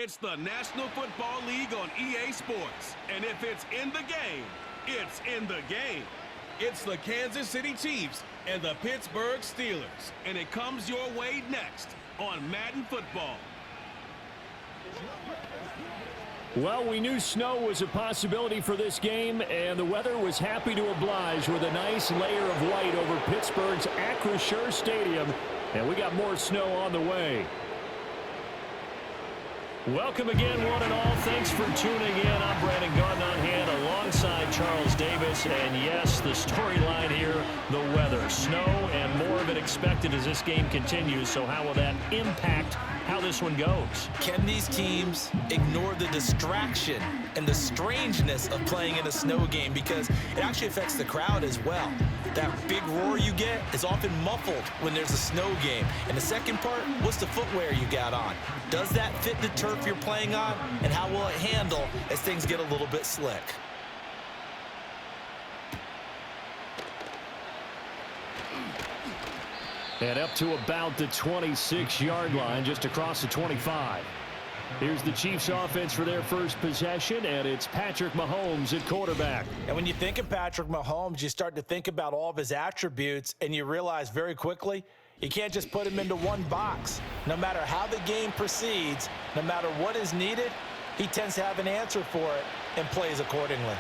It's the National Football League on EA Sports. And if it's in the game, it's in the game. It's the Kansas City Chiefs and the Pittsburgh Steelers. And it comes your way next on Madden Football. Well, we knew snow was a possibility for this game, and the weather was happy to oblige with a nice layer of white over Pittsburgh's Acrisure Stadium, and we got more snow on the way. Welcome again, one and all. Thanks for tuning in. I'm Brandon Gordon on hand alongside Charles Davis. And yes, the storyline here, the weather. Snow and more of it expected as this game continues. So how will that impact how this one goes? Can these teams ignore the distraction and the strangeness of playing in a snow game? Because it actually affects the crowd as well. That big roar you get is often muffled when there's a snow game. And the second part, what's the footwear you got on? Does that fit the turf you're playing on? And how will it handle as things get a little bit slick? And up to about the 26-yard line, just across the 25. Here's the Chiefs offense for their first possession, and it's Patrick Mahomes at quarterback. And when you think of Patrick Mahomes, you start to think about all of his attributes, and you realize very quickly, you can't just put him into one box. No matter how the game proceeds, no matter what is needed, he tends to have an answer for it and plays accordingly.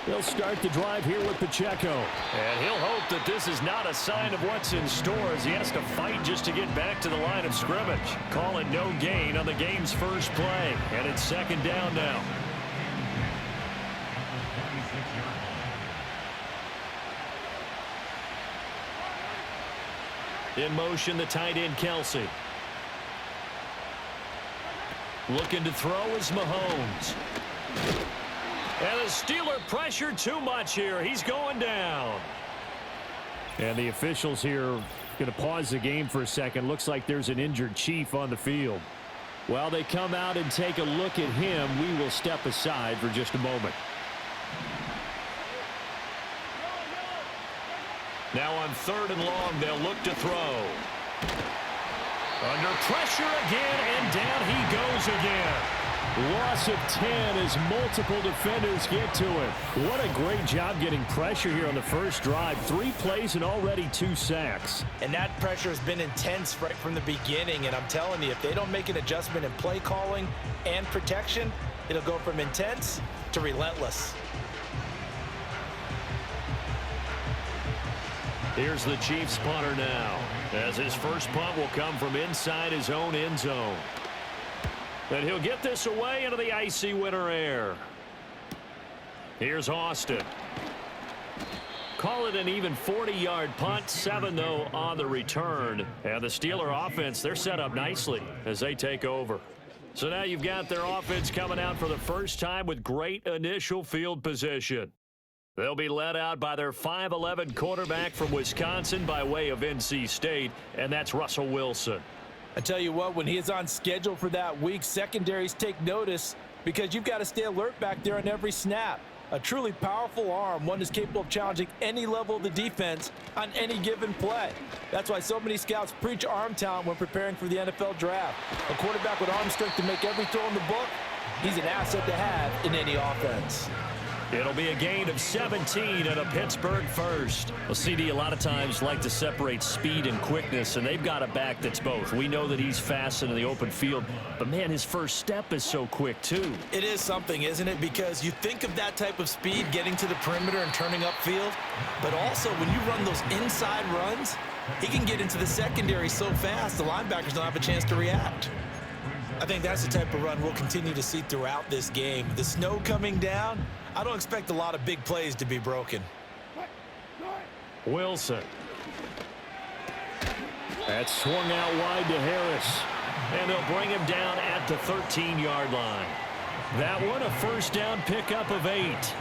He'll start the drive here with Pacheco. And he'll hope that this is not a sign of what's in store as he has to fight just to get back to the line of scrimmage. Call it no gain on the game's first play. And it's second down now. In motion, the tight end, Kelsey. Looking to throw is Mahomes. And the Steeler pressure too much here. He's going down. And the officials here going to pause the game for a second. Looks like there's an injured Chief on the field. While they come out and take a look at him, we will step aside for just a moment. Now on 3rd and long, they'll look to throw. Under pressure again, and down he goes again. Loss of 10 as multiple defenders get to him. What a great job getting pressure here on the first drive. 3 plays and already 2 sacks. And that pressure has been intense right from the beginning. And I'm telling you, if they don't make an adjustment in play calling and protection, it'll go from intense to relentless. Here's the Chiefs punter now, as his first punt will come from inside his own end zone. And he'll get this away into the icy winter air. Here's Austin. Call it an even 40-yard punt, 7 though on the return. And the Steeler offense, they're set up nicely as they take over. So now you've got their offense coming out for the first time with great initial field position. They'll be led out by their 5'11" quarterback from Wisconsin by way of NC State, and that's Russell Wilson. I tell you what, when he is on schedule for that week, secondaries take notice because you've got to stay alert back there on every snap. A truly powerful arm, one is capable of challenging any level of the defense on any given play. That's why so many scouts preach arm talent when preparing for the NFL draft. A quarterback with arm strength to make every throw in the book, he's an asset to have in any offense. It'll be a gain of 17 and a Pittsburgh first. Well, CD a lot of times like to separate speed and quickness, and they've got a back that's both. We know that he's fast in the open field, but, man, his first step is so quick, too. It is something, isn't it? Because you think of that type of speed getting to the perimeter and turning upfield, but also when you run those inside runs, he can get into the secondary so fast the linebackers don't have a chance to react. I think that's the type of run we'll continue to see throughout this game. The snow coming down, I don't expect a lot of big plays to be broken. Wilson. That's swung out wide to Harris. And they'll bring him down at the 13-yard line. That one a first down pickup of 8.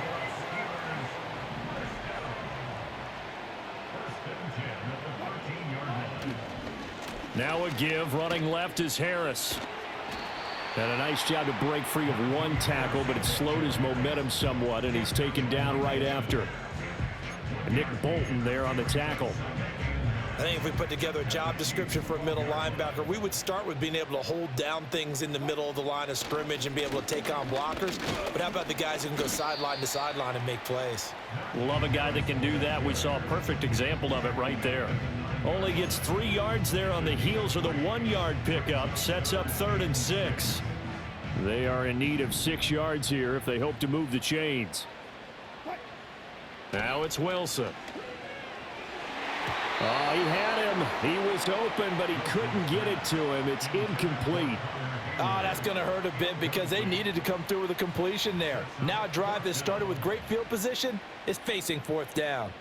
Now a give, running left is Harris. And a nice job to break free of one tackle, but it slowed his momentum somewhat, and he's taken down right after. Nick Bolton there on the tackle. I think if we put together a job description for a middle linebacker, we would start with being able to hold down things in the middle of the line of scrimmage and be able to take on blockers. But how about the guys who can go sideline to sideline and make plays? Love a guy that can do that. We saw a perfect example of it right there. Only gets 3 yards there on the heels of the 1-yard pickup. Sets up 3rd and 6. They are in need of 6 yards here if they hope to move the chains. Now it's Wilson. Oh, he had him. He was open, but he couldn't get it to him. It's incomplete. Oh, that's going to hurt a bit because they needed to come through with a completion there. Now a drive that started with great field position is facing 4th down.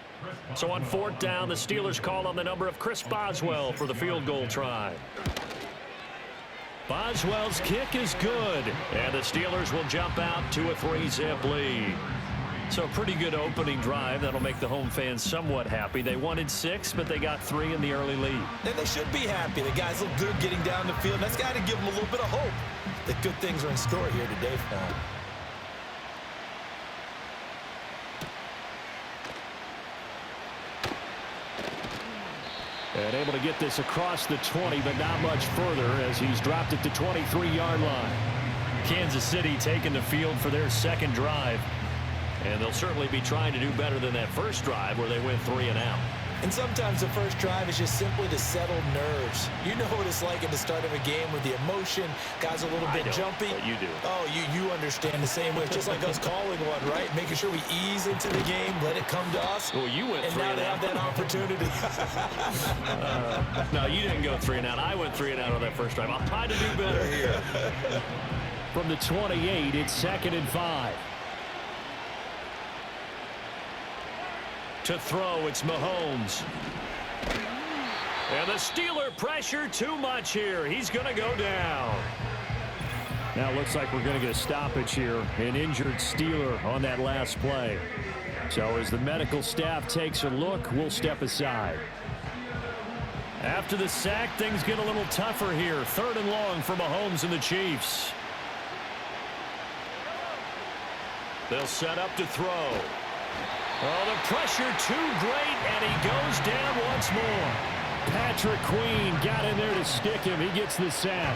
So on 4th down, the Steelers call on the number of Chris Boswell for the field goal try. Boswell's kick is good, and the Steelers will jump out to a 3-zip lead. So a pretty good opening drive. That'll make the home fans somewhat happy. They wanted 6, but they got 3 in the early lead. And they should be happy. The guys look good getting down the field. That's got to give them a little bit of hope that good things are in store here today for them. And able to get this across the 20, but not much further as he's dropped it to 23-yard line. Kansas City taking the field for their 2nd drive. And they'll certainly be trying to do better than that first drive where they went 3 and out. And sometimes the first drive is just simply to settle nerves. You know what it's like at the start of a game with the emotion. Guys a little bit jumpy. But you do. Oh, you understand the same way. It's just like us calling one, right? Making sure we ease into the game, let it come to us. Well, you went 3 and out. And now they have that opportunity. No, you didn't go 3 and out. I went 3 and out on that first drive. I'll try to do better here. From the 28, it's 2nd and 5. To throw, it's Mahomes. And the Steeler pressure too much here. He's going to go down. Now it looks like we're going to get a stoppage here. An injured Steeler on that last play. So as the medical staff takes a look, we'll step aside. After the sack, things get a little tougher here. 3rd and long for Mahomes and the Chiefs. They'll set up to throw. Oh, the pressure too great, and he goes down once more. Patrick Queen got in there to stick him. He gets the sack.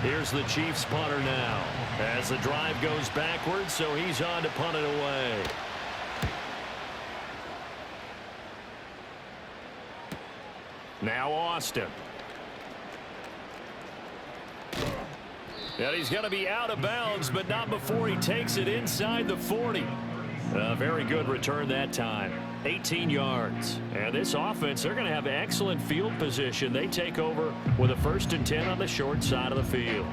Here's the Chiefs punter now. As the drive goes backwards, so he's on to punt it away. Now Austin. And he's going to be out of bounds, but not before he takes it inside the 40. A very good return that time. 18 yards. And this offense, they're going to have excellent field position. They take over with a 1st and 10 on the short side of the field.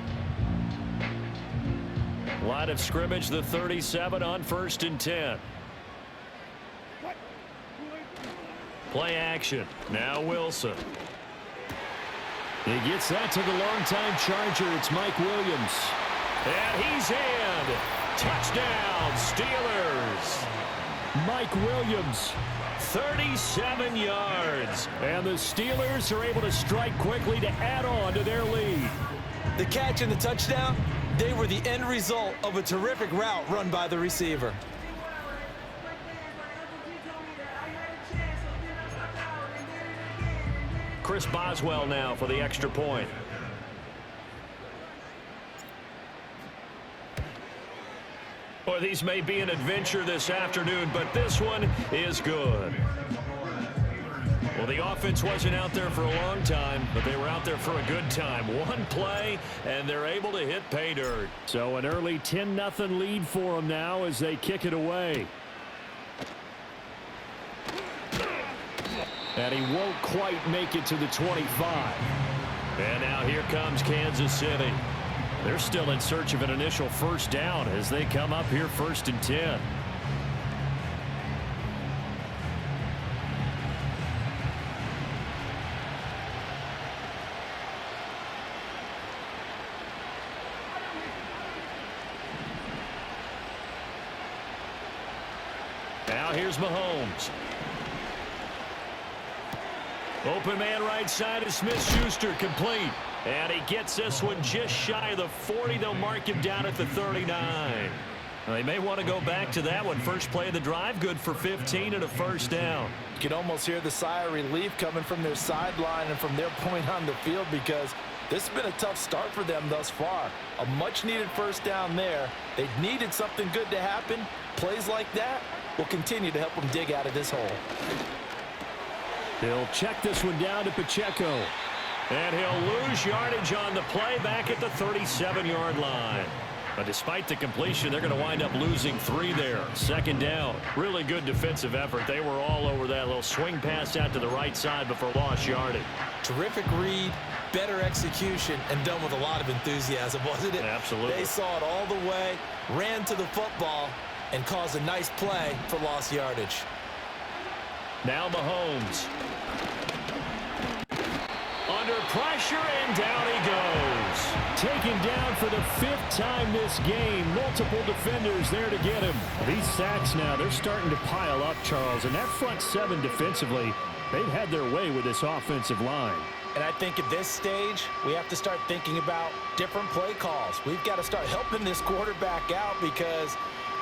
Line of scrimmage, the 37 on 1st and 10. Play action. Now Wilson. He gets that to the longtime Charger. It's Mike Williams. And he's in. Touchdown, Steelers. Mike Williams, 37 yards. And the Steelers are able to strike quickly to add on to their lead. The catch and the touchdown, they were the end result of a terrific route run by the receiver. Chris Boswell now for the extra point. Well, these may be an adventure this afternoon, but this one is good. Well, the offense wasn't out there for a long time, but they were out there for a good time. One play, and they're able to hit pay dirt. So an early 10-0 lead for them now as they kick it away. And he won't quite make it to the 25. And now here comes Kansas City. They're still in search of an initial 1st down as they come up here 1st and 10. Now here's Mahomes. Open man right side is Smith-Schuster, complete. And he gets this one just shy of the 40. They'll mark him down at the 39. They may want to go back to that one. First play of the drive, good for 15 and a first down. You can almost hear the sigh of relief coming from their sideline and from their point on the field, because this has been a tough start for them thus far. A much-needed first down there. They needed something good to happen. Plays like that will continue to help them dig out of this hole. He'll check this one down to Pacheco. And he'll lose yardage on the play back at the 37-yard line. But despite the completion, they're going to wind up losing 3 there. Second down. Really good defensive effort. They were all over that little swing pass out to the right side before lost yardage. Terrific read, better execution, and done with a lot of enthusiasm, wasn't it? Absolutely. They saw it all the way, ran to the football, and caused a nice play for lost yardage. Now Mahomes. Under pressure, and down he goes. Taken down for the 5th time this game. Multiple defenders there to get him. These sacks now, they're starting to pile up, Charles. And that front 7 defensively, they've had their way with this offensive line. And I think at this stage, we have to start thinking about different play calls. We've got to start helping this quarterback out, because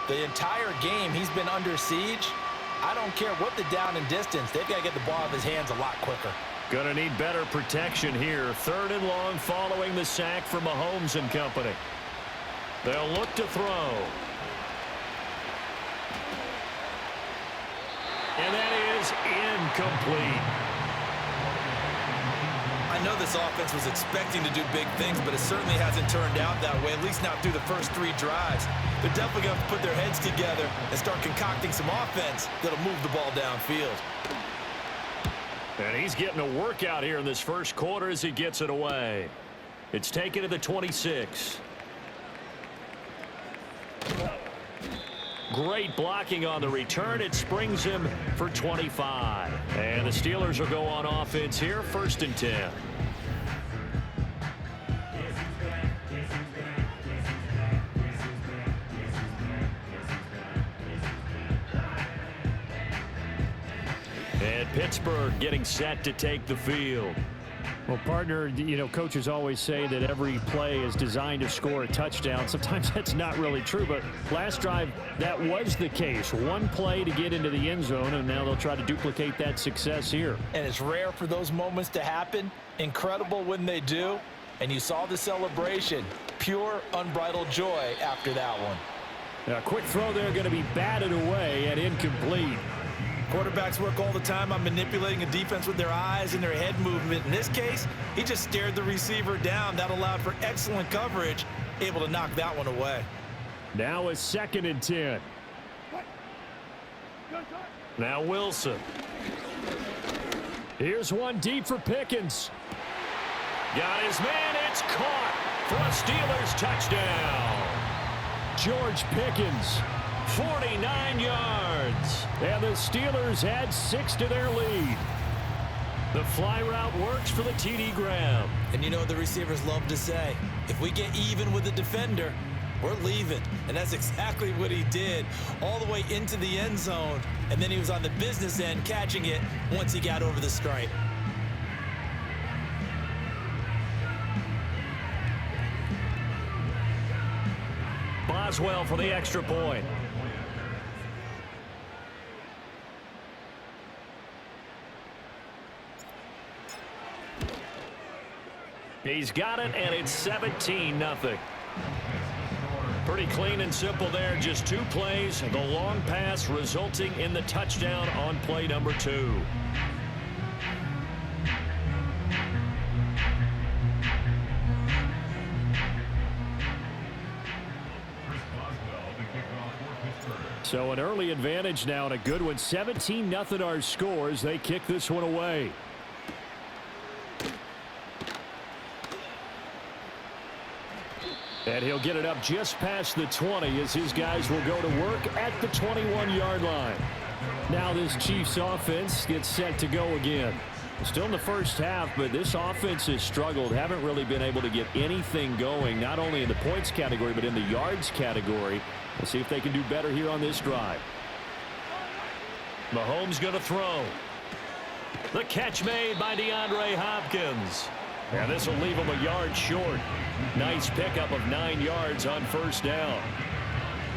the entire game he's been under siege. I don't care what the down and distance. They've got to get the ball out of his hands a lot quicker. Going to need better protection here. 3rd and long following the sack from Mahomes and company. They'll look to throw. And that is incomplete. I know this offense was expecting to do big things, but it certainly hasn't turned out that way, at least not through the first 3 drives. They're definitely going to have to put their heads together and start concocting some offense that'll move the ball downfield. And he's getting a workout here in this first quarter as he gets it away. It's taken to the 26. Great blocking on the return. It springs him for 25. And the Steelers will go on offense here, 1st and 10. And Pittsburgh getting set to take the field. Well, partner, you know, coaches always say that every play is designed to score a touchdown. Sometimes that's not really true, but last drive, that was the case. One play to get into the end zone, and now they'll try to duplicate that success here. And it's rare for those moments to happen. Incredible when they do. And you saw the celebration. Pure, unbridled joy after that one. A quick throw there, going to be batted away and incomplete. Quarterbacks work all the time on manipulating a defense with their eyes and their head movement. In this case, he just stared the receiver down. That allowed for excellent coverage, able to knock that one away. Now a 2nd and 10. Now Wilson. Here's one deep for Pickens. Got his man. It's caught for a Steelers touchdown. George Pickens. 49 yards. And the Steelers add 6 to their lead. The fly route works for the TD grab. And you know what the receivers love to say? If we get even with the defender, we're leaving. And that's exactly what he did, all the way into the end zone. And then he was on the business end catching it once he got over the stripe. Boswell for the extra point. He's got it, and it's 17-0. Pretty clean and simple there. Just 2 plays. The long pass resulting in the touchdown on play number 2. So an early advantage now and a good one. 17-0 our scores. They kick this one away. And he'll get it up just past the 20 as his guys will go to work at the 21-yard line. Now this Chiefs offense gets set to go again. Still in the first half, but this offense has struggled. Haven't really been able to get anything going, not only in the points category, but in the yards category. We'll see if they can do better here on this drive. Mahomes going to throw. The catch made by DeAndre Hopkins. And this will leave him a yard short. Nice pickup of 9 yards on first down.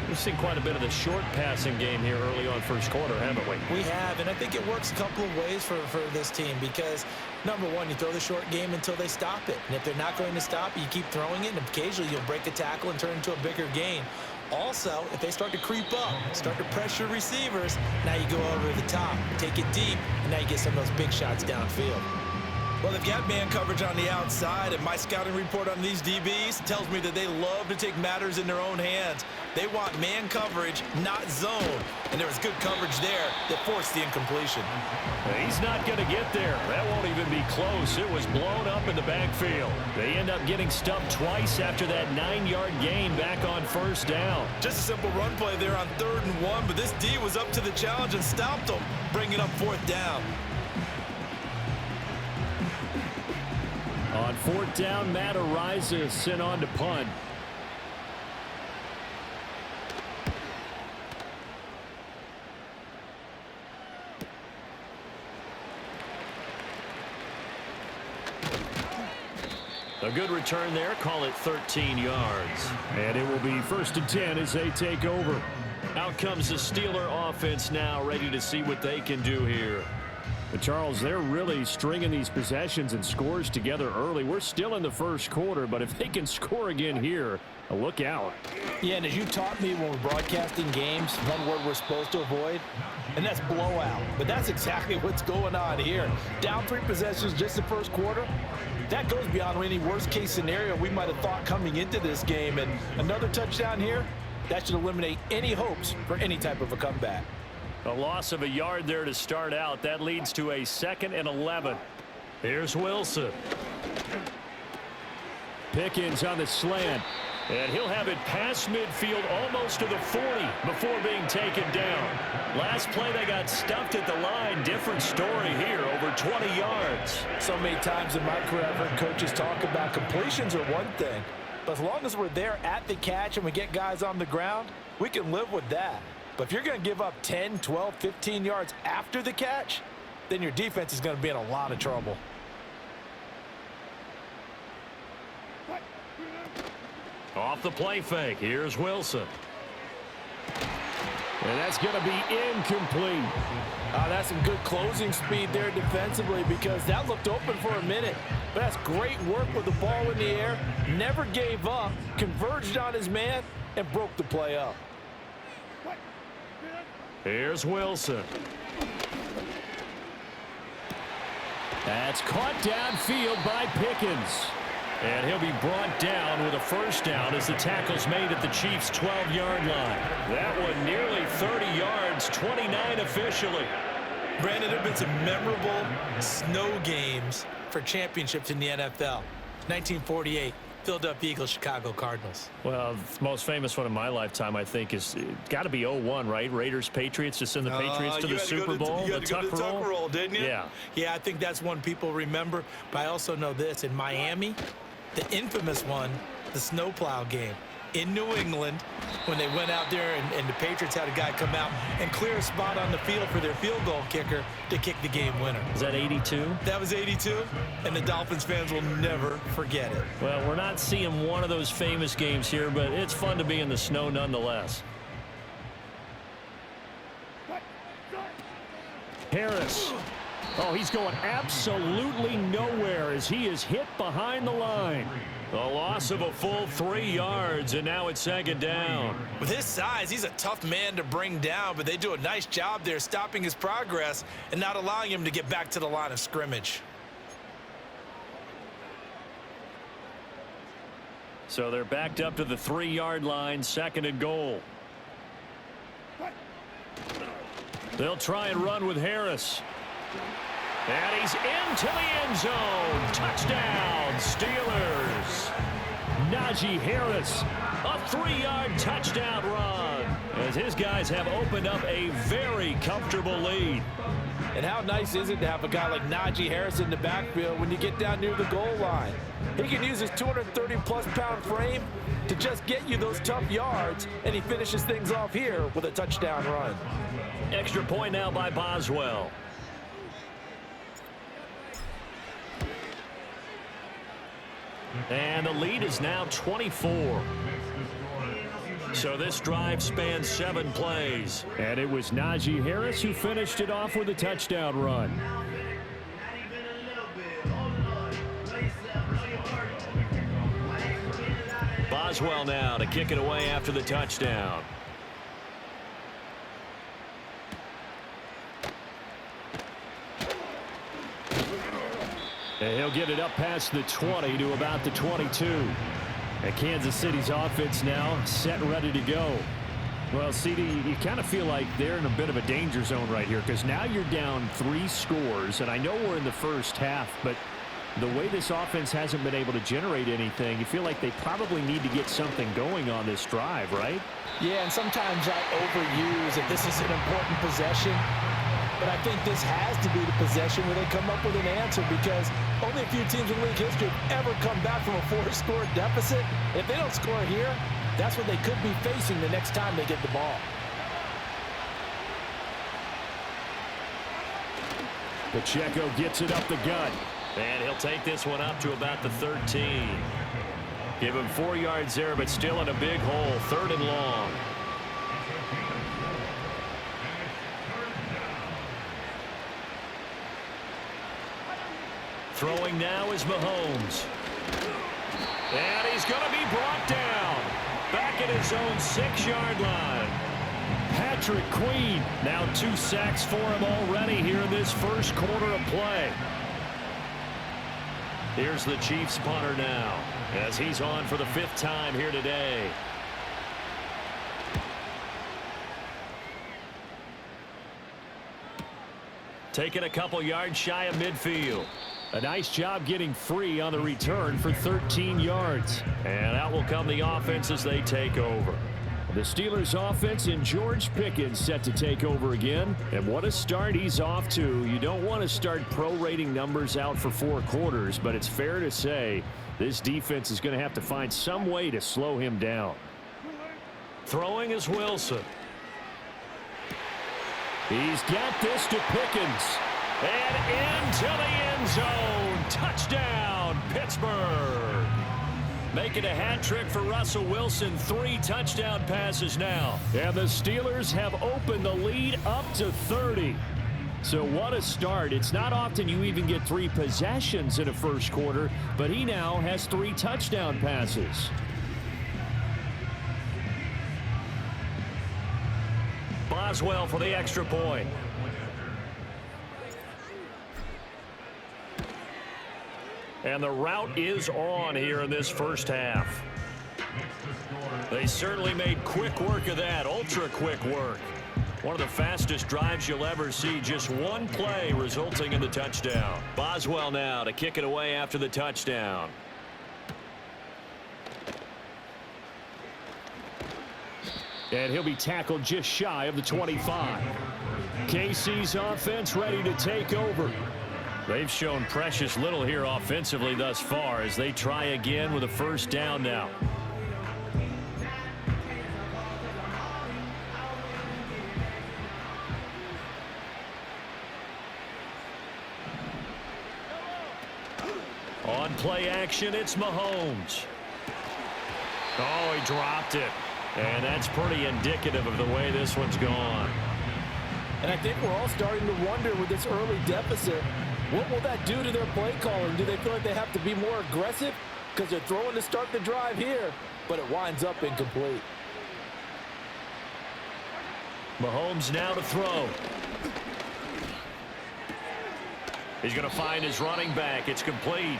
We've seen quite a bit of the short passing game here early on first quarter, haven't we? We have, and I think it works a couple of ways for this team because, number one, you throw the short game until they stop it. And if they're not going to stop it, you keep throwing it, and occasionally you'll break a tackle and turn into a bigger gain. Also, if they start to creep up, start to pressure receivers, now you go over the top, take it deep, and now you get some of those big shots downfield. Well, they've got man coverage on the outside, and my scouting report on these DBs tells me that they love to take matters in their own hands. They want man coverage, not zone. And there was good coverage there that forced the incompletion. He's not going to get there. That won't even be close. It was blown up in the backfield. They end up getting stumped twice after that 9-yard gain back on first down. Just a simple run play there on 3rd and 1, but this D was up to the challenge and stopped them, bringing up 4th down. On 4th down, Matt Ariza sent on to punt. A good return there. Call it 13 yards. And it will be 1st and 10 as they take over. Out comes the Steeler offense now, ready to see what they can do here. But Charles, they're really stringing these possessions and scores together early. We're still in the first quarter, but if they can score again here, look out. Yeah, and as you taught me when we're broadcasting games, one word we're supposed to avoid, and that's blowout. But that's exactly what's going on here. Down 3 possessions just the first quarter. That goes beyond any worst-case scenario we might have thought coming into this game. And another touchdown here, that should eliminate any hopes for any type of a comeback. A loss of a yard there to start out. That leads to a 2nd and 11. Here's Wilson. Pickens on the slant. And he'll have it past midfield almost to the 40 before being taken down. Last play they got stuffed at the line. Different story here, over 20 yards. So many times in my career I've heard coaches talk about completions are one thing. But as long as we're there at the catch and we get guys on the ground, we can live with that. But if you're going to give up 10, 12, 15 yards after the catch, then your defense is going to be in a lot of trouble. Off the play fake. Here's Wilson. And that's going to be incomplete. That's some good closing speed there defensively because that looked open for a minute. But that's great work with the ball in the air. Never gave up, converged on his man, and broke the play up. Here's Wilson. That's caught downfield by Pickens. And he'll be brought down with a first down as the tackle's made at the Chiefs' 12-yard line. That one nearly 30 yards, 29 officially. Brandon, there have been some memorable snow games for championships in the NFL. 1948, Philadelphia Eagles, Chicago Cardinals. Well, the most famous one in my lifetime, I think, is got to be 01, right? Raiders, Patriots, to send the Patriots to the Super Bowl. You had to go to the tuck roll, didn't you? Yeah. Yeah, I think that's one people remember. But I also know this. In Miami, the infamous one, the snowplow game in New England, when they went out there and the Patriots had a guy come out and clear a spot on the field for their field goal kicker to kick the game winner. Is that 82? That was 82, and the Dolphins fans will never forget it. Well, we're not seeing one of those famous games here, but it's fun to be in the snow nonetheless. Harris. Oh, he's going absolutely nowhere as he is hit behind the line. A loss of a full 3 yards, and now it's 2nd down. With his size, he's a tough man to bring down, but they do a nice job there stopping his progress and not allowing him to get back to the line of scrimmage. So they're backed up to the 3-yard line, 2nd and goal. They'll try and run with Harris. And he's into the end zone. Touchdown, Steelers. Najee Harris. A 3-yard touchdown run as his guys have opened up a very comfortable lead. And how nice is it to have a guy like Najee Harris in the backfield when you get down near the goal line? He can use his 230-plus pound frame to just get you those tough yards, and he finishes things off here with a touchdown run. Extra point now by And the lead is now 24. So this drive spans 7 plays. And it was Najee Harris who finished it off with a touchdown run. Boswell now to kick it away after the touchdown. And he'll get it up past the 20 to about the 22. And Kansas City's offense now set and ready to go. Well, CD, you kind of feel like they're in a bit of a danger zone right here because now you're down 3 scores. And I know we're in the first half, but the way this offense hasn't been able to generate anything, you feel like they probably need to get something going on this drive, right? Yeah, and sometimes I overuse that this is an important possession. But I think this has to be the possession where they come up with an answer because only a few teams in league history have ever come back from a 4-score deficit. If they don't score here, that's what they could be facing the next time they get the ball. Pacheco gets it up the gut. And he'll take this one up to about the 13. Give him 4 yards there, but still in a big hole. 3rd and long. Throwing now is Mahomes. And he's going to be brought down. Back at his own 6-yard line. Patrick Queen. Now 2 sacks for him already here in this first quarter of play. Here's the Chiefs punter now as he's on for the 5th time here today. Taking a couple yards shy of midfield. A nice job getting free on the return for 13 yards. And out will come the offense as they take over. The Steelers offense and George Pickens set to take over again. And what a start he's off to. You don't want to start prorating numbers out for 4 quarters, but it's fair to say this defense is going to have to find some way to slow him down. Throwing is Wilson. He's got this to Pickens. And into the end zone. Touchdown, Pittsburgh. Making a hat trick for Russell Wilson. 3 touchdown passes now. And the Steelers have opened the lead up to 30. So what a start. It's not often you even get 3 possessions in a first quarter, but he now has 3 touchdown passes. Boswell for the extra point. And the route is on here in this first half. They certainly made quick work of that, ultra quick work. One of the fastest drives you'll ever see, just 1 play resulting in the touchdown. Boswell now to kick it away after the touchdown. And he'll be tackled just shy of the 25. KC's offense ready to take over. They've shown precious little here offensively thus far as they try again with a first down now. On play action, it's Mahomes. Oh, he dropped it. And that's pretty indicative of the way this one's gone. And I think we're all starting to wonder with this early deficit, what will that do to their play calling? Do they feel like they have to be more aggressive because they're throwing to start the drive here, but it winds up incomplete? Mahomes now to throw. He's going to find his running back. It's complete.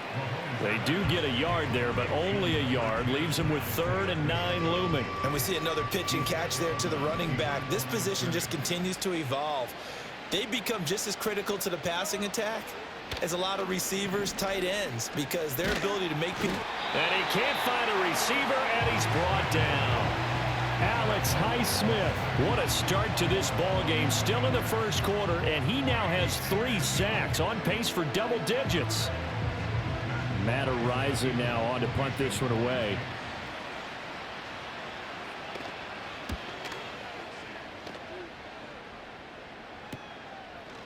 They do get a yard there, but only a yard. Leaves him with 3rd and 9 looming. And we see another pitch and catch there to the running back. This position just continues to evolve. They become just as critical to the passing attack as a lot of receivers, tight ends, because their ability to make people. And he can't find a receiver, and he's brought down. Alex Highsmith. What a start to this ball game. Still in the first quarter, and he now has 3 sacks, on pace for double digits. Matt Ariza now on to punt this one away.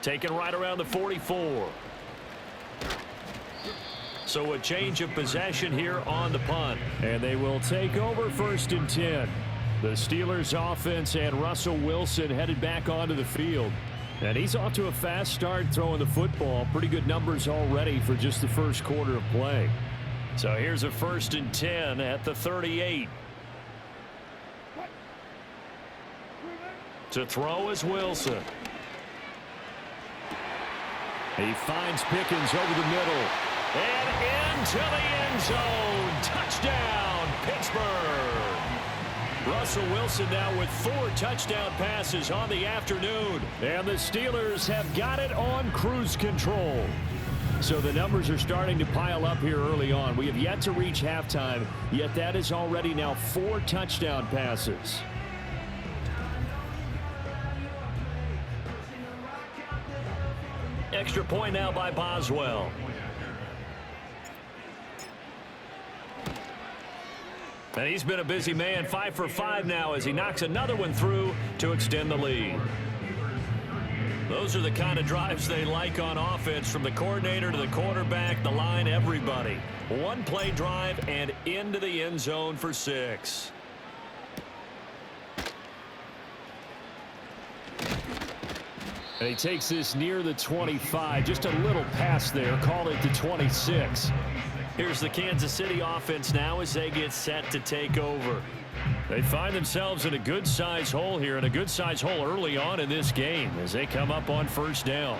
Taken right around the 44. So a change of possession here on the punt. And they will take over 1st and 10. The Steelers offense and Russell Wilson headed back onto the field. And he's off to a fast start throwing the football. Pretty good numbers already for just the first quarter of play. So here's a 1st and 10 at the 38. To throw is Wilson. He finds Pickens over the middle. And into the end zone. Touchdown, Pittsburgh. Russell Wilson now with 4 touchdown passes on the afternoon. And the Steelers have got it on cruise control. So the numbers are starting to pile up here early on. We have yet to reach halftime, yet that is already now 4 touchdown passes. Extra point now by Boswell. And he's been a busy man, 5 for 5 now as he knocks another one through to extend the lead. Those are the kind of drives they like on offense, from the coordinator to the quarterback, the line, everybody. 1-play drive and into the end zone for 6. And he takes this near the 25. Just a little pass there. Call it the 26. Here's the Kansas City offense now as they get set to take over. They find themselves in a good-sized hole here, and a good-sized hole early on in this game as they come up on 1st down.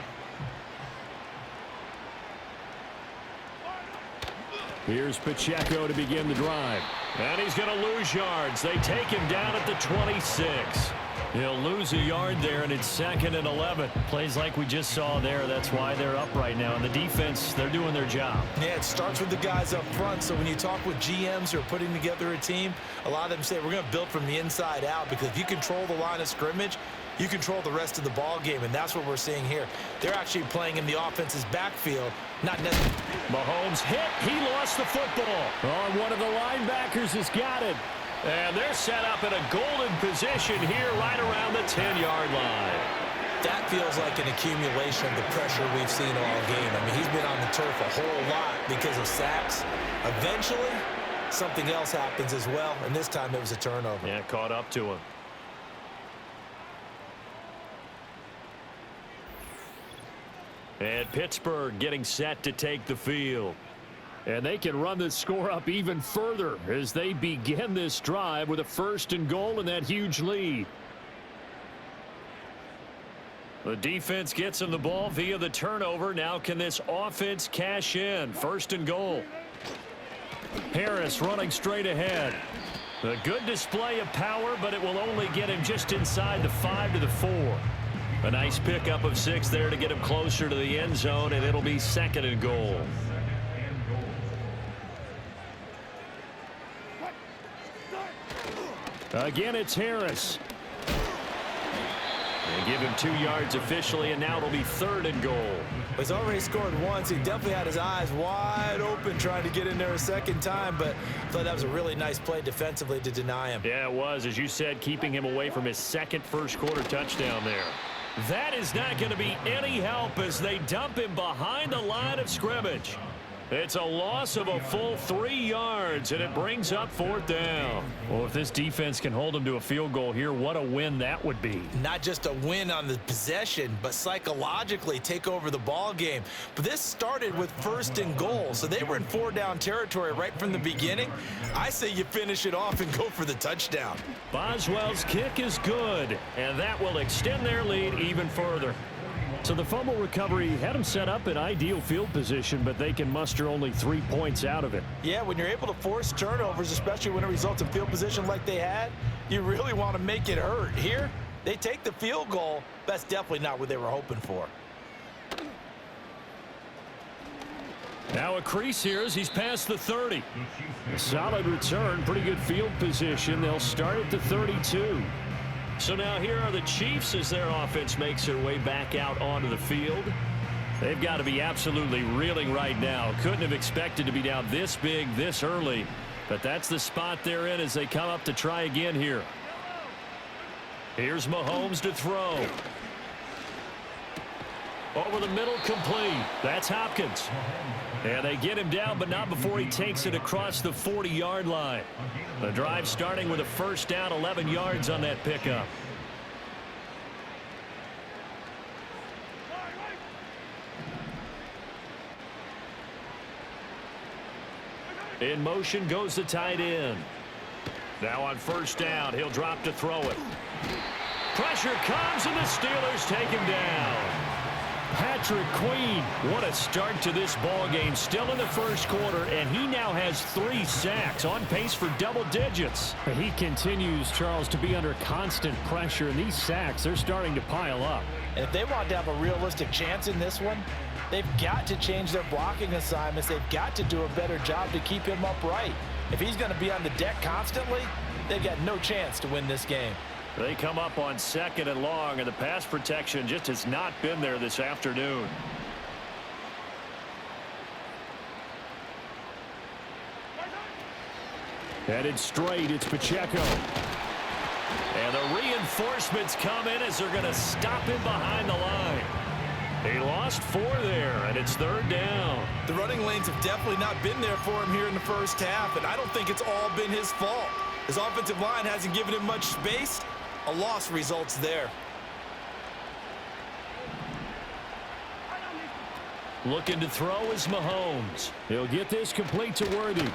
Here's Pacheco to begin the drive. And he's going to lose yards. They take him down at the 26. He'll lose a yard there, and it's 2nd and 11. Plays like we just saw there. That's why they're up right now. And the defense, they're doing their job. Yeah, it starts with the guys up front. So when you talk with GMs who are putting together a team, a lot of them say we're going to build from the inside out, because if you control the line of scrimmage, you control the rest of the ball game, and that's what we're seeing here. They're actually playing in the offense's backfield, not necessarily. Mahomes hit. He lost the football. Oh, one of the linebackers has got it. And they're set up in a golden position here right around the 10-yard line. That feels like an accumulation of the pressure we've seen all game. I mean, he's been on the turf a whole lot because of sacks. Eventually, something else happens as well, and this time it was a turnover. Yeah, caught up to him. And Pittsburgh getting set to take the field. And they can run this score up even further as they begin this drive with a 1st and goal and that huge lead. The defense gets him the ball via the turnover. Now can this offense cash in? 1st and goal. Harris running straight ahead. A good display of power, but it will only get him just inside the 5 to the 4. A nice pickup of 6 there to get him closer to the end zone, and it'll be 2nd and goal. Again, it's Harris. They give him 2 yards officially, and now it'll be 3rd and goal. He's already scored once. He definitely had his eyes wide open trying to get in there a second time, but I thought that was a really nice play defensively to deny him. Yeah, it was, as you said, keeping him away from his 2nd first-quarter touchdown there. That is not going to be any help as they dump him behind the line of scrimmage. It's a loss of a full 3 yards, and it brings up 4th down. Well, if this defense can hold them to a field goal here, what a win that would be. Not just a win on the possession, but psychologically take over the ball game. But this started with 1st and goal, so they were in 4-down territory right from the beginning. I say you finish it off and go for the touchdown. Boswell's kick is good, and that will extend their lead even further. So the fumble recovery had them set up in ideal field position, but they can muster only 3 points out of it. Yeah, when you're able to force turnovers, especially when it results in field position like they had, you really want to make it hurt. Here, they take the field goal. That's definitely not what they were hoping for. Now a crease here as he's past the 30. A solid return, pretty good field position. They'll start at the 32. So now here are the Chiefs as their offense makes their way back out onto the field. They've got to be absolutely reeling right now. Couldn't have expected to be down this big this early. But that's the spot they're in as they come up to try again here. Here's Mahomes to throw. Over the middle, complete. That's Hopkins. And they get him down, but not before he takes it across the 40-yard line. The drive starting with a first down, 11 yards on that pickup. In motion goes the tight end. Now on first down, he'll drop to throw it. Pressure comes, and the Steelers take him down. Patrick Queen, what a start to this ball game. Still in the first quarter, and he now has 3 sacks, on pace for double digits. He continues, Charles, to be under constant pressure, and these sacks, they're starting to pile up. And if they want to have a realistic chance in this one, they've got to change their blocking assignments. They've got to do a better job to keep him upright. If he's going to be on the deck constantly, they've got no chance to win this game. They come up on 2nd and long, and the pass protection just has not been there this afternoon. Headed straight, it's Pacheco. And the reinforcements come in as they're going to stop him behind the line. He lost 4 there, and it's 3rd down. The running lanes have definitely not been there for him here in the first half, and I don't think it's all been his fault. His offensive line hasn't given him much space. A loss results there. Looking to throw is Mahomes. He'll get this complete to Worthy.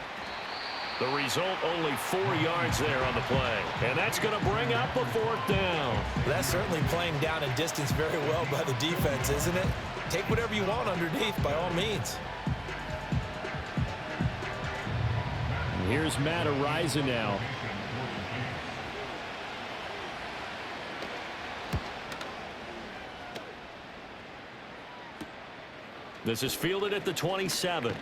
The result, only 4 yards there on the play. And that's going to bring up a 4th down. That's certainly playing down a distance very well by the defense, isn't it? Take whatever you want underneath, by all means. And here's Matt Araiza now. This is fielded at the 27.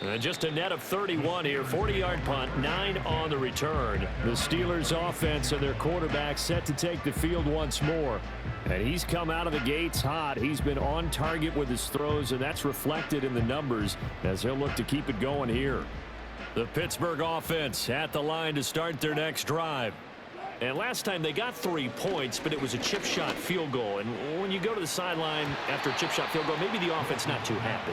And just a net of 31 here. 40-yard punt, 9 on the return. The Steelers offense and their quarterback set to take the field once more. And he's come out of the gates hot. He's been on target with his throws, and that's reflected in the numbers as he'll look to keep it going here. The Pittsburgh offense at the line to start their next drive. And last time they got 3 points, but it was a chip shot field goal. And when you go to the sideline after a chip shot field goal, maybe the offense not too happy.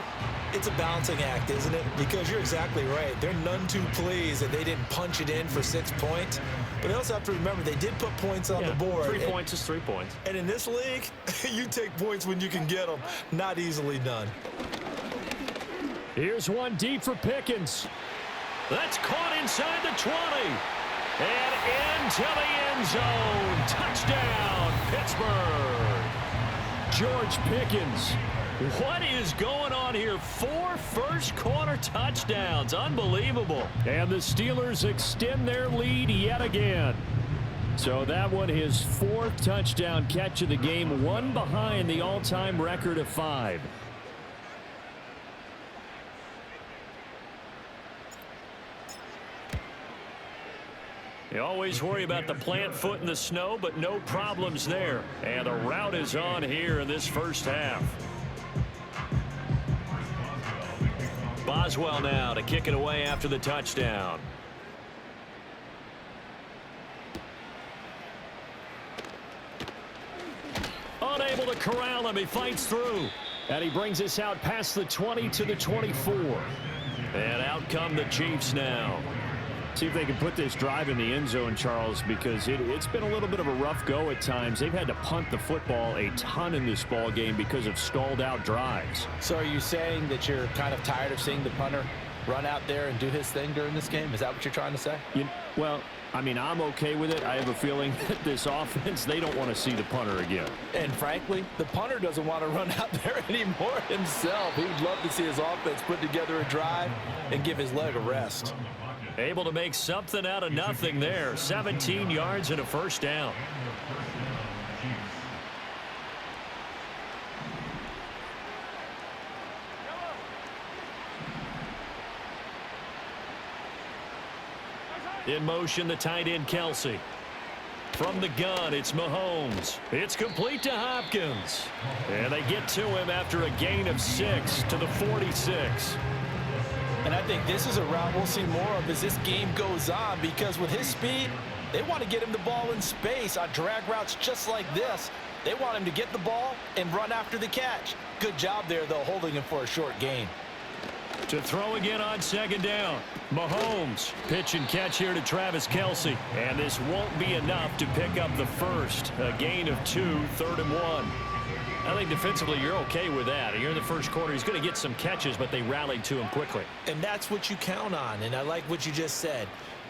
It's a balancing act, isn't it? Because you're exactly right. They're none too pleased that they didn't punch it in for 6 points. But they also have to remember they did put points on the board. 3 points is 3 points. And in this league, you take points when you can get them. Not easily done. Here's one deep for Pickens. That's caught inside the 20. And into the end zone. Touchdown, Pittsburgh. George Pickens. What is going on here? 4 first-quarter touchdowns. Unbelievable. And the Steelers extend their lead yet again. So that one, his 4th touchdown catch of the game, one behind the all-time record of 5. You always worry about the plant foot in the snow, but no problems there. And the route is on here in this first half. Boswell now to kick it away after the touchdown. Unable to corral him. He fights through. And he brings us out past the 20 to the 24. And out come the Chiefs now. See if they can put this drive in the end zone, Charles, because it's been a little bit of a rough go at times. They've had to punt the football a ton in this ball game because of stalled-out drives. So are you saying that you're kind of tired of seeing the punter run out there and do his thing during this game? Is that what you're trying to say? Well, I mean, I'm okay with it. I have a feeling that this offense, they don't want to see the punter again. And frankly, the punter doesn't want to run out there anymore himself. He would love to see his offense put together a drive and give his leg a rest. Able to make something out of nothing there. 17 yards and a first down. In motion, the tight end, Kelsey. From the gun, it's Mahomes. It's complete to Hopkins. And they get to him after a gain of 6 to the 46. And I think this is a route we'll see more of as this game goes on, because with his speed, they want to get him the ball in space on drag routes just like this. They want him to get the ball and run after the catch. Good job there, though, holding him for a short gain. To throw again on second down. Mahomes, pitch and catch here to Travis Kelce. And this won't be enough to pick up the first. A gain of 2, 3rd and 1. I think defensively you're okay with that. Here in the first quarter, he's going to get some catches, but they rallied to him quickly. And that's what you count on, and I like what you just said.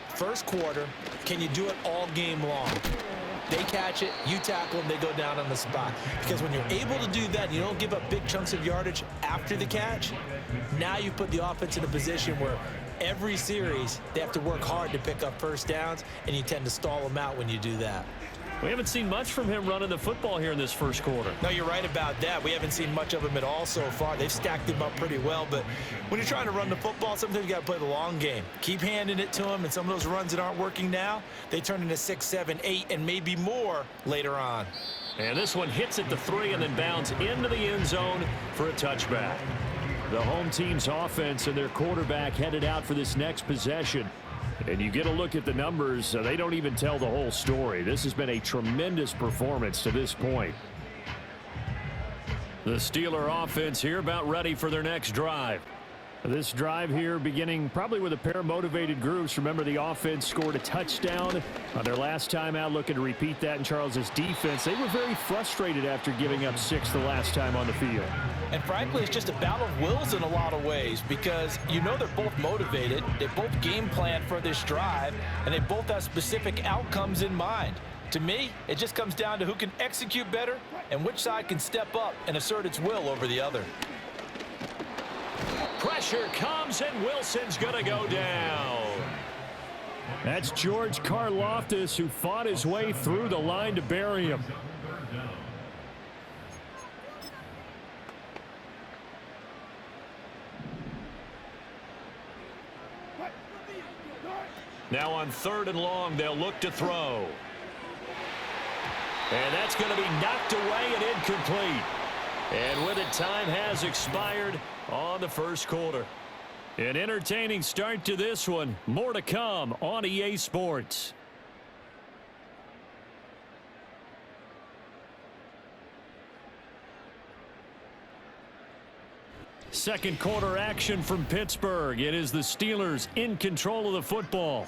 First quarter, can you do it all game long? They catch it, you tackle them, they go down on the spot. Because when you're able to do that, you don't give up big chunks of yardage after the catch, now you put the offense in a position where every series they have to work hard to pick up first downs, and you tend to stall them out when you do that. We haven't seen much from him running the football here in this first quarter. No, you're right about that. We haven't seen much of him at all so far. They've stacked him up pretty well, but when you're trying to run the football, sometimes you got to play the long game. Keep handing it to him, and some of those runs that aren't working now, they turn into 6, 7, 8, and maybe more later on. And this one hits at the 3 and then bounds into the end zone for a touchback. The home team's offense and their quarterback headed out for this next possession. And you get a look at the numbers, they don't even tell the whole story. This has been a tremendous performance to this point. The Steeler offense here about ready for their next drive. This drive here beginning probably with a pair of motivated groups. Remember, the offense scored a touchdown on their last time out, looking to repeat that in Charles's defense. They were very frustrated after giving up 6 the last time on the field. And frankly, it's just a battle of wills in a lot of ways because you know they're both motivated, they both game plan for this drive, and they both have specific outcomes in mind. To me, it just comes down to who can execute better and which side can step up and assert its will over the other. Pressure comes, and Wilson's going to go down. That's George Karlaftis, who fought his way through the line to bury him. Now on 3rd and long, they'll look to throw. And that's going to be knocked away and incomplete. And with it, time has expired on the first quarter. An entertaining start to this one. More to come on EA Sports. Second quarter action from Pittsburgh. It is the Steelers in control of the football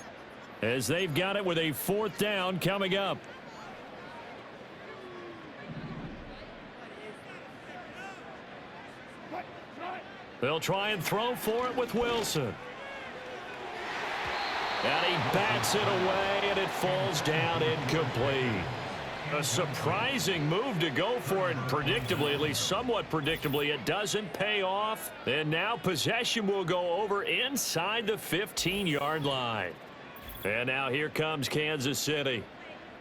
as they've got it with a 4th down coming up. They'll try and throw for it with Wilson. And he bats it away, and it falls down incomplete. A surprising move to go for it, predictably, at least somewhat predictably. It doesn't pay off. And now possession will go over inside the 15-yard line. And now here comes Kansas City.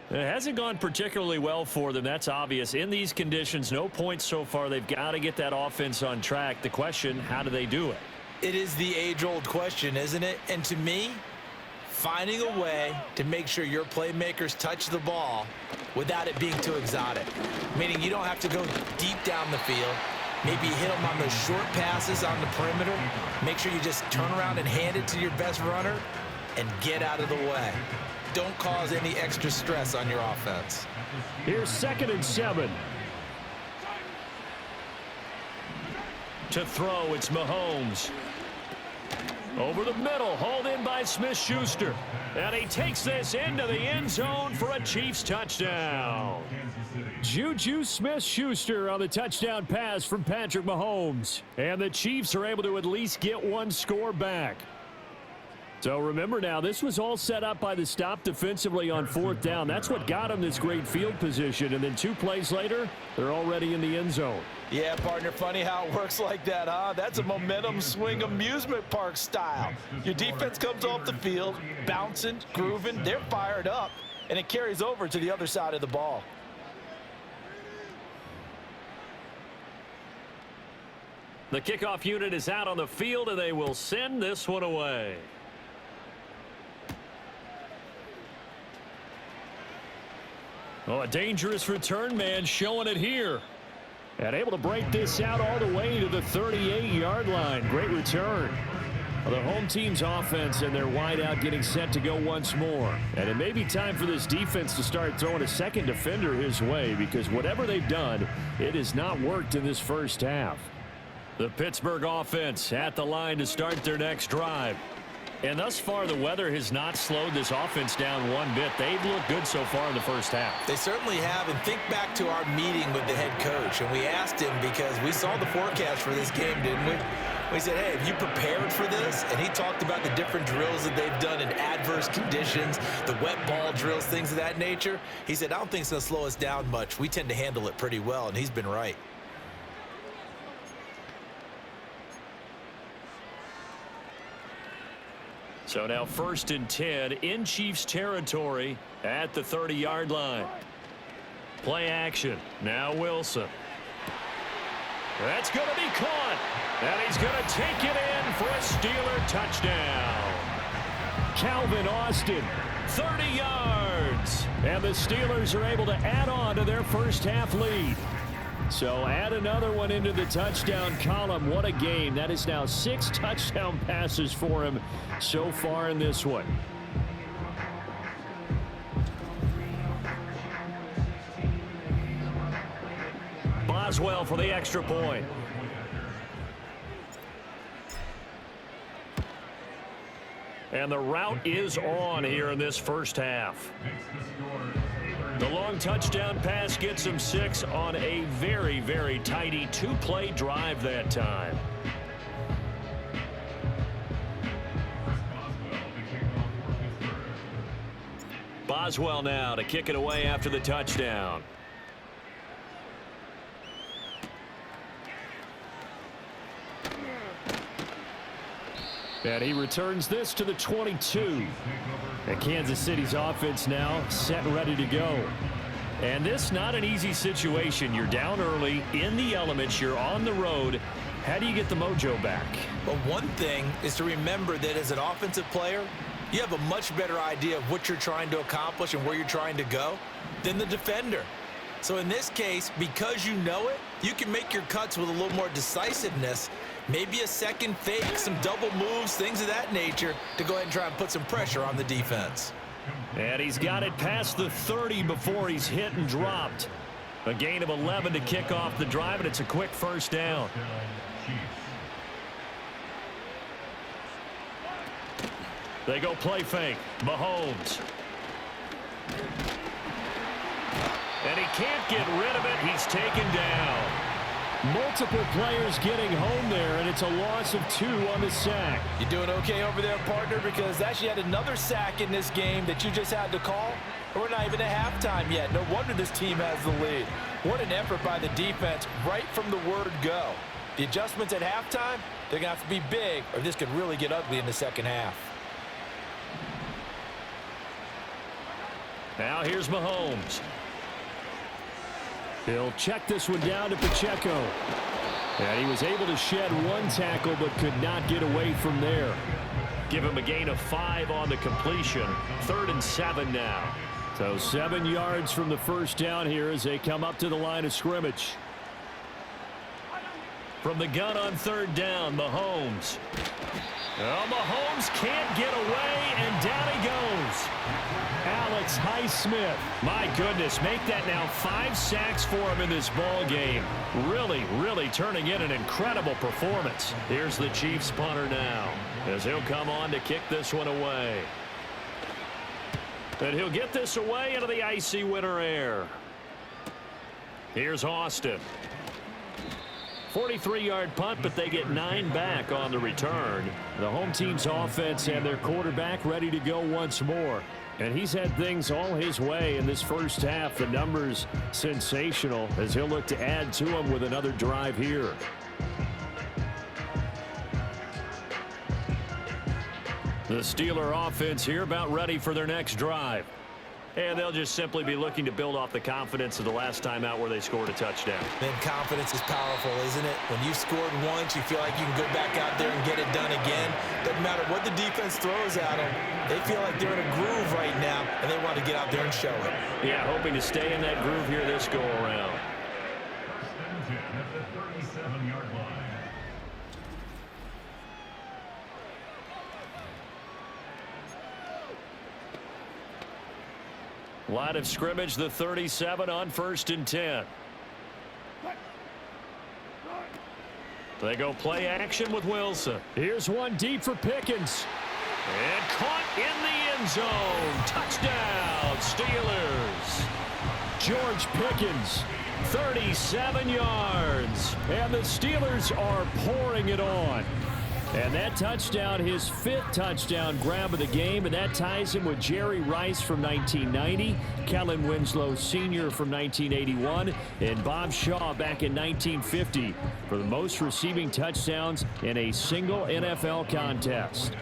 It hasn't gone particularly well for them. That's obvious. In these conditions, no points so far. They've got to get that offense on track. The question, how do they do it? It is the age-old question, isn't it? And to me, finding a way to make sure your playmakers touch the ball without it being too exotic. Meaning you don't have to go deep down the field. Maybe hit them on those short passes on the perimeter. Make sure you just turn around and hand it to your best runner and get out of the way. Don't cause any extra stress on your offense. Here's 2nd and 7. To throw, it's Mahomes. Over the middle, hauled in by Smith-Schuster. And he takes this into the end zone for a Chiefs touchdown. Juju Smith-Schuster on the touchdown pass from Patrick Mahomes. And the Chiefs are able to at least get one score back. So remember now, this was all set up by the stop defensively on 4th down. That's what got them this great field position. And then 2 plays later, they're already in the end zone. Yeah, partner, funny how it works like that, huh? That's a momentum swing amusement park style. Your defense comes off the field, bouncing, grooving, they're fired up, and it carries over to the other side of the ball. The kickoff unit is out on the field, and they will send this one away. Oh, a dangerous return man showing it here. And able to break this out all the way to the 38-yard line. Great return. The home team's offense and their wideout getting set to go once more. And it may be time for this defense to start throwing a second defender his way, because whatever they've done, it has not worked in this first half. The Pittsburgh offense at the line to start their next drive. And thus far, the weather has not slowed this offense down one bit. They've looked good so far in the first half. They certainly have. And think back to our meeting with the head coach. And we asked him, because we saw the forecast for this game, didn't we? We said, hey, have you prepared for this? And he talked about the different drills that they've done in adverse conditions, the wet ball drills, things of that nature. He said, I don't think it's going to slow us down much. We tend to handle it pretty well, and he's been right. So now 1st and 10 in Chiefs territory at the 30-yard line. Play action. Now Wilson. That's going to be caught. And he's going to take it in for a Steeler touchdown. Calvin Austin, 30 yards. and the Steelers are able to add on to their first half lead. So add another one into the touchdown column. What a game. That is now 6 touchdown passes for him so far in this one. Boswell for the extra point. And the route is on here in this first half. The long touchdown pass gets him 6 on a very, very tidy 2-play drive that time. Boswell now to kick it away after the touchdown. And he returns this to the 22. And Kansas City's offense now set and ready to go. And this not an easy situation. You're down early, in the elements, you're on the road. How do you get the mojo back? Well, one thing is to remember that as an offensive player, you have a much better idea of what you're trying to accomplish and where you're trying to go than the defender. So in this case, because you know it, you can make your cuts with a little more decisiveness. Maybe a second fake, some double moves, things of that nature to go ahead and try and put some pressure on the defense. And he's got it past the 30 before he's hit and dropped. A gain of 11 to kick off the drive, and it's a quick first down. They go play fake. Mahomes. And he can't get rid of it. He's taken down. Multiple players getting home there, and it's a loss of 2 on the sack. You doing okay over there, partner? Because that's yet another sack in this game that you just had to call. We're not even at halftime yet. No wonder this team has the lead. What an effort by the defense right from the word go. The adjustments at halftime, they're going to have to be big, or this could really get ugly in the second half. Now here's Mahomes. He'll check this one down to Pacheco. And he was able to shed 1 tackle but could not get away from there. Give him a gain of 5 on the completion. 3rd and 7 now. So 7 yards from the first down here as they come up to the line of scrimmage. From the gun on 3rd down, Mahomes. Oh, Mahomes can't get away, and down he goes. Alex Highsmith. My goodness, make that now 5 sacks for him in this ball game. Really, really turning in an incredible performance. Here's the Chiefs punter now, as he'll come on to kick this one away. And he'll get this away into the icy winter air. Here's Austin. 43-yard punt, but they get 9 back on the return. The home team's offense and their quarterback ready to go once more. And he's had things all his way in this first half. The numbers sensational as he'll look to add to them with another drive here. The Steeler offense here about ready for their next drive. And they'll just simply be looking to build off the confidence of the last time out where they scored a touchdown. Then confidence is powerful, isn't it? When you've scored once, you feel like you can go back out there and get it done again. Doesn't matter what the defense throws at them. They feel like they're in a groove right now, and they want to get out there and show it. Yeah, hoping to stay in that groove here this go-around. Line of scrimmage, the 37 on 1st and 10. They go play action with Wilson. Here's one deep for Pickens. And caught in the end zone. Touchdown, Steelers. George Pickens, 37 yards. And the Steelers are pouring it on. And that touchdown, his 5th touchdown grab of the game, and that ties him with Jerry Rice from 1990, Kellen Winslow Sr. from 1981, and Bob Shaw back in 1950 for the most receiving touchdowns in a single NFL contest.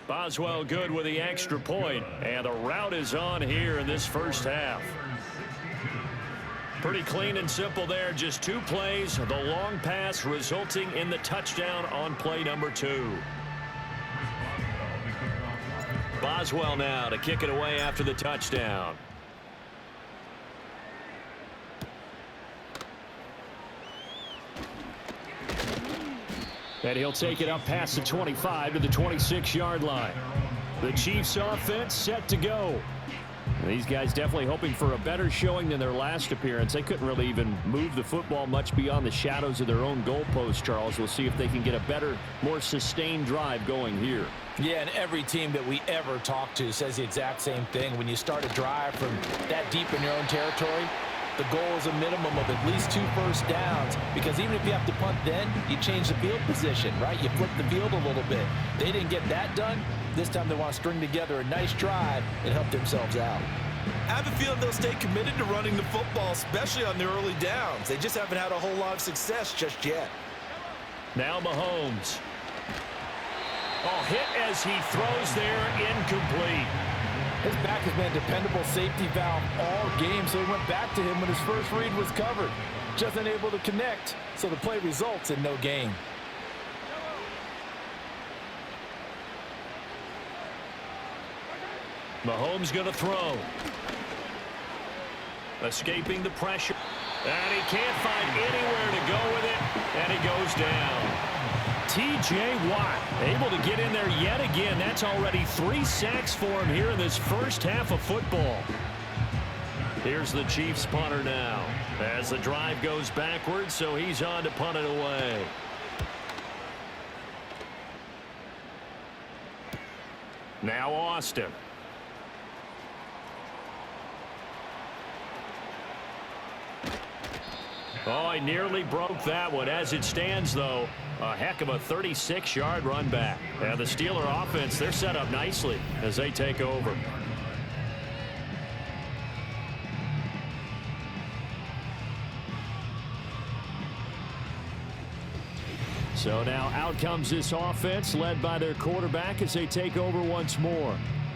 Boswell good with the extra point, and the route is on here in this first half. Pretty clean and simple there. Just 2 plays. The long pass resulting in the touchdown on play number 2. Boswell now to kick it away after the touchdown. And he'll take it up past the 25 to the 26-yard line. The Chiefs offense set to go. These guys definitely hoping for a better showing than their last appearance. They couldn't really even move the football much beyond the shadows of their own goalpost, Charles. We'll see if they can get a better, more sustained drive going here. Yeah, and every team that we ever talk to says the exact same thing. When you start a drive from that deep in your own territory, the goal is a minimum of at least 2 first downs, because even if you have to punt then, you change the field position, right? You flip the field a little bit. They didn't get that done. This time they want to string together a nice drive and help themselves out. I have a feeling they'll stay committed to running the football, especially on their early downs. They just haven't had a whole lot of success just yet. Now Mahomes. Oh, hit as he throws there, incomplete. His back has been a dependable safety valve all game, so he went back to him when his first read was covered. Just unable to connect, so the play results in no gain. Mahomes going to throw. Escaping the pressure. And he can't find anywhere to go with it. And he goes down. T.J. Watt able to get in there yet again. That's already 3 sacks for him here in this first half of football. Here's the Chiefs punter now. As the drive goes backwards, so he's on to punt it away. Now Austin. Oh, he nearly broke that one. As it stands, though, a heck of a 36-yard run back. And the Steeler offense, they're set up nicely as they take over. So now out comes this offense led by their quarterback as they take over once more.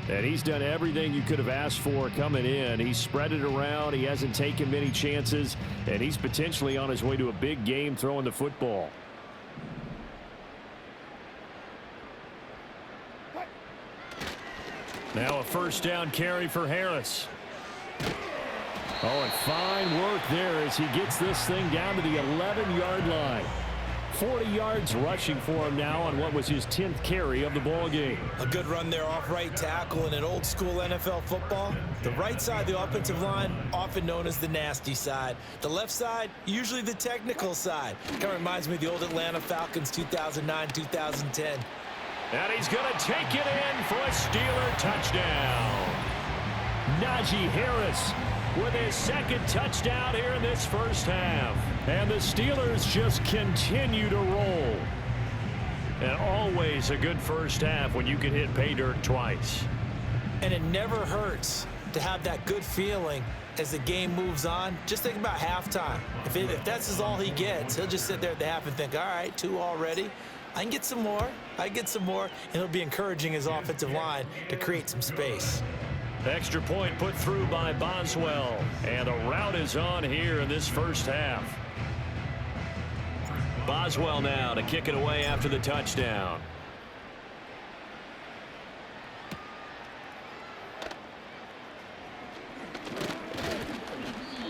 And he's done everything you could have asked for coming in. He's spread it around. He hasn't taken many chances. And he's potentially on his way to a big game throwing the football. Now a first down carry for Harris. Oh, and fine work there as he gets this thing down to the 11-yard line. 40 yards rushing for him now on what was his 10th carry of the ball game. A good run there off right tackle in an old school NFL football. The right side of the offensive line, often known as the nasty side. The left side, usually the technical side. Kind of reminds me of the old Atlanta Falcons 2009-2010. And he's going to take it in for a Steeler touchdown. Najee Harris with his 2nd touchdown here in this first half. And the Steelers just continue to roll. And always a good first half when you can hit pay dirt twice. And it never hurts to have that good feeling as the game moves on. Just think about halftime. If that's all he gets, he'll just sit there at the half and think, all right, 2 already. I can get some more. I can get some more. And he'll be encouraging his offensive line to create some space. Extra point put through by Boswell. And the route is on here in this first half. Boswell now to kick it away after the touchdown.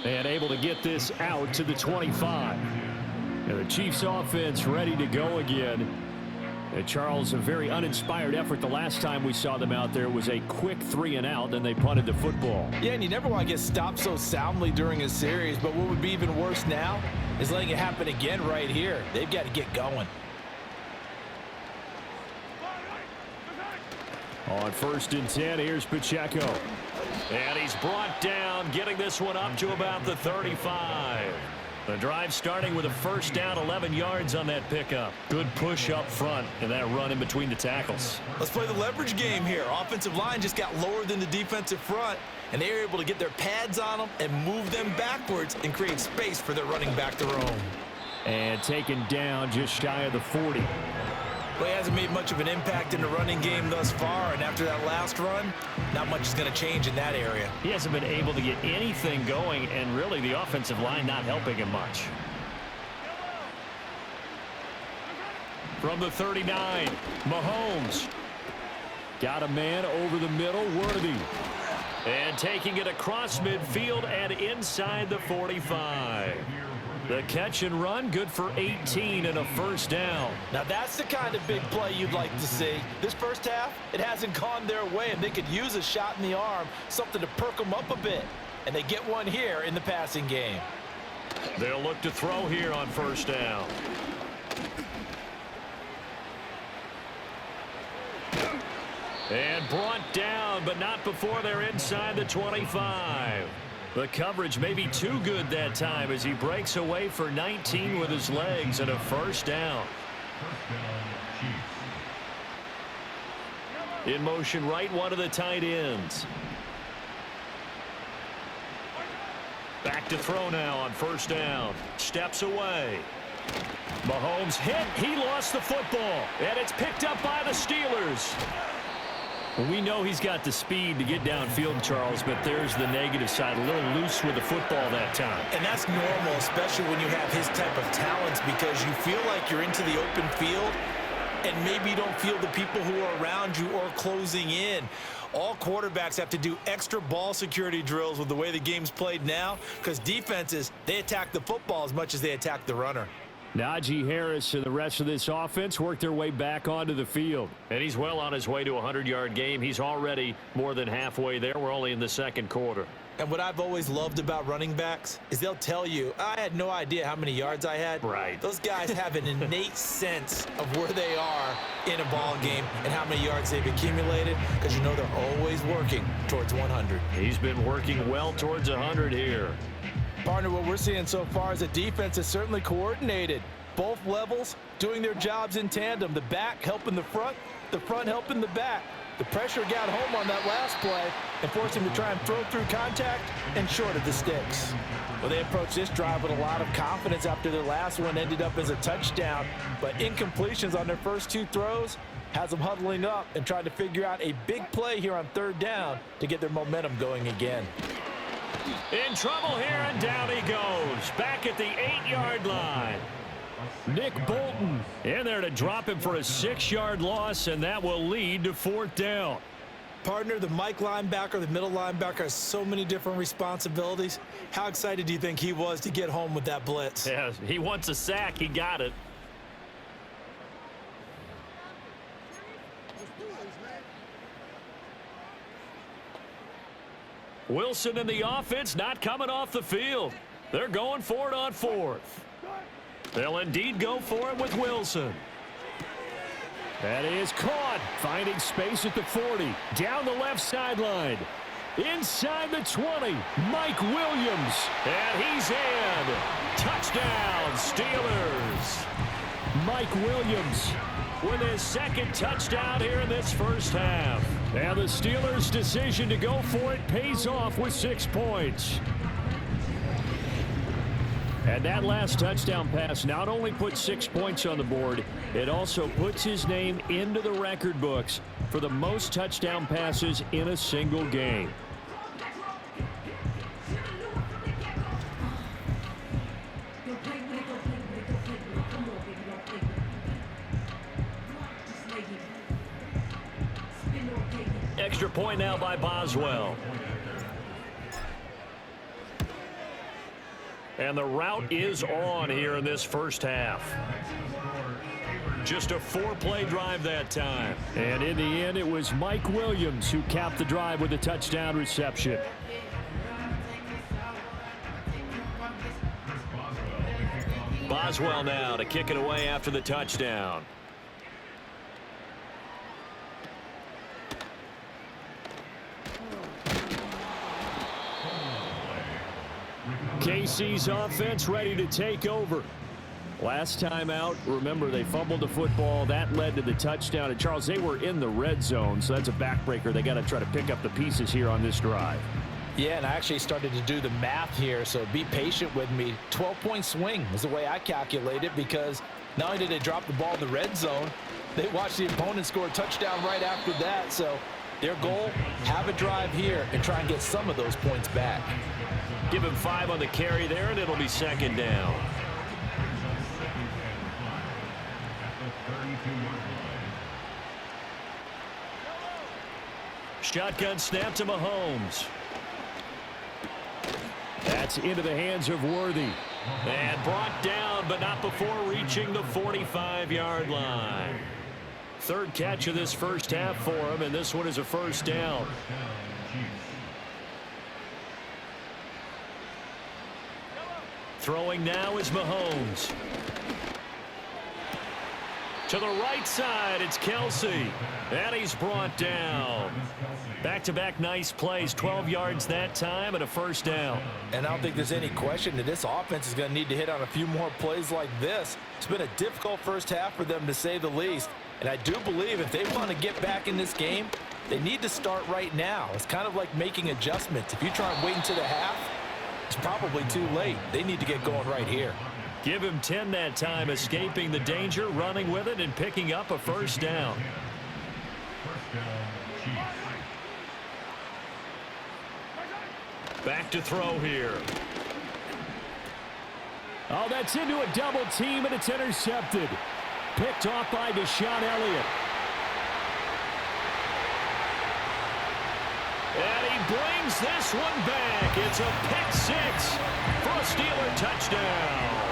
And able to get this out to the 25. And the Chiefs offense ready to go again. Charles, a very uninspired effort. The last time we saw them out there was a quick 3-and-out, then they punted the football. Yeah, and you never want to get stopped so soundly during a series, but what would be even worse now is letting it happen again right here. They've got to get going. On 1st and 10, here's Pacheco. And he's brought down, getting this one up to about the 35. The drive starting with a 1st down, 11 yards on that pickup. Good push up front and that run in between the tackles. Let's play the leverage game here. Offensive line just got lower than the defensive front, and they were able to get their pads on them and move them backwards and create space for their running back to roam. And taken down just shy of the 40. Well, he hasn't made much of an impact in the running game thus far, and after that last run, not much is going to change in that area. He hasn't been able to get anything going, and really the offensive line not helping him much. From the 39, Mahomes. Got a man over the middle, Worthy. And taking it across midfield and inside the 45. The catch and run, good for 18 and a 1st down. Now that's the kind of big play you'd like to see. This first half, it hasn't gone their way, and they could use a shot in the arm, something to perk them up a bit. And they get one here in the passing game. They'll look to throw here on 1st down. And brought down, but not before they're inside the 25. The coverage may be too good that time as he breaks away for 19 with his legs and a 1st down. In motion right, one of the tight ends. Back to throw now on 1st down. Steps away. Mahomes hit. He lost the football. And it's picked up by the Steelers. We know he's got the speed to get downfield, Charles, but there's the negative side. A little loose with the football that time. And that's normal, especially when you have his type of talents, because you feel like you're into the open field and maybe you don't feel the people who are around you or closing in. All quarterbacks have to do extra ball security drills with the way the game's played now, because defenses, they attack the football as much as they attack the runner. Najee Harris and the rest of this offense work their way back onto the field. And he's well on his way to a 100-yard game. He's already more than halfway there. We're only in the 2nd quarter. And what I've always loved about running backs is they'll tell you, I had no idea how many yards I had. Right. Those guys have an innate sense of where they are in a ball game and how many yards they've accumulated, because you know they're always working towards 100. He's been working well towards 100 here. Partner, what we're seeing so far is the defense is certainly coordinated. Both levels doing their jobs in tandem. The back helping the front helping the back. The pressure got home on that last play and forced him to try and throw through contact and short of the sticks. Well, they approached this drive with a lot of confidence after their last one ended up as a touchdown. But incompletions on their first 2 throws has them huddling up and trying to figure out a big play here on 3rd down to get their momentum going again. In trouble here, and down he goes. Back at the 8-yard line. Nick Bolton in there to drop him for a 6-yard loss, and that will lead to 4th down. Partner, the Mike linebacker, the middle linebacker has so many different responsibilities. How excited do you think he was to get home with that blitz? Yeah, he wants a sack. He got it. Wilson in the offense not coming off the field. They're going for it on 4th. They'll indeed go for it with Wilson. That is caught. Finding space at the 40. Down the left sideline. Inside the 20. Mike Williams. And he's in. Touchdown, Steelers. Mike Williams with his 2nd touchdown here in this first half. And the Steelers' decision to go for it pays off with 6 points. And that last touchdown pass not only puts 6 points on the board, it also puts his name into the record books for the most touchdown passes in a single game. Extra point now by Boswell. And the route is on here in this first half. Just a 4-play drive that time. And in the end, it was Mike Williams who capped the drive with a touchdown reception. Boswell now to kick it away after the touchdown. KC's offense ready to take over. Last time out, remember, they fumbled the football. That led to the touchdown. And, Charles, they were in the red zone, so that's a backbreaker. They got to try to pick up the pieces here on this drive. Yeah, and I actually started to do the math here, so be patient with me. 12-point swing is the way I calculate it, because not only did they drop the ball in the red zone, they watched the opponent score a touchdown right after that. So their goal, have a drive here and try and get some of those points back. Give him 5 on the carry there, and it'll be second down. Shotgun snap to Mahomes. That's into the hands of Worthy. And brought down, but not before reaching the 45-yard line. Third catch of this first half for him, and this one is a first down. Throwing now is Mahomes. To the right side, it's Kelsey. And he's brought down. Back-to-back nice plays, 12 yards that time and a first down. And I don't think there's any question that this offense is going to need to hit on a few more plays like this. It's been a difficult first half for them, to say the least. And I do believe if they want to get back in this game, they need to start right now. It's kind of like making adjustments. If you try and wait until the half, it's probably too late. They need to get going right here. Give him 10 that time, escaping the danger, running with it, and picking up a first down. Back to throw here. Oh, that's into a double team, and it's intercepted. Picked off by Deshaun Elliott. And he brings this one back. It's a pick 6 for a Steeler touchdown.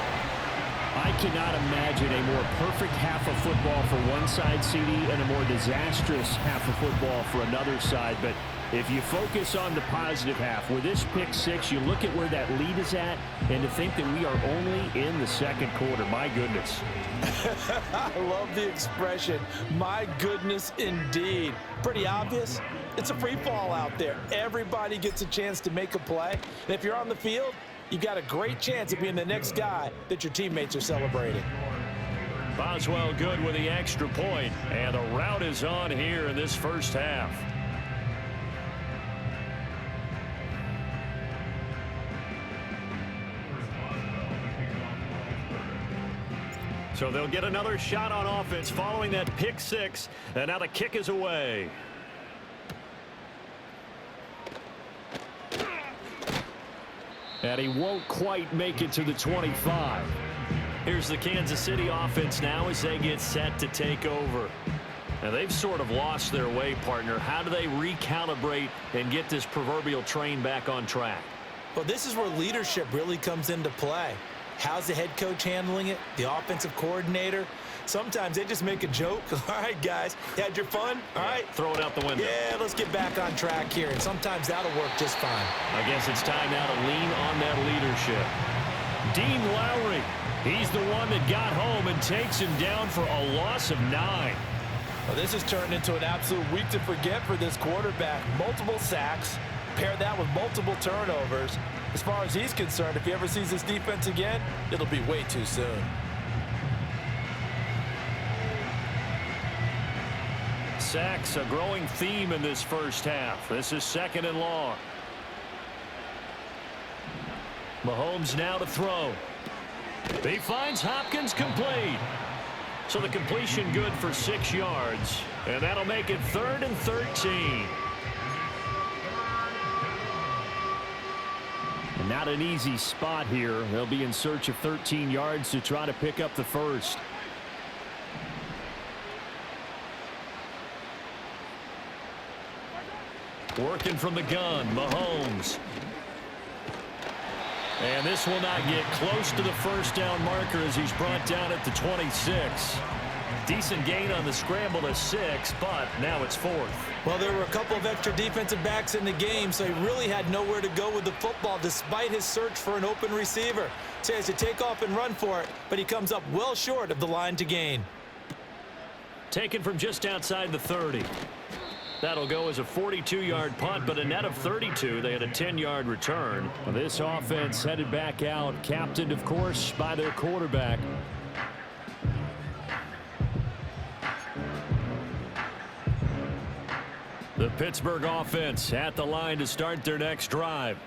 I cannot imagine a more perfect half of football for one side, CD, and a more disastrous half of football for another side. But if you focus on the positive half, with this pick 6, you look at where that lead is at, and to think that we are only in the second quarter. My goodness. I love the expression, my goodness indeed. Pretty obvious. It's a free fall out there. Everybody gets a chance to make a play. And if you're on the field, you've got a great chance of being the next guy that your teammates are celebrating. Boswell good with the extra point, and the route is on here in this first half. So they'll get another shot on offense following that pick 6, and now the kick is away. And he won't quite make it to the 25. Here's the Kansas City offense now as they get set to take over. Now they've sort of lost their way, partner. How do they recalibrate and get this proverbial train back on track? Well, this is where leadership really comes into play. How's the head coach handling it? The offensive coordinator? Sometimes they just make a joke. All right, guys, you had your fun? All right. Throw it out the window. Yeah, let's get back on track here. And sometimes that'll work just fine. I guess it's time now to lean on that leadership. Dean Lowry, he's the one that got home and takes him down for a loss of 9. Well, this has turned into an absolute week to forget for this quarterback. Multiple sacks, pair that with multiple turnovers. As far as he's concerned, if he ever sees this defense again, it'll be way too soon. Sacks, a growing theme in this first half. This is 2nd and long. Mahomes now to throw. He finds Hopkins complete. So the completion good for 6 yards. And that'll make it 3rd and 13. Not an easy spot here. They'll be in search of 13 yards to try to pick up the first. Working from the gun, Mahomes. And this will not get close to the first down marker as he's brought down at the 26. Decent gain on the scramble to 6, but now it's 4th. Well, there were a couple of extra defensive backs in the game, so he really had nowhere to go with the football despite his search for an open receiver. So he has to take off and run for it, but he comes up well short of the line to gain. Taken from just outside the 30. That'll go as a 42-yard punt, but a net of 32. They had a 10-yard return. This offense headed back out, captained, of course, by their quarterback. The Pittsburgh offense at the line to start their next drive.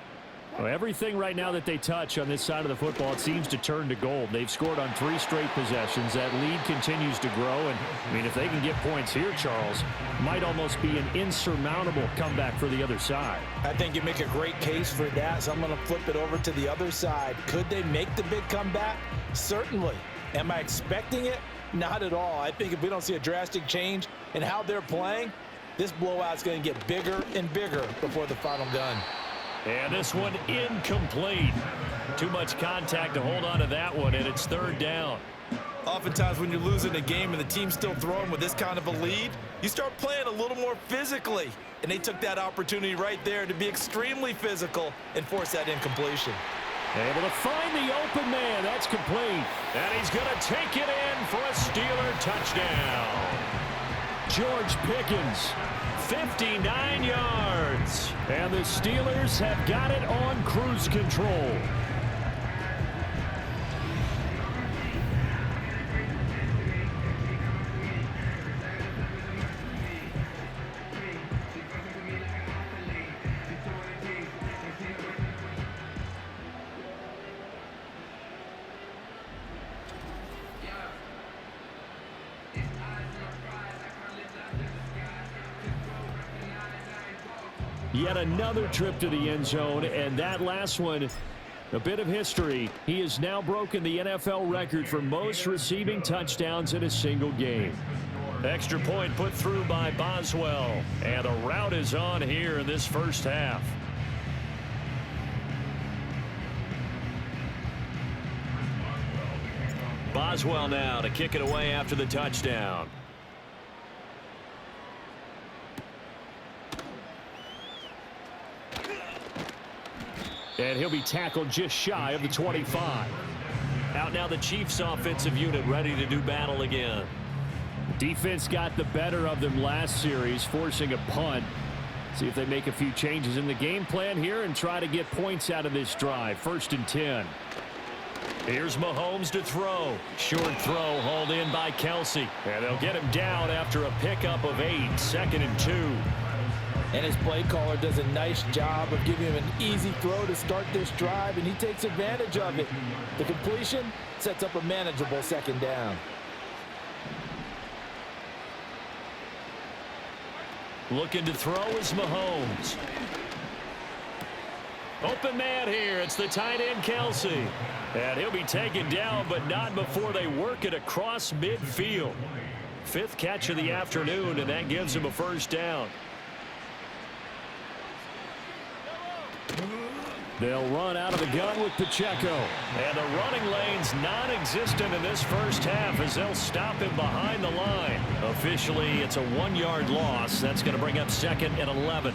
Well, everything right now that they touch on this side of the football, it seems to turn to gold. They've scored on 3 straight possessions. That lead continues to grow. And, I mean, if they can get points here, Charles, might almost be an insurmountable comeback for the other side. I think you make a great case for that, so I'm going to flip it over to the other side. Could they make the big comeback? Certainly. Am I expecting it? Not at all. I think if we don't see a drastic change in how they're playing, this blowout's going to get bigger and bigger before the final gun. And this one incomplete. Too much contact to hold on to that one, and it's 3rd down. Oftentimes when you're losing a game and the team's still throwing with this kind of a lead, you start playing a little more physically. And they took that opportunity right there to be extremely physical and force that incompletion. Able to find the open man. That's complete. And he's going to take it in for a Steeler touchdown. George Pickens, 59 yards. and the Steelers have got it on cruise control. Yet another trip to the end zone, and that last one, a bit of history. He has now broken the NFL record for most receiving touchdowns in a single game. Extra point put through by Boswell, and the route is on here in this first half. Boswell now to kick it away after the touchdown. And he'll be tackled just shy of the 25. Out now the Chiefs offensive unit ready to do battle again. Defense got the better of them last series, forcing a punt. See if they make a few changes in the game plan here and try to get points out of this drive. 1st and 10. Here's Mahomes to throw. Short throw hauled in by Kelsey. And they'll get him down after a pickup of 8. 2nd and 2. And his play caller does a nice job of giving him an easy throw to start this drive, and he takes advantage of it. The completion sets up a manageable 2nd down. Looking to throw is Mahomes. Open man here. It's the tight end, Kelsey. And he'll be taken down, but not before they work it across midfield. 5th catch of the afternoon, and that gives him a 1st down. They'll run out of the gun with Pacheco. And the running lane's non-existent in this first half as they'll stop him behind the line. Officially, it's a 1-yard loss. That's going to bring up 2nd and 11.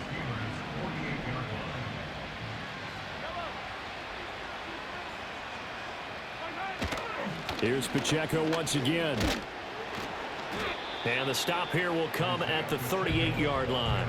Here's Pacheco once again. And the stop here will come at the 38-yard line.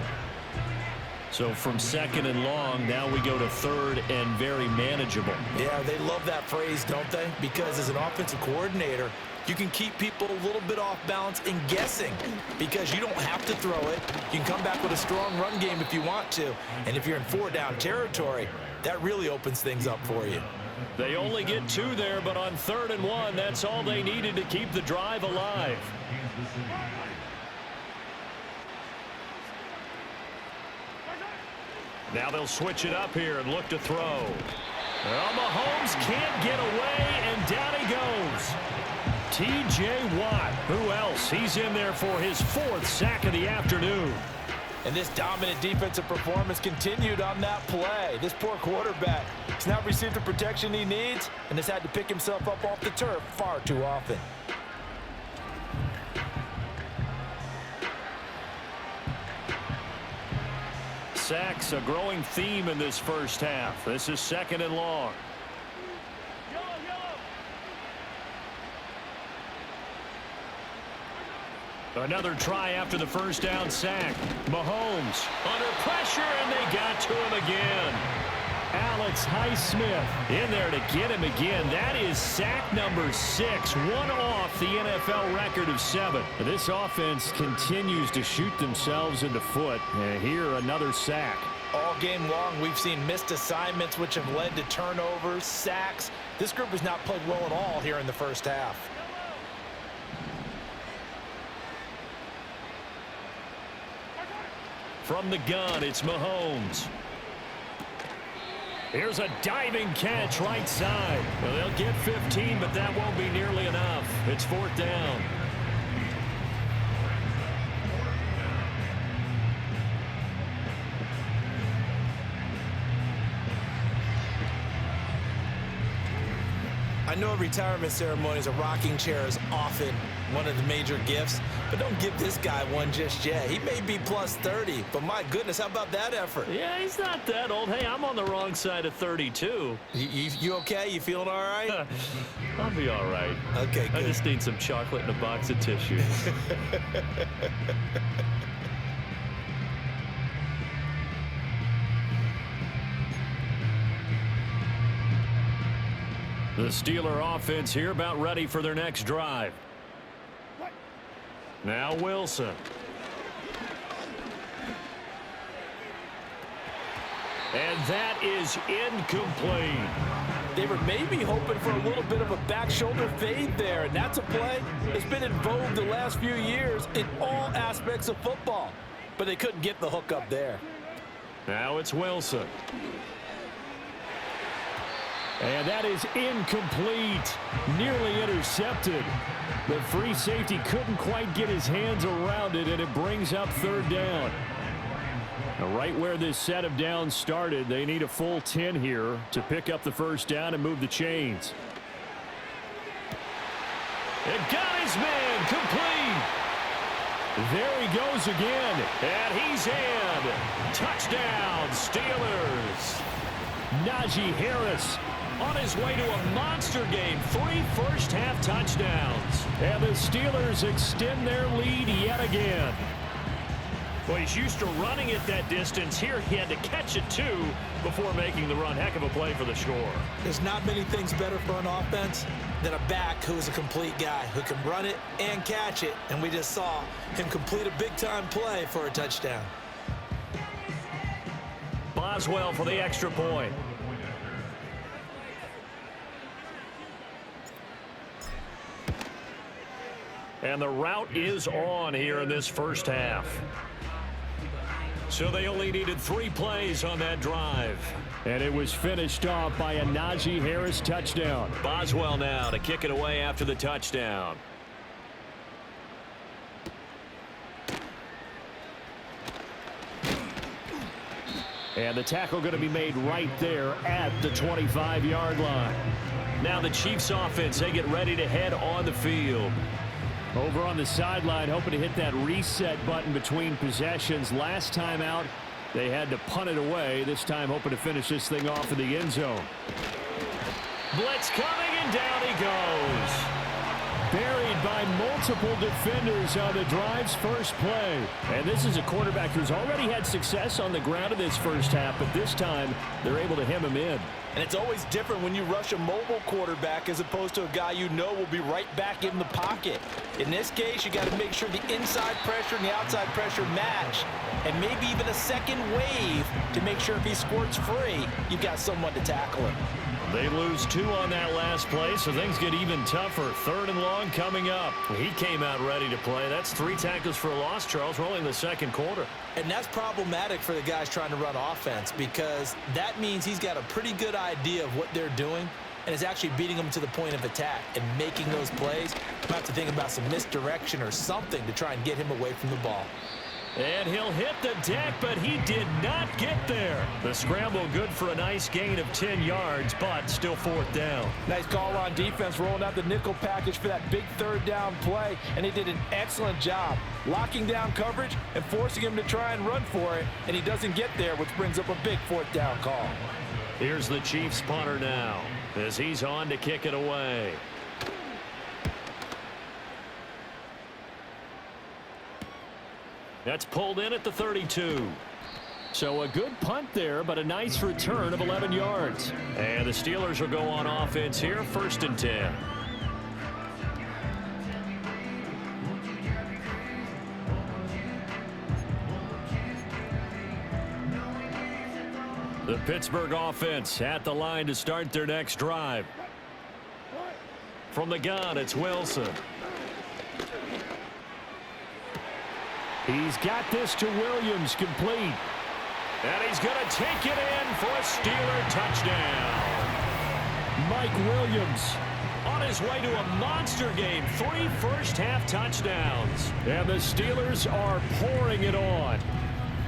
So from 2nd and long, now we go to 3rd and very manageable. Yeah, they love that phrase, don't they? Because as an offensive coordinator, you can keep people a little bit off balance and guessing because you don't have to throw it. You can come back with a strong run game if you want to. And if you're in 4-down territory, that really opens things up for you. They only get 2 there, but on 3rd and 1, that's all they needed to keep the drive alive. Now they'll switch it up here and look to throw. Well, Mahomes can't get away, and down he goes. T.J. Watt, who else? He's in there for his 4th sack of the afternoon. And this dominant defensive performance continued on that play. This poor quarterback has not received the protection he needs and has had to pick himself up off the turf far too often. sacks a growing theme in this first half. This is 2nd and long. Another try after the first down sack. Mahomes under pressure, and they got to him again. Alex Highsmith In there to get him again. That is sack number 6, one off the NFL record of 7. This offense continues to shoot themselves in the foot. And here, another sack. All game long, we've seen missed assignments, which have led to turnovers, sacks. This group has not played well at all here in the first half. From the gun, it's Mahomes. Here's a diving catch right side. Well, they'll get 15, but that won't be nearly enough. It's 4th down. I know a retirement ceremony is a rocking chair is often one of the major gifts, but don't give this guy one just yet. He may be plus 30, but my goodness, how about that effort? Yeah, he's not that old. Hey, I'm on the wrong side of 32. You okay? You feeling all right? I'll be all right. Okay, good. I just need some chocolate and a box of tissues. The Steeler offense here about ready for their next drive. Now Wilson. And that is incomplete. They were maybe hoping for a little bit of a back shoulder fade there, and that's a play that's been in vogue the last few years in all aspects of football. But they couldn't get the hook up there. Now it's Wilson. And that is incomplete. Nearly intercepted. The free safety couldn't quite get his hands around it, and it brings up 3rd down. Now, right where this set of downs started, they need a full 10 here to pick up the first down and move the chains. It got his man complete. There he goes again. And he's in. Touchdown, Steelers. Najee Harris on his way to a monster game. 3 first-half touchdowns. And the Steelers extend their lead yet again. Well, he's used to running it that distance. Here he had to catch it, too, before making the run. Heck of a play for the score. There's not many things better for an offense than a back who's a complete guy who can run it and catch it. And we just saw him complete a big-time play for a touchdown. Boswell for the extra point. And the route is on here in this first half. So they only needed 3 plays on that drive. And it was finished off by a Najee Harris touchdown. Boswell now to kick it away after the touchdown. And the tackle going to be made right there at the 25-yard line. Now the Chiefs offense, they get ready to head on the field. Over on the sideline, hoping to hit that reset button between possessions. Last time out, they had to punt it away. This time, hoping to finish this thing off in the end zone. Blitz coming, and down he goes. Buried by multiple defenders on the drive's first play. And this is a quarterback who's already had success on the ground in this first half, but this time, they're able to hem him in. And it's always different when you rush a mobile quarterback as opposed to a guy you know will be right back in the pocket. In this case, you got to make sure the inside pressure and the outside pressure match, and maybe even a second wave to make sure if he squirts free, you've got someone to tackle him. They lose 2 on that last play, so things get even tougher. 3rd and long coming up. He came out ready to play. That's 3 tackles for a loss, Charles, rolling the second quarter. And that's problematic for the guys trying to run offense, because that means he's got a pretty good idea of what they're doing and is actually beating them to the point of attack and making those plays. You have to think about some misdirection or something to try and get him away from the ball. And he'll hit the deck, but he did not get there. The scramble good for a nice gain of 10 yards, but still fourth down. Nice call on defense, rolling out the nickel package for that big third down play, and he did an excellent job locking down coverage and forcing him to try and run for it, and he doesn't get there, which brings up a big fourth down call. Here's the Chiefs punter now as he's on to kick it away. That's pulled in at the 32. So a good punt there, but a nice return of 11 yards. And the Steelers will go on offense here, 1st and 10. The Pittsburgh offense at the line to start their next drive. From the gun, it's Wilson. He's got this to Williams, complete. And he's going to take it in for a Steeler touchdown. Mike Williams On his way to a monster game, 3 first-half touchdowns. And the Steelers are pouring it on.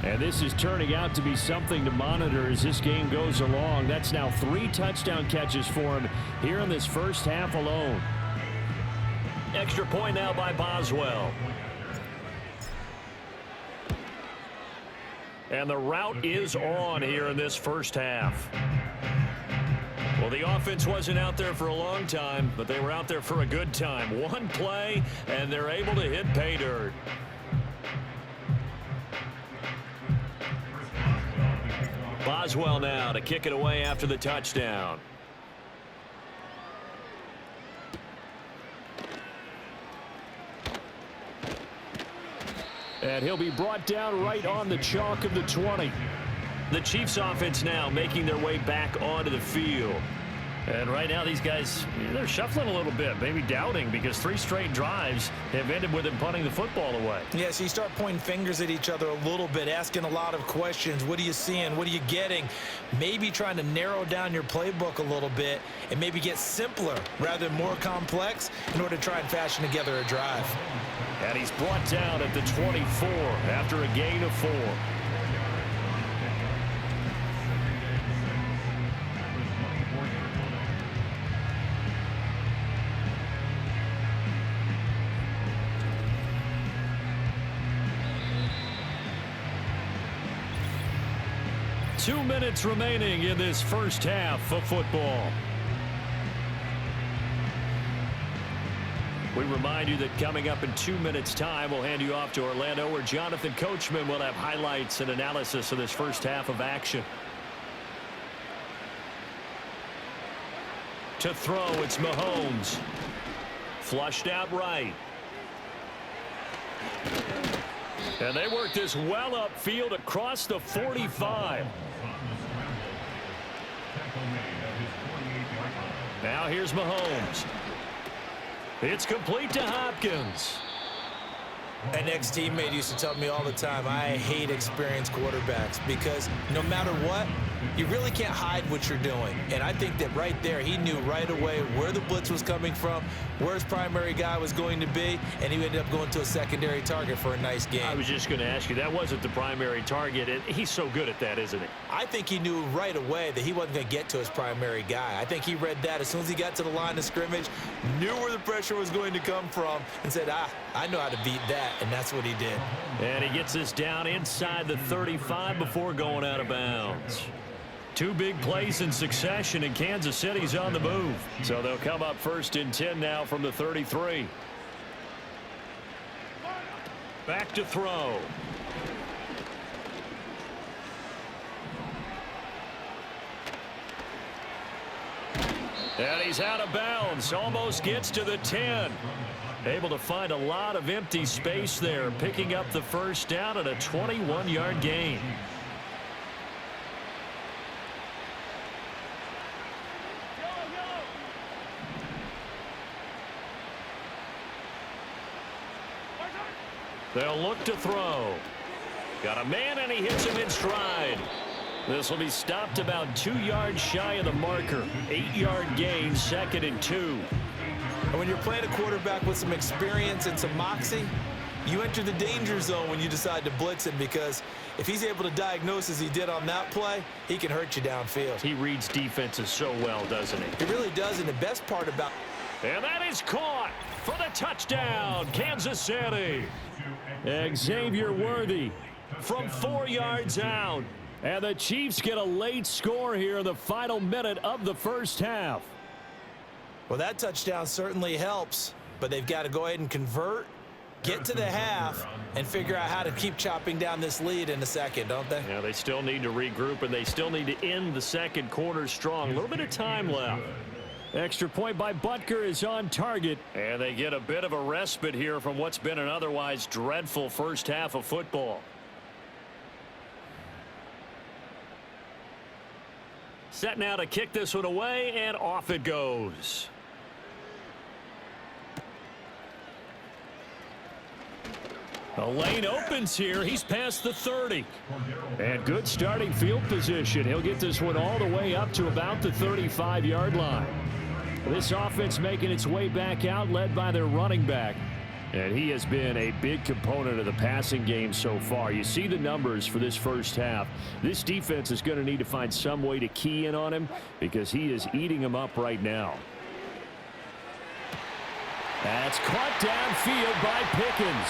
And this is turning out to be something to monitor as this game goes along. That's now 3 touchdown catches for him here in this first half alone. Extra point now by Boswell. And the route is on here in this first half. Well, the offense wasn't out there for a long time, but they were out there for a good time. One play, and they're able to hit pay dirt. Boswell now to kick it away after the touchdown. And he'll be brought down right on the chalk of the 20. The Chiefs offense now making their way back onto the field. And right now these guys, they're shuffling a little bit, maybe doubting, because 3 straight drives have ended with them punting the football away. Yeah, so you start pointing fingers at each other a little bit, asking a lot of questions. What are you seeing? What are you getting? Maybe trying to narrow down your playbook a little bit and maybe get simpler rather than more complex in order to try and fashion together a drive. And he's brought down at the 24 after a gain of 4. Two minutes remaining in this first half of football. We remind you that coming up in 2 minutes' time, we'll hand you off to Orlando, where Jonathan Coachman will have highlights and analysis of this first half of action. To throw, it's Mahomes. Flushed out right. And they work this well upfield across the 45. Now here's Mahomes. It's complete to Hopkins. An ex-teammate used to tell me all the time, I hate experienced quarterbacks because no matter what, you really can't hide what you're doing. And I think that right there, he knew right away where the blitz was coming from, where his primary guy was going to be, and he ended up going to a secondary target for a nice game. I was just going to ask you, that wasn't the primary target, and he's so good at that, isn't he? I think he knew right away that he wasn't going to get to his primary guy. I think he read that as soon as he got to the line of scrimmage, knew where the pressure was going to come from, and said, I know how to beat that, and that's what he did. And he gets us down inside the 35 before going out of bounds. 2 big plays in succession, and Kansas City's on the move. So they'll come up 1st and 10 now from the 33. Back to throw. And he's out of bounds. Almost gets to the 10. Able to find a lot of empty space there, picking up the first down at a 21-yard gain. They'll look to throw. Got a man, and he hits him in stride. This will be stopped about 2 yards shy of the marker. 8-yard gain, 2nd and 2. And when you're playing a quarterback with some experience and some moxie, You enter the danger zone when you decide to blitz him, because if he's able to diagnose as he did on that play, he can hurt you downfield. He reads defenses so well, doesn't he? He really does, and the best part about... And that is caught for the touchdown, Kansas City. Xavier Worthy from 4 yards out. And the Chiefs get a late score here in the final minute of the first half. Well, that touchdown certainly helps, but they've got to go ahead and convert, get to the half, and figure out how to keep chopping down this lead in the second, don't they? Yeah, they still need to regroup, and they still need to end the second quarter strong. A little bit of time left. Extra point by Butker is on target. And they get a bit of a respite here from what's been an otherwise dreadful first half of football. Set now to kick this one away, and off it goes. The lane opens here. He's past the 30. And good starting field position. He'll get this one all the way up to about the 35-yard line. This offense making its way back out, led by their running back. And he has been a big component of the passing game so far. You see the numbers for this first half. This defense is going to need to find some way to key in on him, because he is eating them up right now. That's caught downfield by Pickens.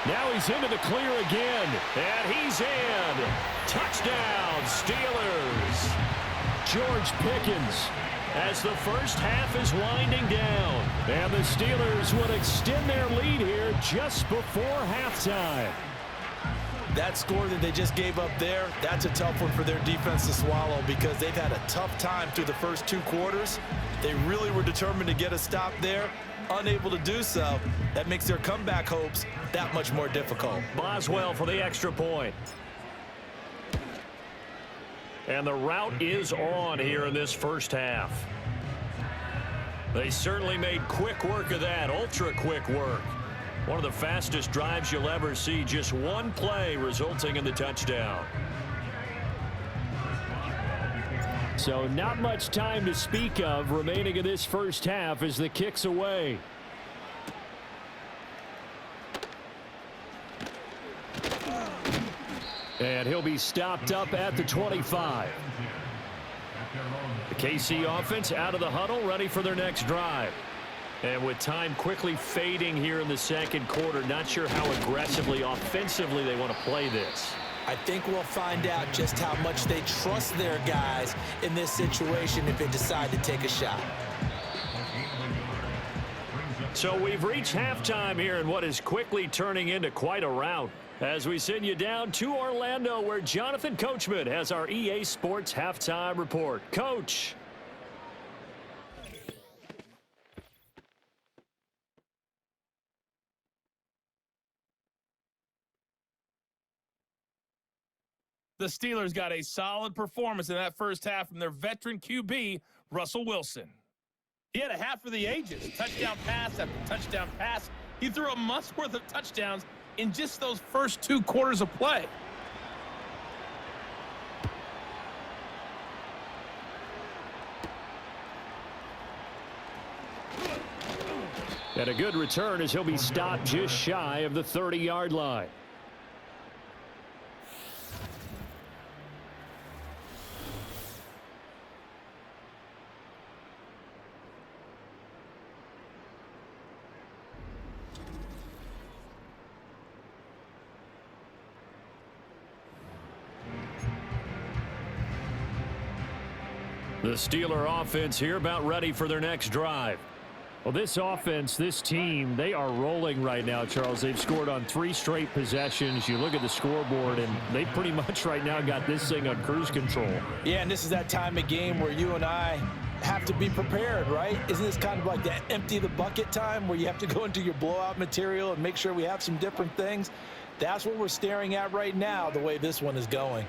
Now he's into the clear again. And he's in. Touchdown, Steelers. George Pickens, as the first half is winding down. and the Steelers would extend their lead here just before halftime. That score that they just gave up there, that's a tough one for their defense to swallow, because they've had a tough time through the first 2 quarters. They really were determined to get a stop there, unable to do so. That makes their comeback hopes that much more difficult. Boswell for the extra point. And the route is on here in this first half. They certainly made quick work of that, ultra quick work. One of the fastest drives you'll ever see, just one play resulting in the touchdown. So not much time to speak of remaining in this first half as the kick's away. And he'll be stopped up at the 25. The KC offense out of the huddle, ready for their next drive. And with time quickly fading here in the second quarter, not sure how aggressively, offensively they want to play this. I think we'll find out just how much they trust their guys in this situation if they decide to take a shot. So we've reached halftime here in what is quickly turning into quite a rout, as we send you down to Orlando, where Jonathan Coachman has our EA Sports halftime report. Coach. The Steelers got a solid performance in that first half from their veteran QB, Russell Wilson. He had a half for the ages. Touchdown pass after touchdown pass. He threw a month's worth of touchdowns in just those first 2 quarters of play. And a good return as he'll be stopped just shy of the 30-yard line. The Steeler offense here about ready for their next drive. Well, this offense, this team, they are rolling right now, Charles. They've scored on 3 straight possessions. You look at the scoreboard, and they pretty much right now got this thing on cruise control. Yeah, and this is that time of game where you and I have to be prepared, right? Isn't this kind of like that empty the bucket time where you have to go into your blowout material and make sure we have some different things? That's what we're staring at right now, the way this one is going.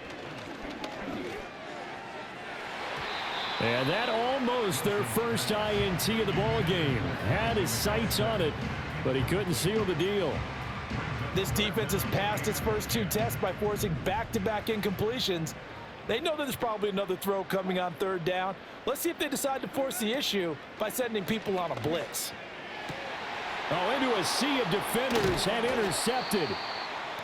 And that almost their first INT of the ball game. Had his sights on it, but he couldn't seal the deal. This defense has passed its first 2 tests by forcing back-to-back incompletions. They know that there's probably another throw coming on 3rd down. Let's see if they decide to force the issue by sending people on a blitz. Oh, into a sea of defenders and intercepted.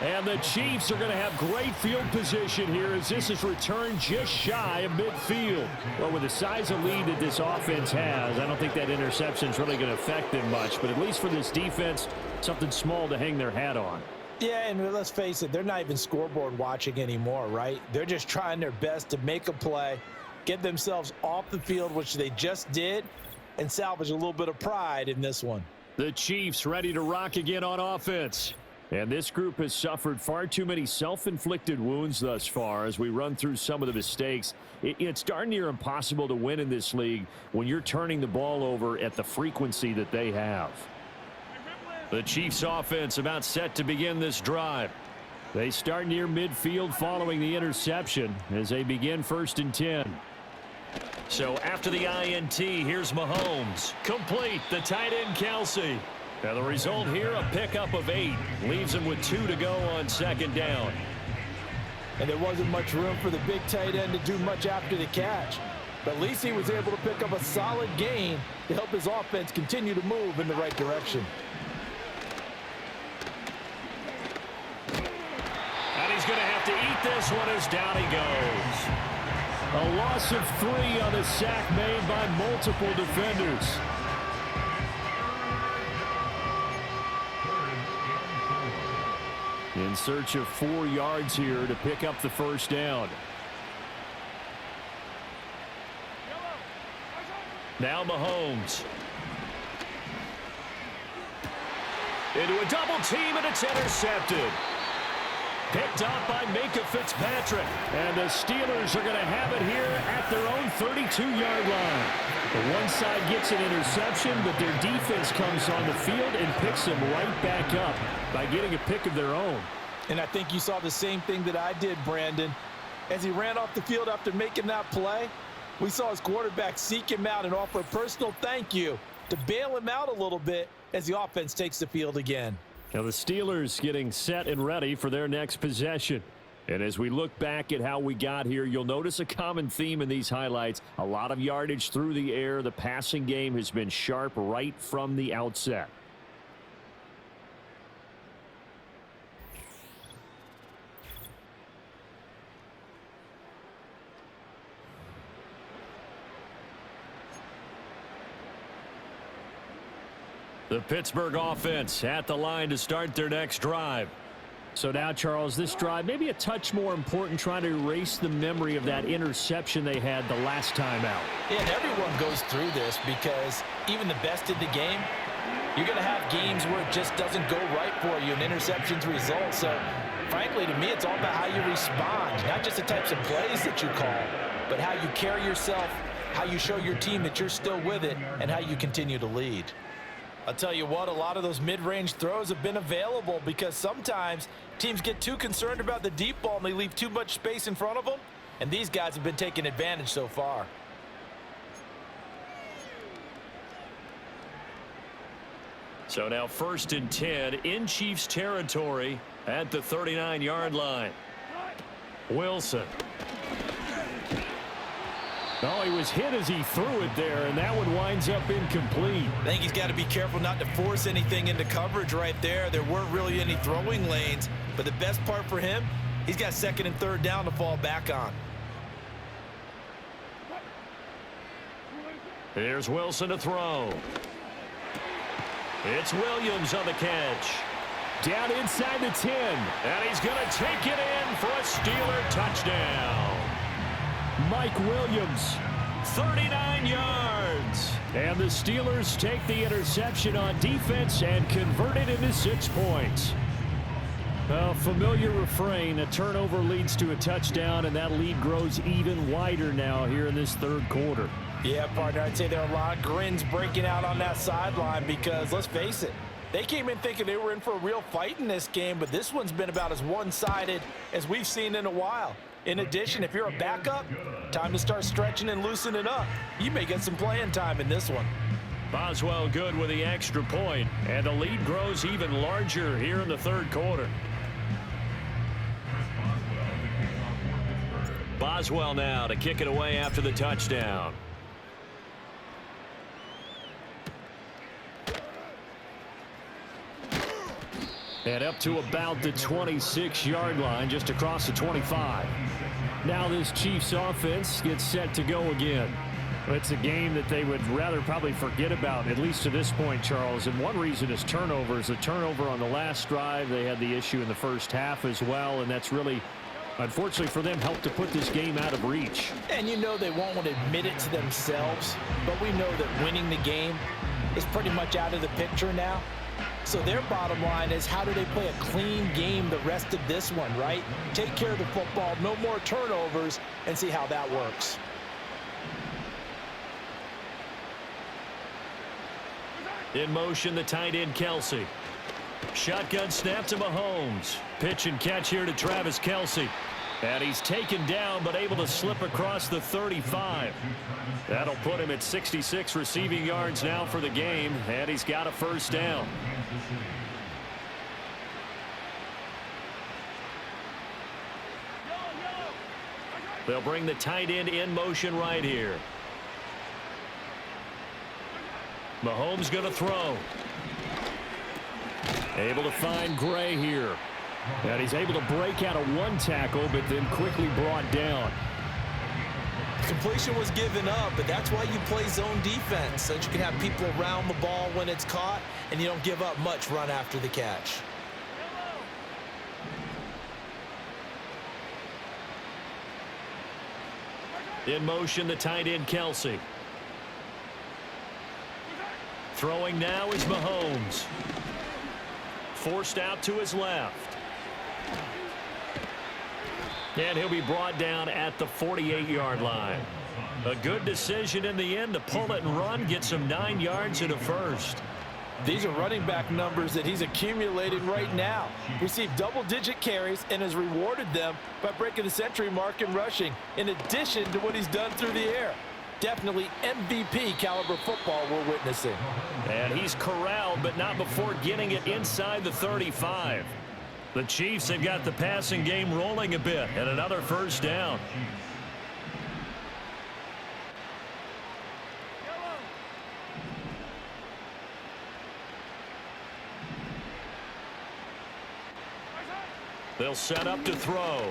And the Chiefs are going to have great field position here as this is returned just shy of midfield. Well, with the size of lead that this offense has, I don't think that interception is really going to affect them much. But at least for this defense, something small to hang their hat on. Yeah, and let's face it, they're not even scoreboard watching anymore, right? They're just trying their best to make a play, get themselves off the field, which they just did, and salvage a little bit of pride in this one. The Chiefs ready to rock again on offense. And this group has suffered far too many self-inflicted wounds thus far as we run through some of the mistakes. It's darn near impossible to win in this league when you're turning the ball over at the frequency that they have. The Chiefs offense about set to begin this drive. They start near midfield following the interception as they begin 1st and 10. So after the INT, here's Mahomes. Complete, the tight end Kelsey. Now the result here, a pickup of 8. Leaves him with 2 to go on 2nd down. And there wasn't much room for the big tight end to do much after the catch. But at least he was able to pick up a solid gain to help his offense continue to move in the right direction. And he's going to have to eat this one as down he goes. A loss of 3 on the sack made by multiple defenders. In search of 4 yards here to pick up the 1st down. Now Mahomes. Into a double team, and it's intercepted. Picked up by Minka Fitzpatrick. And the Steelers are going to have it here at their own 32-yard line. The one side gets an interception, but their defense comes on the field and picks them right back up by getting a pick of their own. And I think you saw the same thing that I did, Brandon. As he ran off the field after making that play, we saw his quarterback seek him out and offer a personal thank you to bail him out a little bit as the offense takes the field again. Now the Steelers getting set and ready for their next possession. And as we look back at how we got here, you'll notice a common theme in these highlights. A lot of yardage through the air. The passing game has been sharp right from the outset. The Pittsburgh offense at the line to start their next drive. So now, Charles, this drive maybe a touch more important, trying to erase the memory of that interception they had the last time out. Yeah, and everyone goes through this because even the best in the game, you're going to have games where it just doesn't go right for you and interceptions result. So, frankly, to me, it's all about how you respond, not just the types of plays that you call, but how you carry yourself, how you show your team that you're still with it, and how you continue to lead. I'll tell you what, a lot of those mid-range throws have been available because sometimes teams get too concerned about the deep ball and they leave too much space in front of them, and these guys have been taking advantage so far. So now 1st and 10 in Chiefs territory at the 39-yard line. Wilson. Oh, he was hit as he threw it there, and that one winds up incomplete. I think he's got to be careful not to force anything into coverage right there. There weren't really any throwing lanes, but the best part for him, he's got 2nd and 3rd down to fall back on. Here's Wilson to throw. It's Williams on the catch. Down inside the 10. And he's going to take it in for a Steeler touchdown. Mike Williams. 39 yards. And the Steelers take the interception on defense and convert it into 6 points. A familiar refrain, a turnover leads to a touchdown, and that lead grows even wider now here in this 3rd quarter. Yeah, partner, I'd say there are a lot of grins breaking out on that sideline because, let's face it, they came in thinking they were in for a real fight in this game, but this one's been about as one-sided as we've seen in a while. In addition, if you're a backup, time to start stretching and loosening up. You may get some playing time in this one. Boswell good with the extra point, and the lead grows even larger here in the 3rd quarter. Boswell now to kick it away after the touchdown. And up to about the 26-yard line, just across the 25. Now this Chiefs offense gets set to go again. It's a game that they would rather probably forget about, at least to this point, Charles. And one reason is turnovers. The turnover on the last drive, they had the issue in the first half as well, and that's really, unfortunately for them, helped to put this game out of reach. And you know they won't want to admit it to themselves, but we know that winning the game is pretty much out of the picture now. So their bottom line is, how do they play a clean game the rest of this one, right? Take care of the football, no more turnovers, and see how that works. In motion, the tight end, Kelce. Shotgun snap to Mahomes. Pitch and catch here to Travis Kelce. And he's taken down, but able to slip across the 35. That'll put him at 66 receiving yards now for the game, and he's got a first down. They'll bring the tight end in motion right here. Mahomes going to throw. Able to find Gray here. And he's able to break out of one tackle, but then quickly brought down. Completion was given up, but that's why you play zone defense, so that you can have people around the ball when it's caught, and you don't give up much run after the catch. In motion, the tight end, Kelce. Throwing now is Mahomes. Forced out to his left. And he'll be brought down at the 48-yard line. A good decision in the end to pull it and run, get some 9 yards and a first. These are running back numbers that he's accumulating right now. Received double-digit carries and has rewarded them by breaking the century mark in rushing, in addition to what he's done through the air. Definitely MVP caliber football we're witnessing. And he's corralled, but not before getting it inside the 35. The Chiefs have got the passing game rolling a bit, and another first down. They'll set up to throw.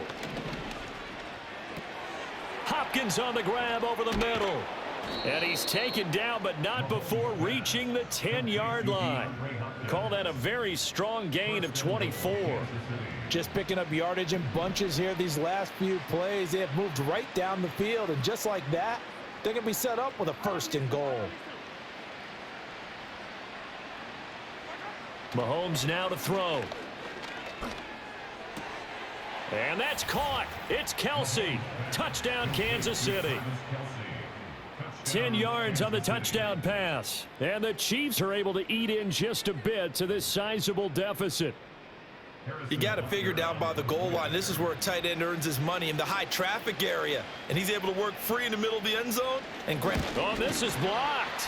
Hopkins on the grab over the middle. And he's taken down, but not before reaching the 10-yard line. Call that a very strong gain of 24. Just picking up yardage in bunches here these last few plays. They have moved right down the field, and just like that, they're going to be set up with a first and goal. Mahomes now to throw. And that's caught. It's Kelce. Touchdown, Kansas City. 10 yards on the touchdown pass. And the Chiefs are able to eat in just a bit to this sizable deficit. You got to figure down by the goal line. This is where a tight end earns his money, in the high traffic area. And he's able to work free in the middle of the end zone and grab. Oh, this is blocked.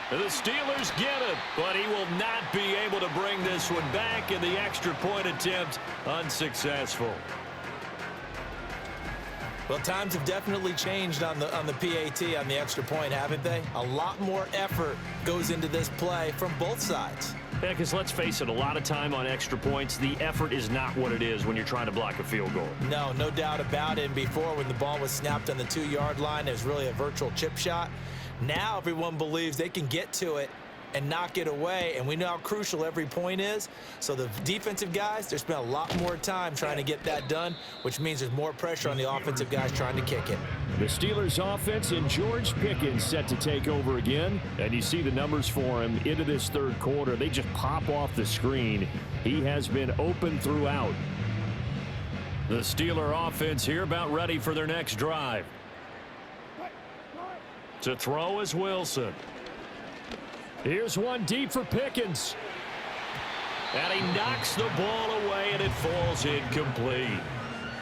The Steelers get it, but he will not be able to bring this one back, in the extra point attempt unsuccessful. Well, times have definitely changed on the PAT, on the extra point, haven't they? A lot more effort goes into this play from both sides. Yeah, because let's face it, a lot of time on extra points, the effort is not what it is when you're trying to block a field goal. No doubt about it. And before, when the ball was snapped on the 2-yard line, it was really a virtual chip shot. Now everyone believes they can get to it and knock it away, and we know how crucial every point is. So the defensive guys, they spent a lot more time trying to get that done, which means there's more pressure on the offensive guys trying to kick it. The Steelers offense and George Pickens set to take over again, and you see the numbers for him into this third quarter. They just pop off the screen. He has been open throughout. The Steeler offense here about ready for their next drive. To throw is Wilson. Here's one deep for Pickens. And he knocks the ball away, and it falls incomplete.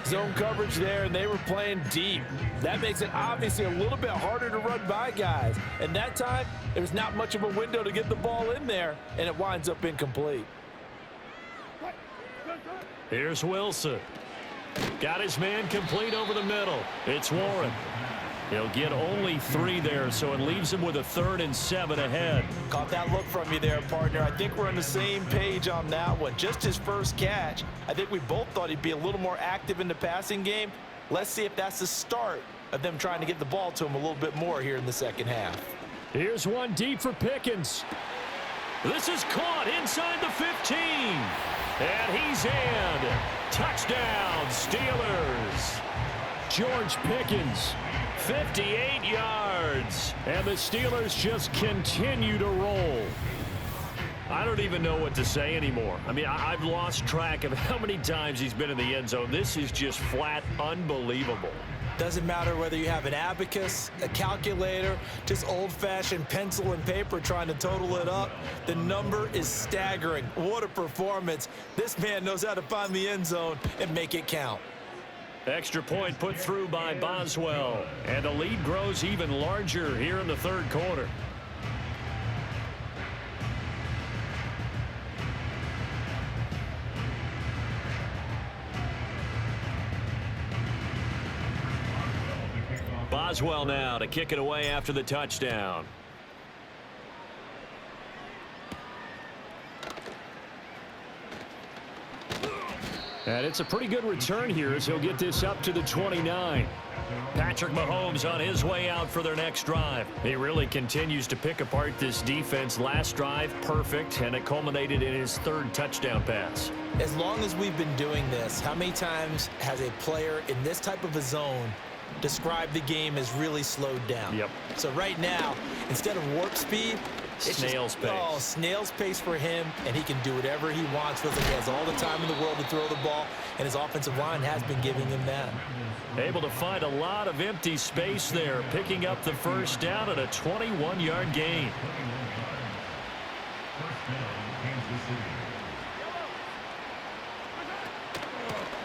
Zone coverage there, and they were playing deep. That makes it obviously a little bit harder to run by guys. And that time, there's not much of a window to get the ball in there, and it winds up incomplete. Here's Wilson. Got his man complete over the middle. It's Warren. He'll get only 3 there, so it leaves him with a 3rd and 7 ahead. Caught that look from you there, partner. I think we're on the same page on that one. Just his first catch. I think we both thought he'd be a little more active in the passing game. Let's see if that's the start of them trying to get the ball to him a little bit more here in the second half. Here's one deep for Pickens. This is caught inside the 15. And he's in. Touchdown, Steelers. George Pickens, 58 yards. And the Steelers just continue to roll. I don't even know what to say anymore. I mean, I've lost track of how many times he's been in the end zone. This is just flat unbelievable. Doesn't matter whether you have an abacus, a calculator, just old-fashioned pencil and paper trying to total it up. The number is staggering. What a performance. This man knows how to find the end zone and make it count. Extra point put through by Boswell. And the lead grows even larger here in the 3rd quarter. Boswell now to kick it away after the touchdown. And it's a pretty good return here as he'll get this up to the 29. Patrick Mahomes on his way out for their next drive. He really continues to pick apart this defense. Last drive, perfect, and it culminated in his 3rd touchdown pass. As long as we've been doing this, how many times has a player in this type of a zone described the game as really slowed down? Yep. So right now, instead of warp speed, it's snail's pace. Oh, snail's pace for him, and he can do whatever he wants with it. He has all the time in the world to throw the ball, and his offensive line has been giving him that. Able to find a lot of empty space there, picking up the 1st down at a 21-yard gain.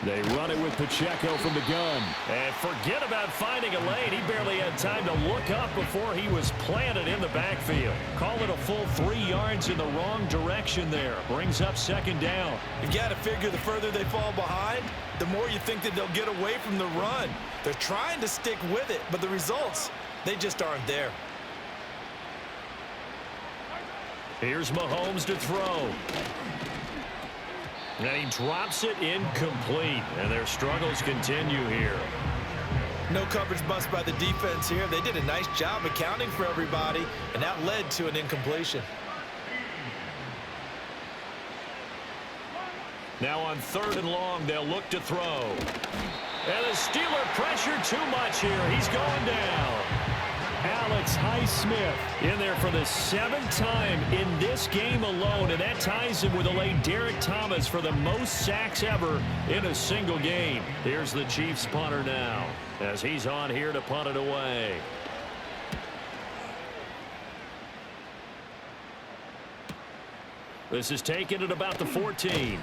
They run it with Pacheco from the gun. And forget about finding a lane. He barely had time to look up before he was planted in the backfield. Call it a full 3 yards in the wrong direction there. Brings up 2nd down. You've got to figure the further they fall behind, the more you think that they'll get away from the run. They're trying to stick with it, but the results, they just aren't there. Here's Mahomes to throw. And he drops it incomplete, and their struggles continue here. No coverage bust by the defense here. They did a nice job accounting for everybody, and that led to an incompletion. Now on 3rd and long, they'll look to throw. And the Steeler pressure too much here. He's going down. Alex Highsmith in there for the 7th time in this game alone, and that ties him with a late Derek Thomas for the most sacks ever in a single game. Here's the Chiefs punter now as he's on here to punt it away. This is taken at about the 14.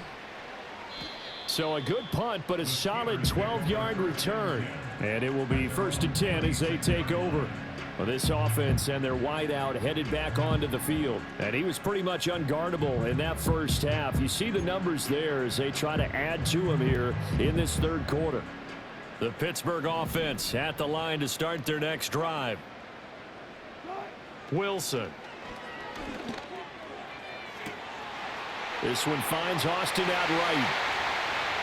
So a good punt, but a solid 12-yard return. And it will be 1st and 10 as they take over. Well, this offense and their wideout headed back onto the field. And he was pretty much unguardable in that 1st half. You see the numbers there as they try to add to him here in this 3rd quarter. The Pittsburgh offense at the line to start their next drive. Wilson. This one finds Austin out right.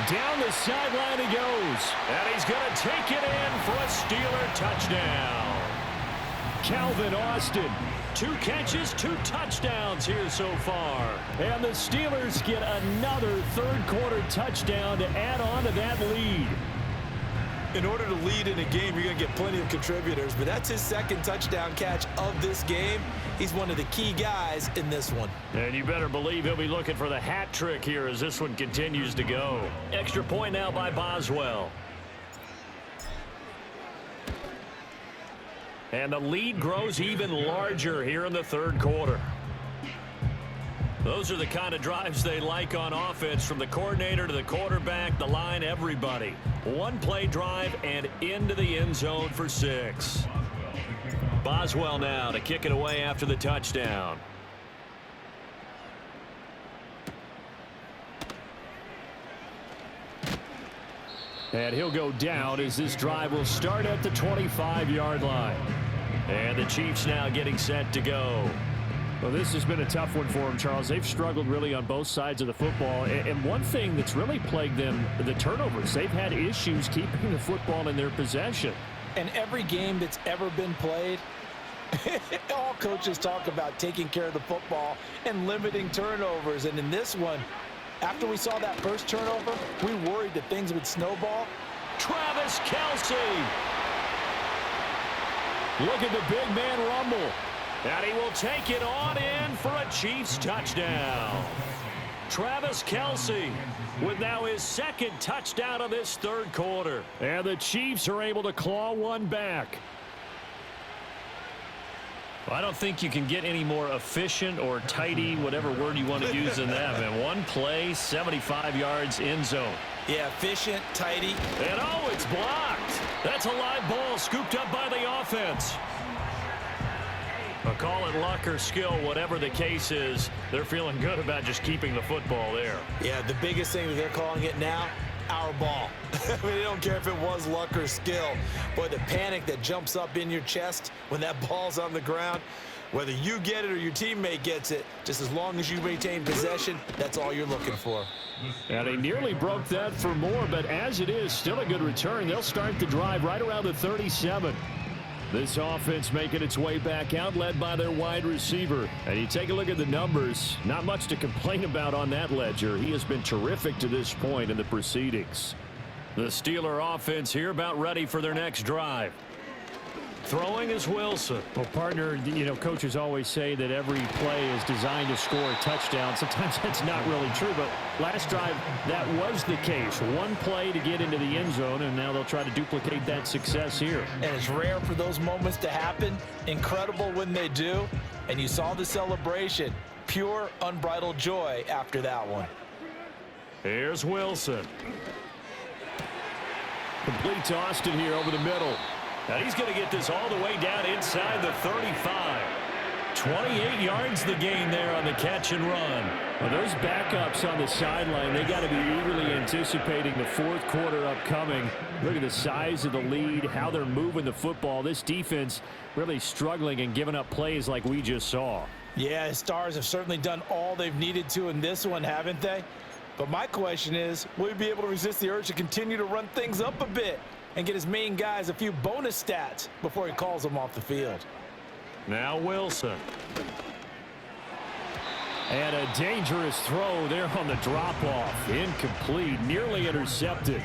Down the sideline he goes. And he's going to take it in for a Steeler touchdown. Calvin Austin, 2 catches, 2 touchdowns here so far. And the Steelers get another 3rd quarter touchdown to add on to that lead. In order to lead in a game, you're going to get plenty of contributors, but that's his 2nd touchdown catch of this game. He's one of the key guys in this one. And you better believe he'll be looking for the hat trick here as this one continues to go. Extra point now by Boswell. And the lead grows even larger here in the 3rd quarter. Those are the kind of drives they like on offense, from the coordinator to the quarterback, the line, everybody. 1-play drive and into the end zone for 6. Boswell now to kick it away after the touchdown. And he'll go down as this drive will start at the 25-yard line. And the Chiefs now getting set to go. Well, this has been a tough one for them, Charles. They've struggled really on both sides of the football. And one thing that's really plagued them, the turnovers. They've had issues keeping the football in their possession. And every game that's ever been played, all coaches talk about taking care of the football and limiting turnovers. And in this one, after we saw that first turnover, we worried that things would snowball. Travis Kelce. Look at the big man rumble. And he will take it on in for a Chiefs touchdown. Travis Kelce with now his second touchdown of this third quarter. And the Chiefs are able to claw one back. I don't think you can get any more efficient or tidy, whatever word you want to use in that. Man, one play, 75 yards end zone. Yeah, efficient, tidy. And oh, it's blocked. That's a live ball scooped up by the offense. I'll call it luck or skill, whatever the case is. They're feeling good about just keeping the football there. Yeah, the biggest thing that they're calling it now, our ball. I mean, they don't care if it was luck or skill. Boy, the panic that jumps up in your chest when that ball's on the ground, whether you get it or your teammate gets it, just as long as you maintain possession, that's all you're looking for. And they nearly broke that for more, but as it is, still a good return. They'll start the drive right around the 37. This offense making its way back out, led by their wide receiver. And you take a look at the numbers, not much to complain about on that ledger. He has been terrific to this point in the proceedings. The Steeler offense here about ready for their next drive. Throwing is Wilson. Well, partner, you know, coaches always say that every play is designed to score a touchdown. Sometimes that's not really true, but last drive, that was the case. One play to get into the end zone, and now they'll try to duplicate that success here. And it's rare for those moments to happen. Incredible when they do. And you saw the celebration. Pure, unbridled joy after that one. Here's Wilson. Complete to Austin here over the middle. And he's going to get this all the way down inside the 35. 28 yards the gain there on the catch and run. Well, those backups on the sideline, they got to be eagerly anticipating the fourth quarter upcoming. Look at the size of the lead, how they're moving the football. This defense really struggling and giving up plays like we just saw. Yeah, his Stars have certainly done all they've needed to in this one, haven't they? But my question is, will he be able to resist the urge to continue to run things up a bit and get his main guys a few bonus stats before he calls them off the field? Now Wilson. And a dangerous throw there on the drop-off. Incomplete, nearly intercepted.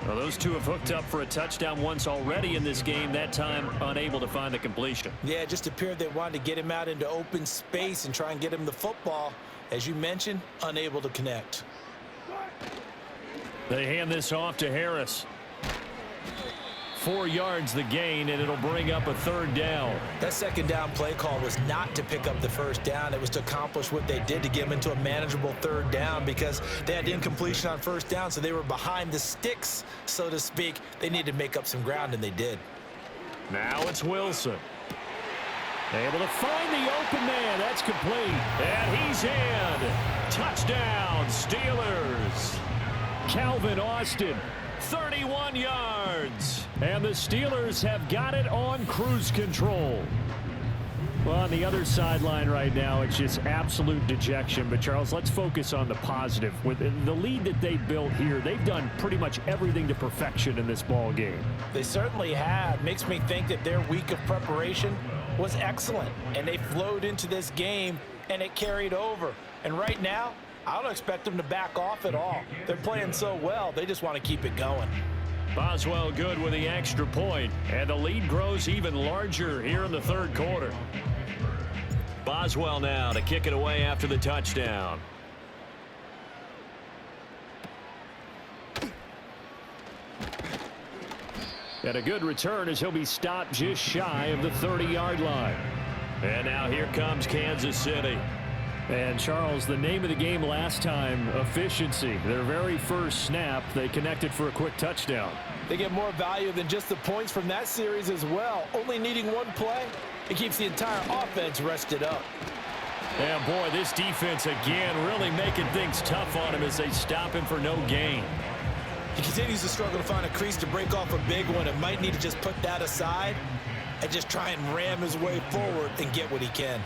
Well, those two have hooked up for a touchdown once already in this game, that time unable to find the completion. Yeah, it just appeared they wanted to get him out into open space and try and get him the football. As you mentioned, unable to connect. They hand this off to Harris. 4 yards the gain, and it'll bring up a third down. That second down play call was not to pick up the first down. It was to accomplish what they did to get them into a manageable third down because they had incompletion on first down, so they were behind the sticks, so to speak. They needed to make up some ground, and they did. Now it's Wilson. Able to find the open man. That's complete. And he's in. Touchdown, Steelers. Calvin Austin. 31 yards. And the Steelers have got it on cruise control. Well, on the other sideline right now, it's just absolute dejection. But, Charles, let's focus on the positive. With the lead that they built here, they've done pretty much everything to perfection in this ball game. They certainly have. Makes me think that their week of preparation was excellent. And they flowed into this game, and it carried over. And right now, I don't expect them to back off at all. They're playing so well, they just want to keep it going. Boswell good with the extra point, and the lead grows even larger here in the third quarter. Boswell now to kick it away after the touchdown. And a good return as he'll be stopped just shy of the 30-yard line. And now here comes Kansas City. And, Charles, the name of the game last time, efficiency. Their very first snap, they connected for a quick touchdown. They get more value than just the points from that series as well. Only needing one play, it keeps the entire offense rested up. And, boy, this defense again really making things tough on him as they stop him for no gain. He continues to struggle to find a crease to break off a big one and might need to just put that aside and just try and ram his way forward and get what he can.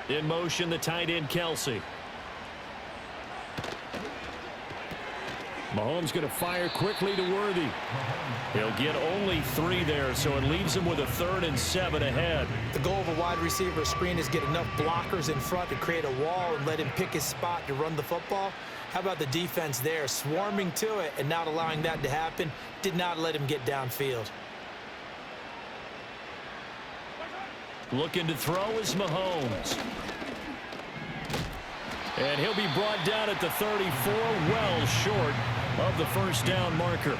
In motion, the tight end, Kelsey. Mahomes going to fire quickly to Worthy. He'll get only 3 there, so it leaves him with a 3rd and 7 ahead. The goal of a wide receiver screen is get enough blockers in front to create a wall and let him pick his spot to run the football. How about the defense there, swarming to it and not allowing that to happen? Did not let him get downfield. Looking to throw is Mahomes. And he'll be brought down at the 34, well short of the first down marker.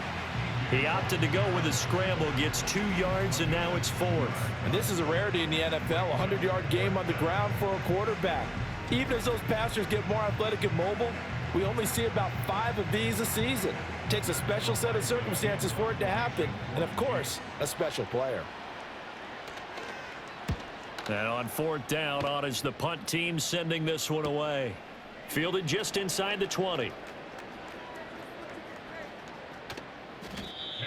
He opted to go with a scramble, gets 2 yards, and now it's 4th. And this is a rarity in the NFL, a 100-yard game on the ground for a quarterback. Even as those passers get more athletic and mobile, we only see about 5 of these a season. It takes a special set of circumstances for it to happen, and of course, a special player. And on 4th down, on is the punt team sending this one away. Fielded just inside the 20.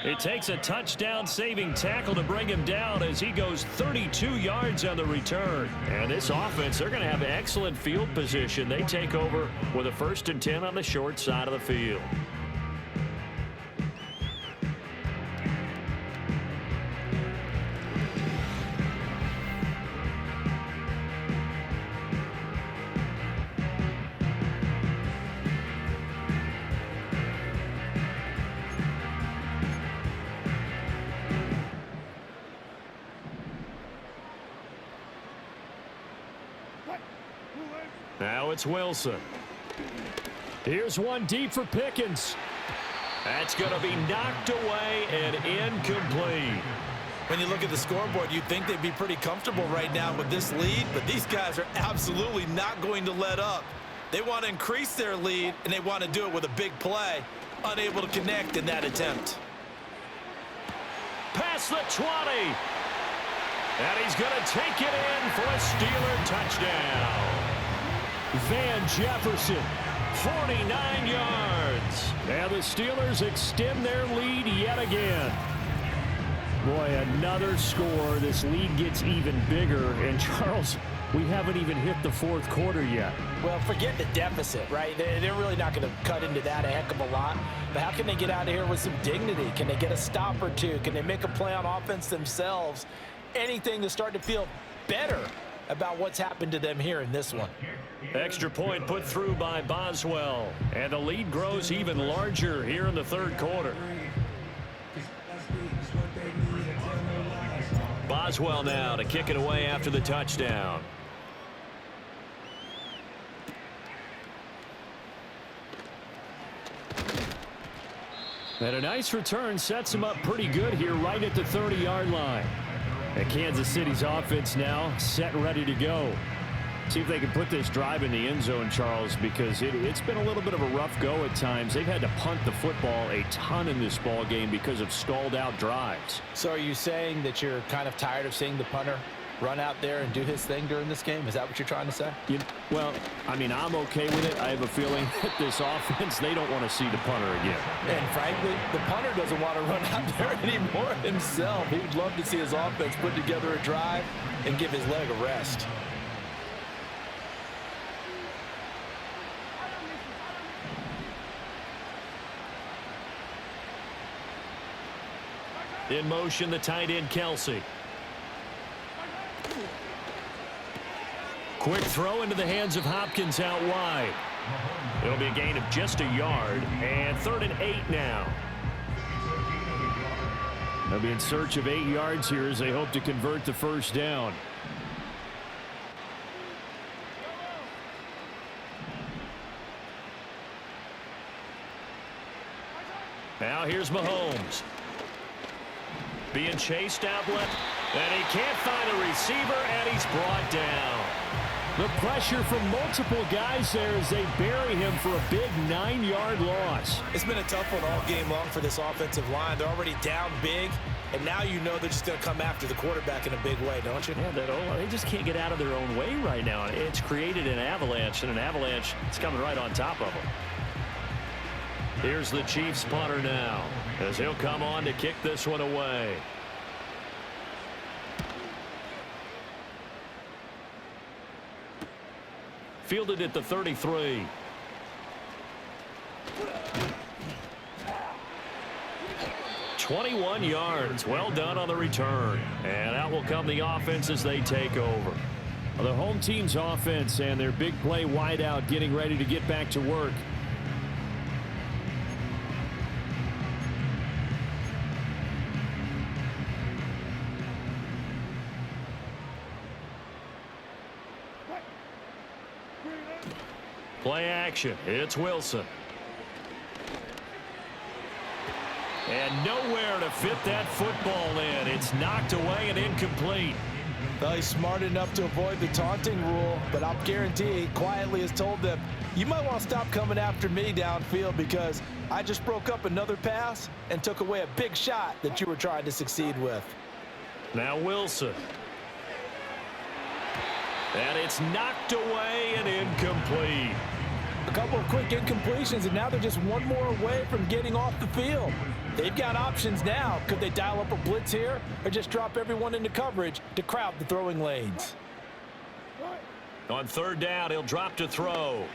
It takes a touchdown-saving tackle to bring him down as he goes 32 yards on the return. And this offense, they're going to have excellent field position. They take over with a 1st and 10 on the short side of the field. Now it's Wilson. Here's one deep for Pickens. That's going to be knocked away and incomplete. When you look at the scoreboard, you'd think they'd be pretty comfortable right now with this lead, but these guys are absolutely not going to let up. They want to increase their lead, and they want to do it with a big play. Unable to connect in that attempt. Past the 20. And he's going to take it in for a Steeler touchdown. Van Jefferson, 49 yards. and the Steelers extend their lead yet again. Boy, another score. This lead gets even bigger. And Charles, we haven't even hit the 4th quarter yet. Well, forget the deficit, right? They're really not going to cut into that a heck of a lot. But how can they get out of here with some dignity? Can they get a stop or two? Can they make a play on offense themselves? Anything to start to feel better about what's happened to them here in this one. Extra point put through by Boswell. And the lead grows even larger here in the 3rd quarter. Boswell now to kick it away after the touchdown. And a nice return sets him up pretty good here right at the 30-yard line. And Kansas City's offense now set and ready to go. See if they can put this drive in the end zone, Charles, because it's been a little bit of a rough go at times. They've had to punt the football a ton in this ball game because of stalled-out drives. So are you saying that you're kind of tired of seeing the punter run out there and do his thing during this game? Is that what you're trying to say? Well, I mean, I'm okay with it. I have a feeling that this offense, they don't want to see the punter again. And frankly, the punter doesn't want to run out there anymore himself. He'd love to see his offense put together a drive and give his leg a rest. In motion, the tight end, Kelsey. Quick throw into the hands of Hopkins out wide. It'll be a gain of just a yard, and 3rd and 8 now. They'll be in search of 8 yards here as they hope to convert the first down. Now here's Mahomes. Being chased out left, and he can't find a receiver, and he's brought down. The pressure from multiple guys there as they bury him for a big 9-yard loss. It's been a tough one all game long for this offensive line. They're already down big, and now you know they're just going to come after the quarterback in a big way, don't you? Yeah, they just can't get out of their own way right now. It's created an avalanche, and an avalanche is coming right on top of them. Here's the Chiefs punter now, as he'll come on to kick this one away. Fielded at the 33. "21 yards. Well done on the return. And out will come the offense as they take over. The home team's offense and their big play wideout getting ready to get back to work. Play action. It's Wilson. And nowhere to fit that football in. It's knocked away and incomplete. Well, he's smart enough to avoid the taunting rule, but I'll guarantee he quietly has told them, you might want to stop coming after me downfield because I just broke up another pass and took away a big shot that you were trying to succeed with. Now Wilson. And it's knocked away and incomplete. A couple of quick incompletions, and now they're just one more away from getting off the field. They've got options now. Could they dial up a blitz here or just drop everyone into coverage to crowd the throwing lanes? On third down, he'll drop to throw.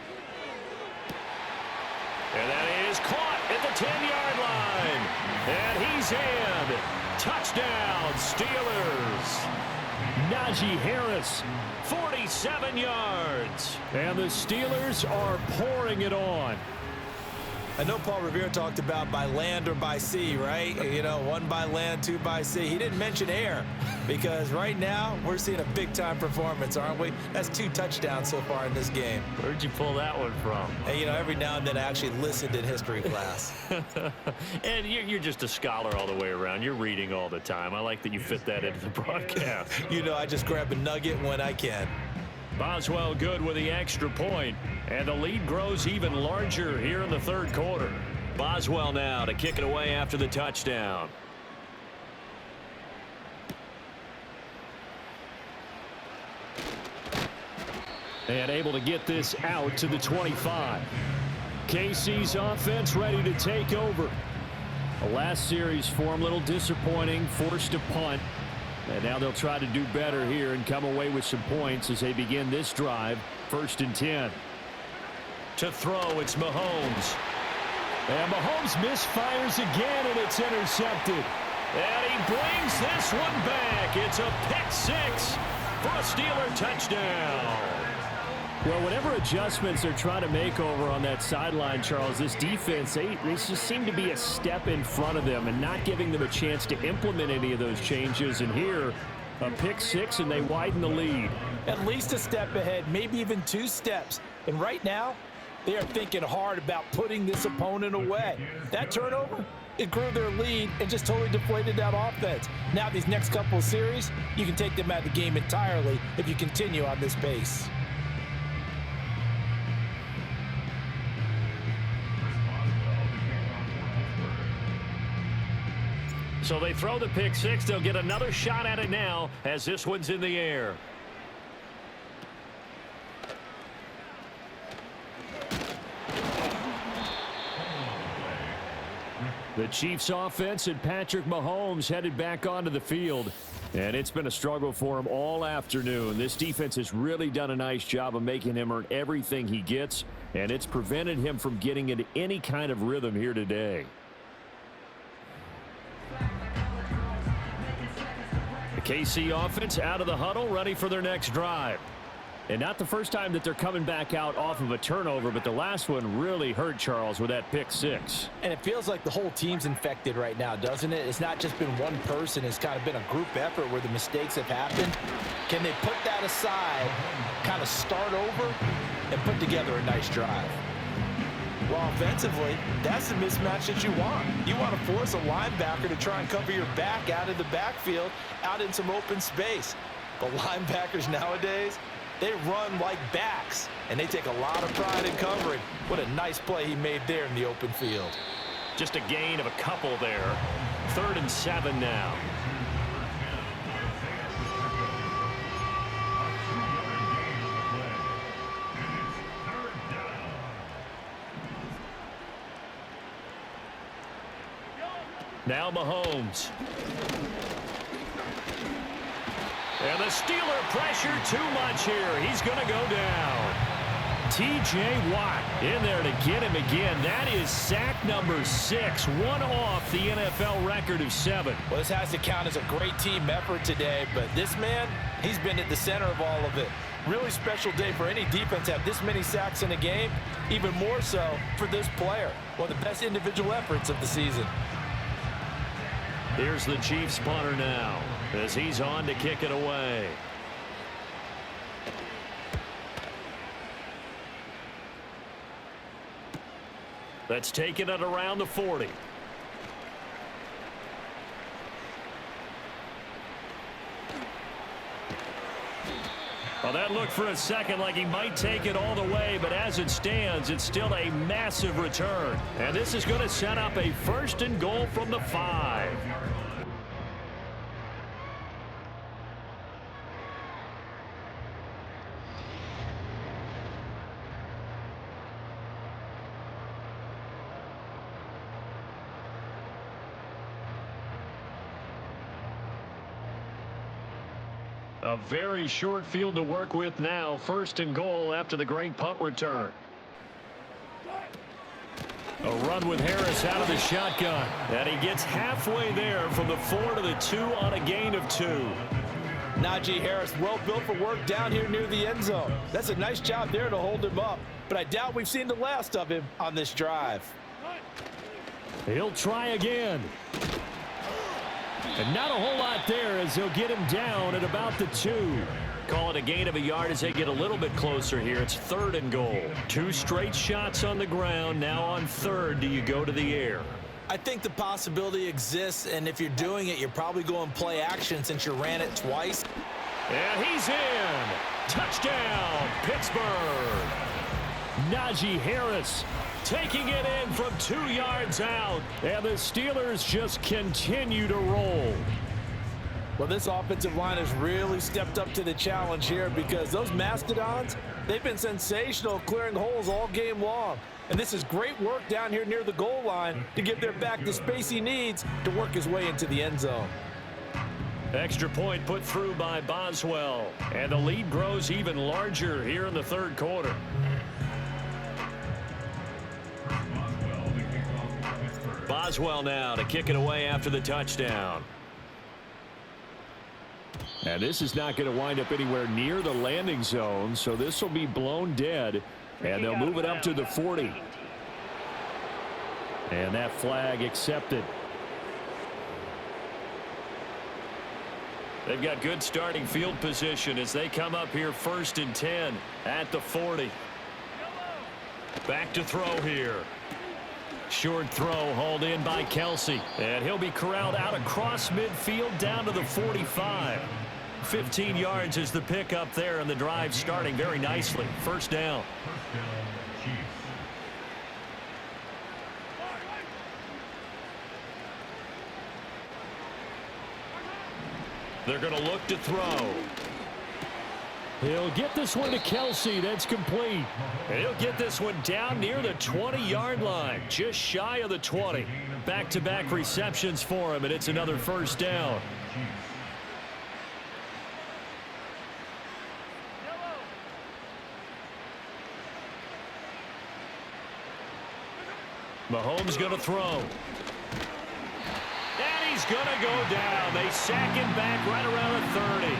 And that is caught at the 10-yard line. And he's in. Touchdown, Steelers. Najee Harris. 47 yards. And the Steelers are pouring it on. I know Paul Revere talked about by land or by sea, right? You know, one by land, two by sea. He didn't mention air because right now we're seeing a big-time performance, aren't we? That's 2 touchdowns so far in this game. Where'd you pull that one from? And, you know, every now and then I actually listened in history class. And you're just a scholar all the way around. You're reading all the time. I like that you fit that into the broadcast. You know, I just grab a nugget when I can. Boswell good with the extra point, and the lead grows even larger here in the third quarter. Boswell now to kick it away after the touchdown. And able to get this out to the 25. KC's offense ready to take over. The last series for him, a little disappointing, forced to punt. And now they'll try to do better here and come away with some points as they begin this drive. 1st and 10. To throw, it's Mahomes. And Mahomes misfires again, and it's intercepted. And he brings this one back. It's a pick 6 for a Steeler touchdown. Well, whatever adjustments they're trying to make over on that sideline, Charles, this defense, they just seem to be a step in front of them and not giving them a chance to implement any of those changes. And here, a pick 6, and they widen the lead. At least a step ahead, maybe even 2 steps. And right now, they are thinking hard about putting this opponent away. That turnover, it grew their lead and just totally deflated that offense. Now these next couple of series, you can take them out of the game entirely if you continue on this pace. So they throw the pick 6. They'll get another shot at it now as this one's in the air. The Chiefs offense and Patrick Mahomes headed back onto the field. And it's been a struggle for him all afternoon. This defense has really done a nice job of making him earn everything he gets. And it's prevented him from getting into any kind of rhythm here today. The KC offense out of the huddle, ready for their next drive. And not the first time that they're coming back out off of a turnover, but the last one really hurt Charles with that pick 6. And it feels like the whole team's infected right now, doesn't it? It's not just been one person. It's kind of been a group effort where the mistakes have happened. Can they put that aside, kind of start over, and put together a nice drive? Well, offensively, that's the mismatch that you want. You want to force a linebacker to try and cover your back out of the backfield, out in some open space. But linebackers nowadays, They run like backs, and they take a lot of pride in covering. What a nice play he made there in the open field. Just a gain of a couple there. 3rd and 7 now. Now Mahomes. And the Steeler pressure too much here. He's going to go down. T.J. Watt in there to get him again. That is sack number 6. One off the NFL record of 7. Well, this has to count as a great team effort today, but this man, he's been at the center of all of it. Really special day for any defense to have this many sacks in a game. Even more so for this player. One of the best individual efforts of the season. Here's the Chiefs punter now as he's on to kick it away. Let's take it at around the 40. Well, that looked for a second like he might take it all the way, but as it stands, it's still a massive return. And this is going to set up a 1st and goal from the 5. A very short field to work with now. 1st and goal after the great punt return. A run with Harris out of the shotgun. And he gets halfway there from the 4 to the 2 on a gain of 2. Najee Harris, well built for work down here near the end zone. That's a nice job there to hold him up. But I doubt we've seen the last of him on this drive. He'll try again. And not a whole lot there as they'll get him down at about the 2. Call it a gain of a yard as they get a little bit closer here. It's 3rd and goal. 2 straight shots on the ground. Now on 3rd, do you go to the air? I think the possibility exists, and if you're doing it, you're probably going play action since you ran it twice. And he's in. Touchdown, Pittsburgh. Najee Harris taking it in from 2 yards out. And the Steelers just continue to roll. Well, this offensive line has really stepped up to the challenge here because those Mastodons, they've been sensational clearing holes all game long. And this is great work down here near the goal line to give their back the space he needs to work his way into the end zone. Extra point put through by Boswell. And the lead grows even larger here in the 3rd quarter. Boswell now to kick it away after the touchdown. And this is not going to wind up anywhere near the landing zone, so this will be blown dead, and they'll move it up to the 40. And that flag accepted. They've got good starting field position as they come up here 1st and 10 at the 40. Back to throw here. Short throw hauled in by Kelsey. And he'll be corralled out across midfield down to the 45. 15 yards is the pickup there, and the drive starting very nicely. 1st down. They're going to look to throw. He'll get this one to Kelsey. That's complete. And he'll get this one down near the 20-yard line, just shy of the 20. Back-to-back receptions for him, and it's another 1st down. Mahomes going to throw. And he's going to go down. They sack him back right around the 30.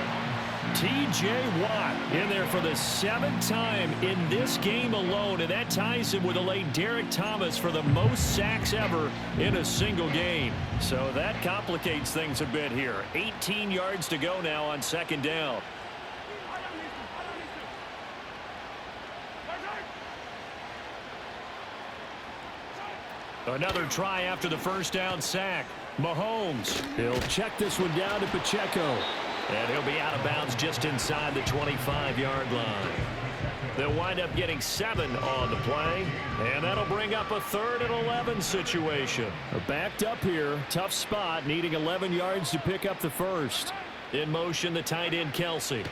T.J. Watt in there for the 7th time in this game alone, and that ties him with the late Derek Thomas for the most sacks ever in a single game. So that complicates things a bit here. 18 yards to go now on 2nd down. Another try after the 1st down sack. Mahomes, he'll check this one down to Pacheco. And he'll be out of bounds just inside the 25-yard line. They'll wind up getting 7 on the play, and that'll bring up a 3rd and 11 situation. Backed up here, tough spot, needing 11 yards to pick up the first. In motion, the tight end, Kelsey.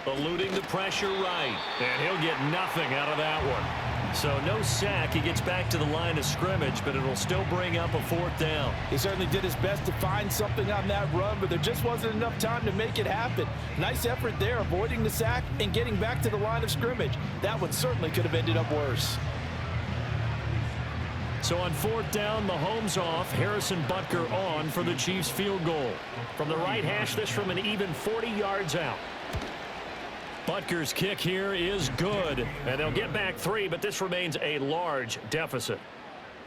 Eluding the pressure right, and he'll get nothing out of that one. So no sack. He gets back to the line of scrimmage, but it'll still bring up a 4th down. He certainly did his best to find something on that run, but there just wasn't enough time to make it happen. Nice effort there, avoiding the sack and getting back to the line of scrimmage. That one certainly could have ended up worse. So on 4th down, Mahomes off, Harrison Butker on for the Chiefs field goal. From the right hash, this from an even 40 yards out. Butker's kick here is good, and they'll get back 3, but this remains a large deficit.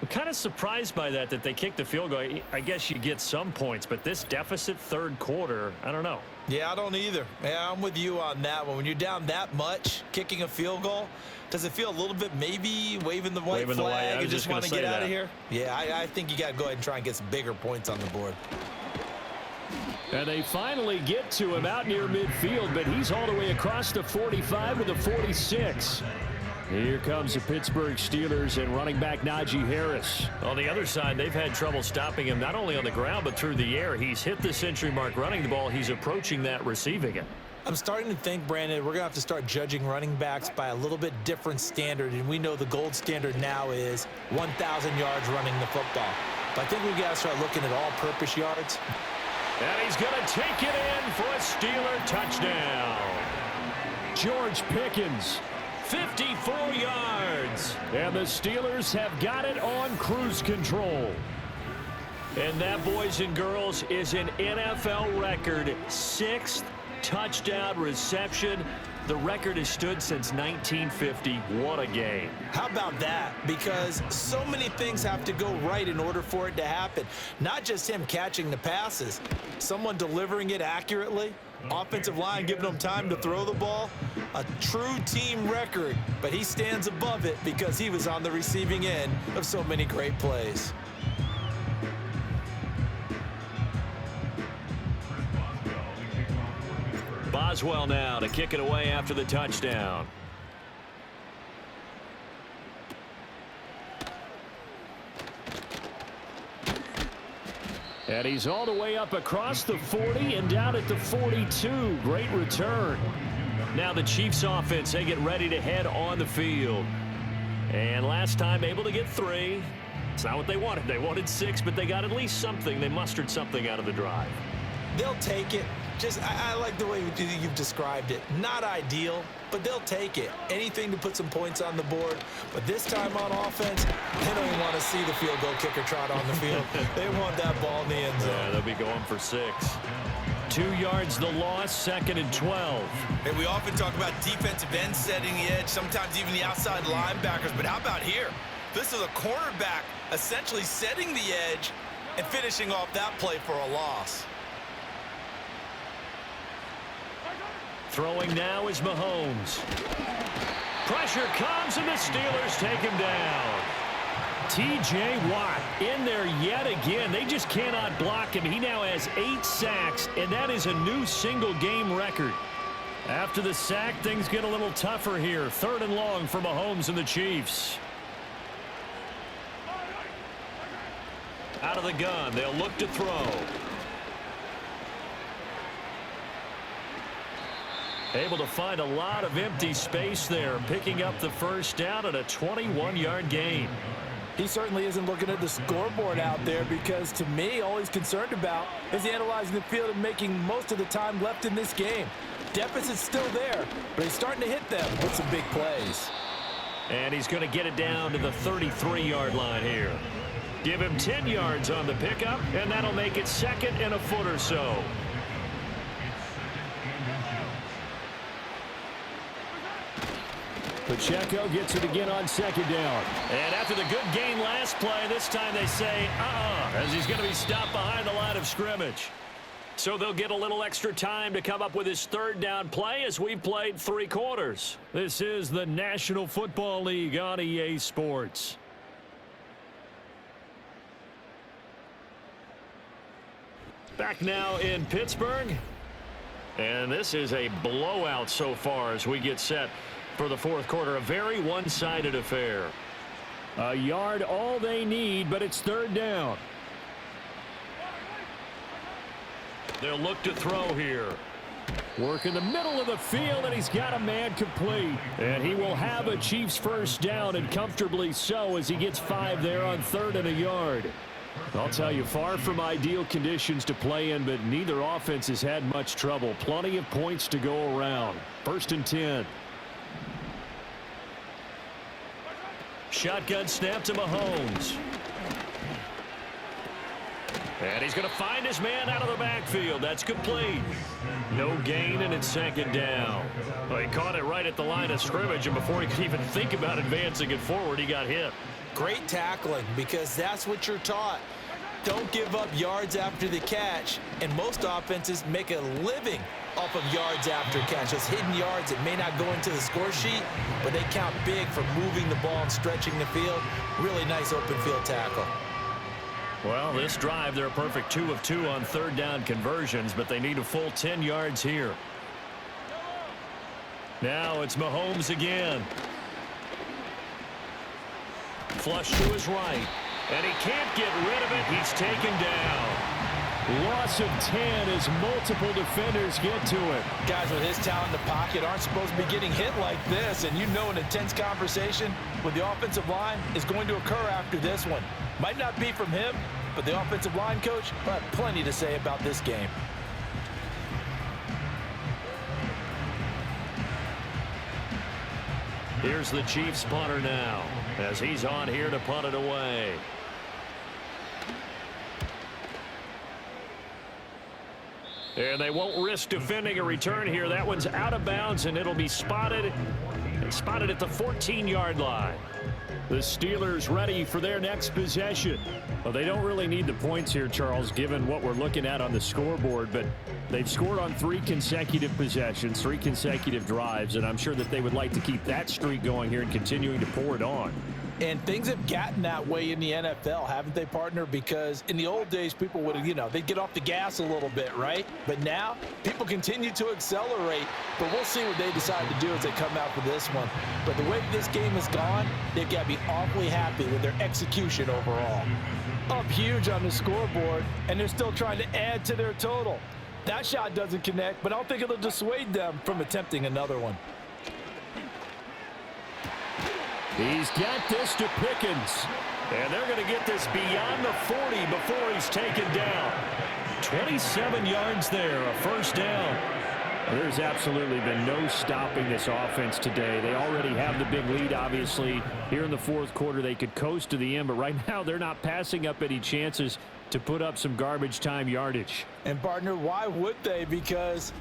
I'm kind of surprised by that they kicked the field goal. I guess you get some points, but this deficit 3rd quarter, I don't know. Yeah, I don't either. Yeah, I'm with you on that one. When you're down that much, kicking a field goal, does it feel a little bit maybe waving the white flag and just want to get out of here? Yeah, I think you got to go ahead and try and get some bigger points on the board. And they finally get to him out near midfield, but he's all the way across the 45 to the 46. Here comes the Pittsburgh Steelers and running back Najee Harris. On the other side, they've had trouble stopping him not only on the ground but through the air. He's hit the century mark running the ball. He's approaching that receiving it. I'm starting to think, Brandon, we're going to have to start judging running backs by a little bit different standard, and we know the gold standard now is 1,000 yards running the football. But I think we've got to start looking at all-purpose yards. And he's going to take it in for a Steeler touchdown. George Pickens, 54 yards. and the Steelers have got it on cruise control. And that, boys and girls, is an NFL record 6th touchdown reception. The record has stood since 1950. What a game. How about that? Because so many things have to go right in order for it to happen. Not just him catching the passes, someone delivering it accurately, offensive line giving him time to throw the ball. A true team record, but he stands above it because he was on the receiving end of so many great plays. Boswell now to kick it away after the touchdown. And he's all the way up across the 40 and down at the 42. Great return. Now the Chiefs offense, they get ready to head on the field. And last time able to get 3. It's not what they wanted. They wanted 6, but they got at least something. They mustered something out of the drive. They'll take it. I like the way you've described it. Not ideal, but they'll take it. Anything to put some points on the board. But this time on offense, they don't even want to see the field goal kicker trot on the field. They want that ball in the end zone. Yeah, they'll be going for 6. 2 yards the loss, 2nd and 12. And we often talk about defensive ends setting the edge, sometimes even the outside linebackers. But how about here? This is a cornerback essentially setting the edge and finishing off that play for a loss. Throwing now is Mahomes. Pressure comes, and the Steelers take him down. T.J. Watt in there yet again. They just cannot block him. He now has 8 sacks, and that is a new single-game record. After the sack, things get a little tougher here. 3rd and long for Mahomes and the Chiefs. Out of the gun, they'll look to throw. Able to find a lot of empty space there, picking up the first down at a 21-yard gain. He certainly isn't looking at the scoreboard out there because, to me, all he's concerned about is analyzing the field and making most of the time left in this game. Deficit's still there, but he's starting to hit them with some big plays. And he's going to get it down to the 33-yard line here. Give him 10 yards on the pickup, and that'll make it 2nd and a foot or so. Pacheco gets it again on 2nd down. And after the good gain last play, this time they say, as he's going to be stopped behind the line of scrimmage. So they'll get a little extra time to come up with his 3rd down play as we've played 3 quarters. This is the National Football League on EA Sports. Back now in Pittsburgh. And this is a blowout so far as we get set for the fourth quarter. A very one-sided affair. A yard all they need, but it's third down. They'll look to throw here. Work in the middle of the field, and he's got a man complete. And he will have a Chiefs first down, and comfortably so, as he gets 5 there on 3rd and a yard. I'll tell you, far from ideal conditions to play in, but neither offense has had much trouble. Plenty of points to go around. 1st and 10. Shotgun snap to Mahomes. And he's going to find his man out of the backfield. That's complete. No gain, and it's 2nd down. Well, he caught it right at the line of scrimmage, and before he could even think about advancing it forward, he got hit. Great tackling, because that's what you're taught. Don't give up yards after the catch, and most offenses make a living off of yards after catch. Those hidden yards that may not go into the score sheet, but they count big for moving the ball and stretching the field. Really nice open field tackle. Well, this drive, they're a perfect 2 of 2 on 3rd down conversions, but they need a full 10 yards here. Now it's Mahomes again. Flush to his right, and he can't get rid of it. He's taken down. Loss of 10 as multiple defenders get to it. Guys with his talent in the pocket aren't supposed to be getting hit like this, and you know an intense conversation with the offensive line is going to occur after this one. Might not be from him, but the offensive line coach will have plenty to say about this game. Here's the Chiefs punter now, as he's on here to punt it away. And they won't risk defending a return here. That one's out of bounds, and it'll be spotted at the 14-yard line. The Steelers ready for their next possession. Well, they don't really need the points here, Charles, given what we're looking at on the scoreboard, but they've scored on 3 consecutive possessions, 3 consecutive drives, and I'm sure that they would like to keep that streak going here and continuing to pour it on. And things have gotten that way in the NFL, haven't they, partner? Because in the old days, people would, they'd get off the gas a little bit, right? But now, people continue to accelerate. But we'll see what they decide to do as they come out for this one. But the way this game has gone, they've got to be awfully happy with their execution overall. Up huge on the scoreboard, and they're still trying to add to their total. That shot doesn't connect, but I don't think it'll dissuade them from attempting another one. He's got this to Pickens. And they're going to get this beyond the 40 before he's taken down. 27 yards there, a first down. There's absolutely been no stopping this offense today. They already have the big lead, obviously. Here in the fourth quarter, they could coast to the end, but right now they're not passing up any chances to put up some garbage time yardage. And, partner, why would they? Because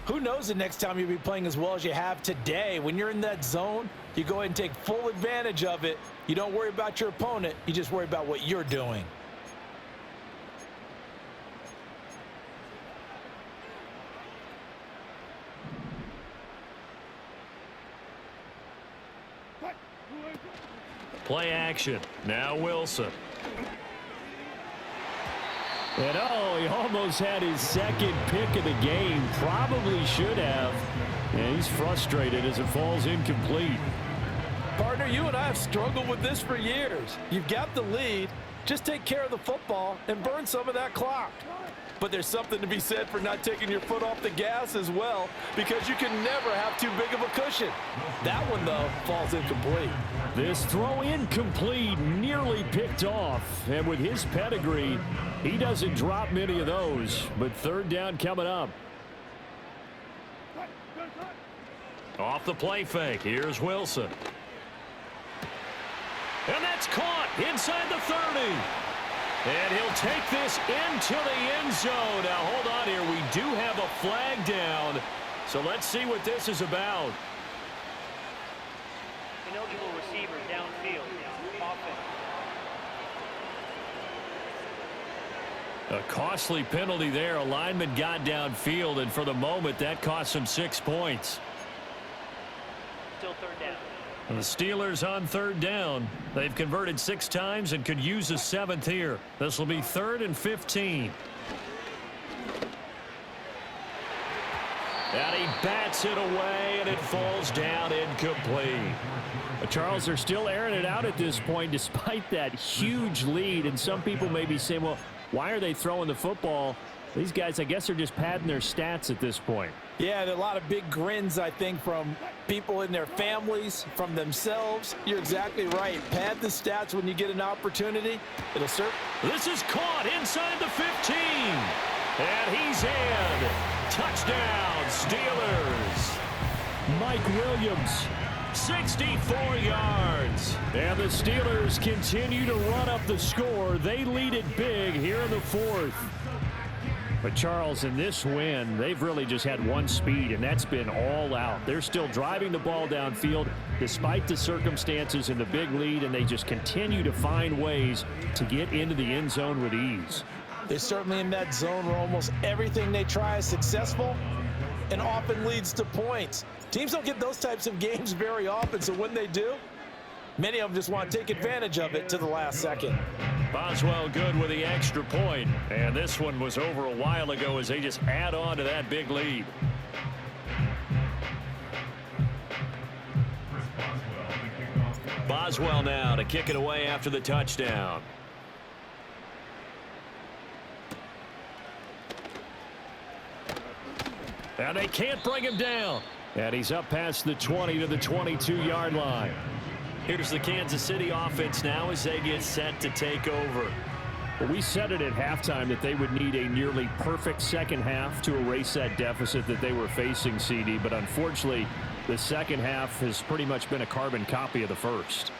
who knows the next time you'll be playing as well as you have today. When you're in that zone, you go ahead and take full advantage of it. You don't worry about your opponent. You just worry about what you're doing. Play action. Now Wilson. And he almost had his second pick of the game. Probably should have. And he's frustrated as it falls incomplete. Partner, you and I have struggled with this for years. You've got the lead. Just take care of the football and burn some of that clock. But there's something to be said for not taking your foot off the gas as well, because you can never have too big of a cushion. That one, though, falls incomplete. This throw incomplete, nearly picked off. And with his pedigree, he doesn't drop many of those. But third down coming up. Off the play fake. Here's Wilson. And that's caught inside the 30. And he'll take this into the end zone. Now, hold on here. We do have a flag down. So let's see what this is about. Ineligible receiver downfield. Offense. A costly penalty there. A lineman got downfield, and for the moment, that cost him 6 points. Still third down. And the Steelers on third down. They've converted 6 times and could use a 7th here. This will be 3rd and 15. And he bats it away, and it falls down incomplete. Charles, they're still airing it out at this point despite that huge lead. And some people may be saying, well, why are they throwing the football? These guys, I guess, are just padding their stats at this point. Yeah, there are a lot of big grins, I think, from people in their families, from themselves. You're exactly right. Pad the stats when you get an opportunity. It'll serve. This is caught inside the 15. And he's in. Touchdown, Steelers. Mike Williams. 64 yards. And the Steelers continue to run up the score. They lead it big here in the fourth. But Charles, in this win, they've really just had one speed, and that's been all out. They're still driving the ball downfield despite the circumstances and the big lead, and they just continue to find ways to get into the end zone with ease. They're certainly in that zone where almost everything they try is successful and often leads to points. Teams don't get those types of games very often, so when they do, many of them just want to take advantage of it to the last second. Boswell good with the extra point, and this one was over a while ago as they just add on to that big lead. Boswell now to kick it away after the touchdown. And they can't bring him down. And he's up past the 20 to the 22-yard line. Here's the Kansas City offense now as they get set to take over. Well, we said it at halftime that they would need a nearly perfect second half to erase that deficit that they were facing, CD. But unfortunately, the second half has pretty much been a carbon copy of the first.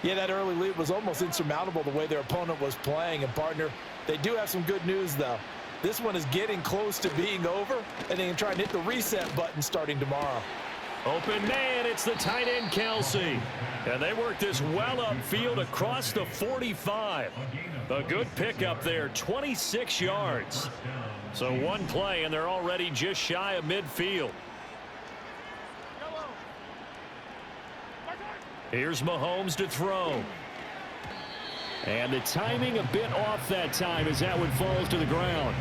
Yeah, that early lead was almost insurmountable the way their opponent was playing. And, partner, they do have some good news, though. This one is getting close to being over, and they can try and hit the reset button starting tomorrow. Open man, it's the tight end Kelsey. And they work this well upfield across the 45. A good pickup there, 26 yards. So one play, and they're already just shy of midfield. Here's Mahomes to throw. And the timing a bit off that time as that one falls to the ground.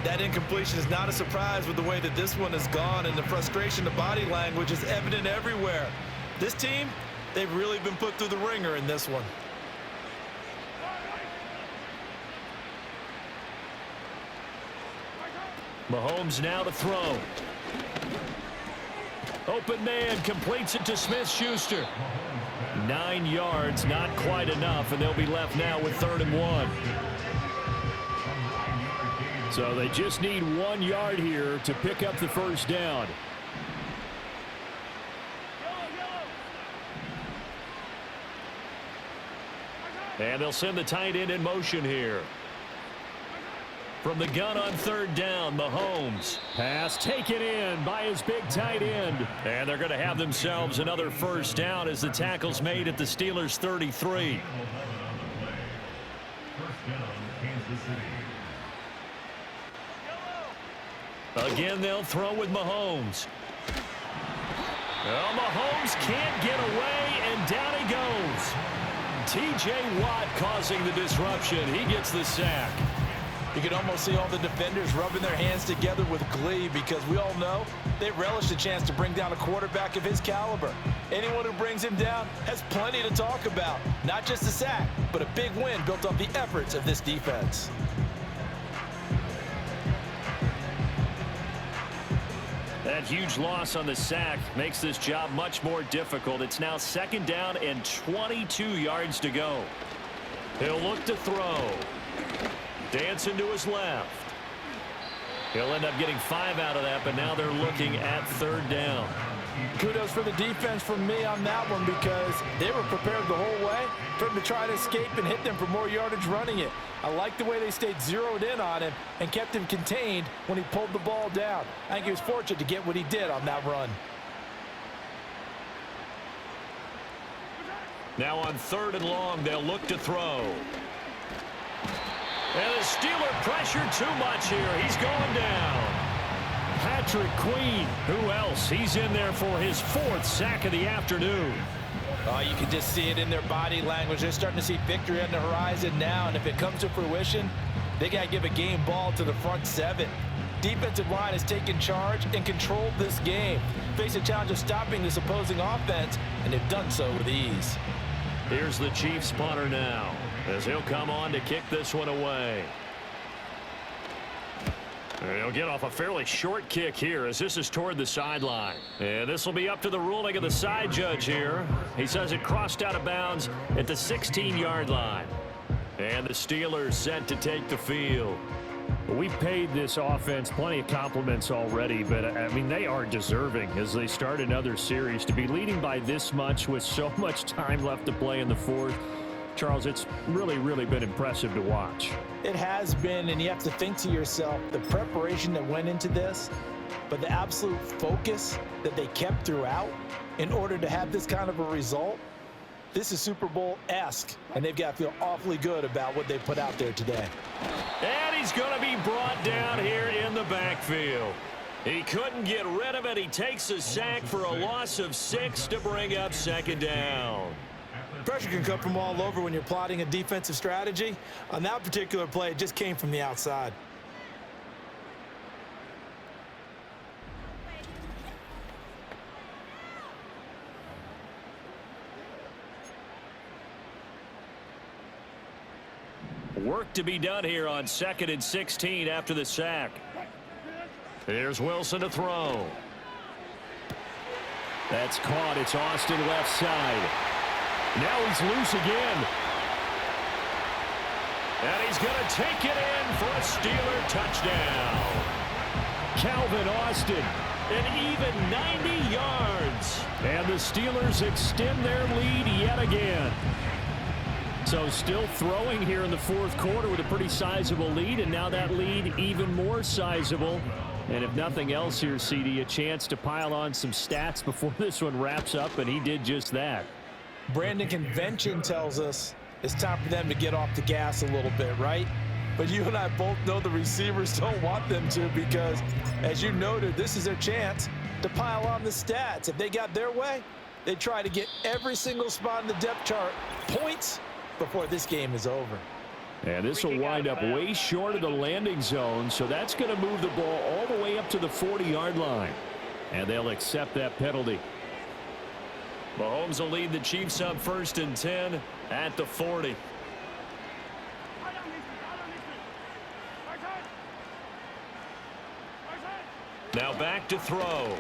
That incompletion is not a surprise with the way that this one has gone, and the frustration, the body language is evident everywhere. This team, they've really been put through the ringer in this one. Mahomes now to throw. Open man completes it to Smith-Schuster. 9 yards, not quite enough, and they'll be left now with 3rd and 1. So they just need 1 yard here to pick up the first down. And they'll send the tight end in motion here. From the gun on 3rd down, Mahomes. Pass taken in by his big tight end. And they're going to have themselves another first down as the tackle's made at the Steelers' 33. Again, they'll throw with Mahomes. Well, Mahomes can't get away, and down he goes. T.J. Watt causing the disruption. He gets the sack. You can almost see all the defenders rubbing their hands together with glee because we all know they relish the chance to bring down a quarterback of his caliber. Anyone who brings him down has plenty to talk about. Not just a sack, but a big win built off the efforts of this defense. That huge loss on the sack makes this job much more difficult. It's now 2nd down and 22 yards to go. He'll look to throw. Dancing to his left. He'll end up getting 5 out of that, but now they're looking at 3rd down. Kudos for the defense from me on that one because they were prepared the whole way for him to try to escape and hit them for more yardage running it. I like the way they stayed zeroed in on him and kept him contained when he pulled the ball down. I think he was fortunate to get what he did on that run. Now on 3rd and long, they'll look to throw. And the Steeler pressure too much here. He's going down. Patrick Queen. Who else? He's in there for his 4th sack of the afternoon. Oh, you can just see it in their body language. They're starting to see victory on the horizon now, and if it comes to fruition, They got to give a game ball to the front seven. Defensive line has taken charge and controlled this game. Face a challenge of stopping this opposing offense, and they've done so with ease. Here's the Chiefs punter now, as he'll come on to kick this one away. He'll get off a fairly short kick here as this is toward the sideline. And this will be up to the ruling of the side judge here. He says it crossed out of bounds at the 16-yard line. And the Steelers set to take the field. We've paid this offense plenty of compliments already, but, I mean, they are deserving as they start another series. To be leading by this much with so much time left to play in the fourth, Charles, it's really, really been impressive to watch. It has been, and you have to think to yourself, the preparation that went into this, but the absolute focus that they kept throughout in order to have this kind of a result. This is Super Bowl-esque, and they've got to feel awfully good about what they put out there today. And he's going to be brought down here in the backfield. He couldn't get rid of it. He takes a sack for a loss of 6 to bring up second down. Pressure can come from all over when you're plotting a defensive strategy. On that particular play, it just came from the outside. Work to be done here on 2nd and 16 after the sack. Here's Wilson to throw. That's caught. It's Austin left side. Now he's loose again. And he's going to take it in for a Steeler touchdown. Calvin Austin, An even 90 yards. and the Steelers extend their lead yet again. So still throwing here in the fourth quarter with a pretty sizable lead, and now that lead even more sizable. And if nothing else here, CD, a chance to pile on some stats before this one wraps up, and he did just that. Brandon, convention tells us it's time for them to get off the gas a little bit, right? But you and I both know the receivers don't want them to because, as you noted, this is their chance to pile on the stats. If they got their way, they try to get every single spot in the depth chart points before this game is over. And this will wind up way short of the landing zone, so that's going to move the ball all the way up to the 40-yard line. And they'll accept that penalty. Mahomes will lead the Chiefs up 1st and 10 at the 40. Now back to throw.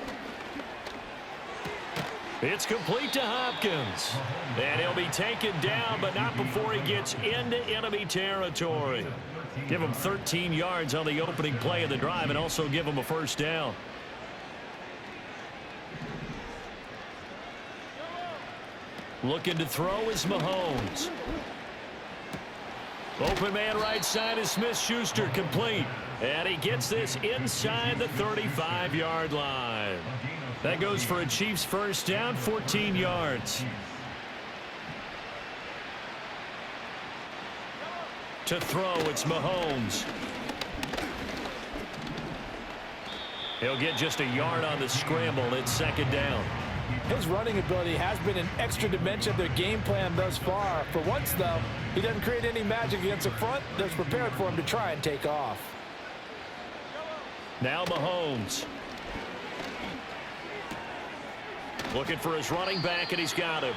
It's complete to Hopkins. And he'll be taken down, but not before he gets into enemy territory. Give him 13 yards on the opening play of the drive and also give him a first down. Looking to throw is Mahomes. Open man right side is Smith-Schuster, complete. And he gets this inside the 35-yard line. That goes for a Chiefs first down, 14 yards. To throw, it's Mahomes. He'll get just a yard on the scramble. It's 2nd down. His running ability has been an extra dimension of their game plan thus far. For once, though, he doesn't create any magic against the front that's prepared for him to try and take off. Now Mahomes. Looking for his running back, and he's got him.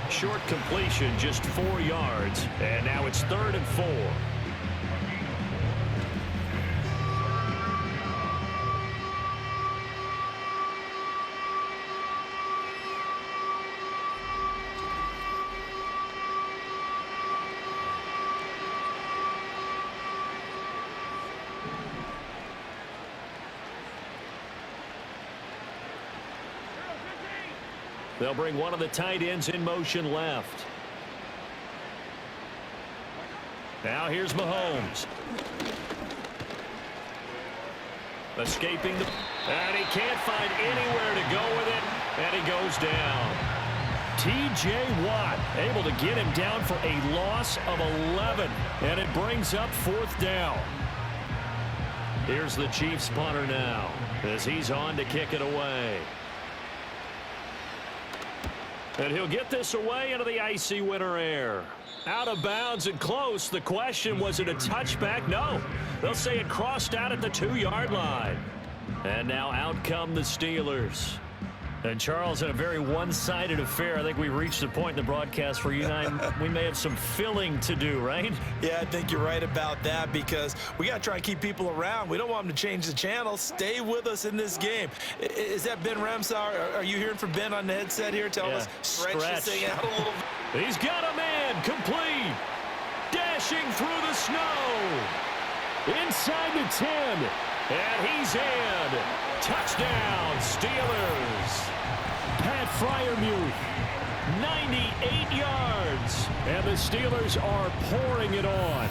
Short completion, just 4 yards. And now it's 3rd and 4. They'll bring one of the tight ends in motion left. Now here's Mahomes. Escaping the... And he can't find anywhere to go with it. And he goes down. T.J. Watt able to get him down for a loss of 11. And it brings up 4th down. Here's the Chiefs punter now as he's on to kick it away. And he'll get this away into the icy winter air. Out of bounds and close. The question, was it a touchback? No. They'll say it crossed out at the 2-yard line. And now out come the Steelers. And Charles, in a very one-sided affair, I think we've reached the point in the broadcast where you and I, we may have some filling to do, right? Yeah, I think you're right about that because we got to try and keep people around. We don't want them to change the channel. Stay with us in this game. Is that Ben Ramsauer? Are you hearing from Ben on the headset here? Tell us, stretch this thing out a little bit. He's got a man complete. Dashing through the snow. Inside the 10. And he's in. Touchdown, Steelers. Pat Freiermuth, 98 yards. And the Steelers are pouring it on.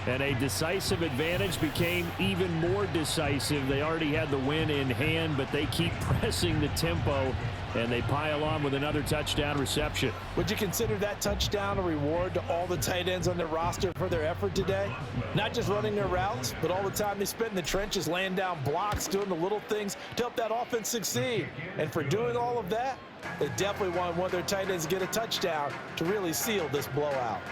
And a decisive advantage became even more decisive. They already had the win in hand, but they keep pressing the tempo, and they pile on with another touchdown reception. Would you consider that touchdown a reward to all the tight ends on their roster for their effort today? Not just running their routes, but all the time they spent in the trenches, laying down blocks, doing the little things to help that offense succeed. And for doing all of that, they definitely want one of their tight ends to get a touchdown to really seal this blowout.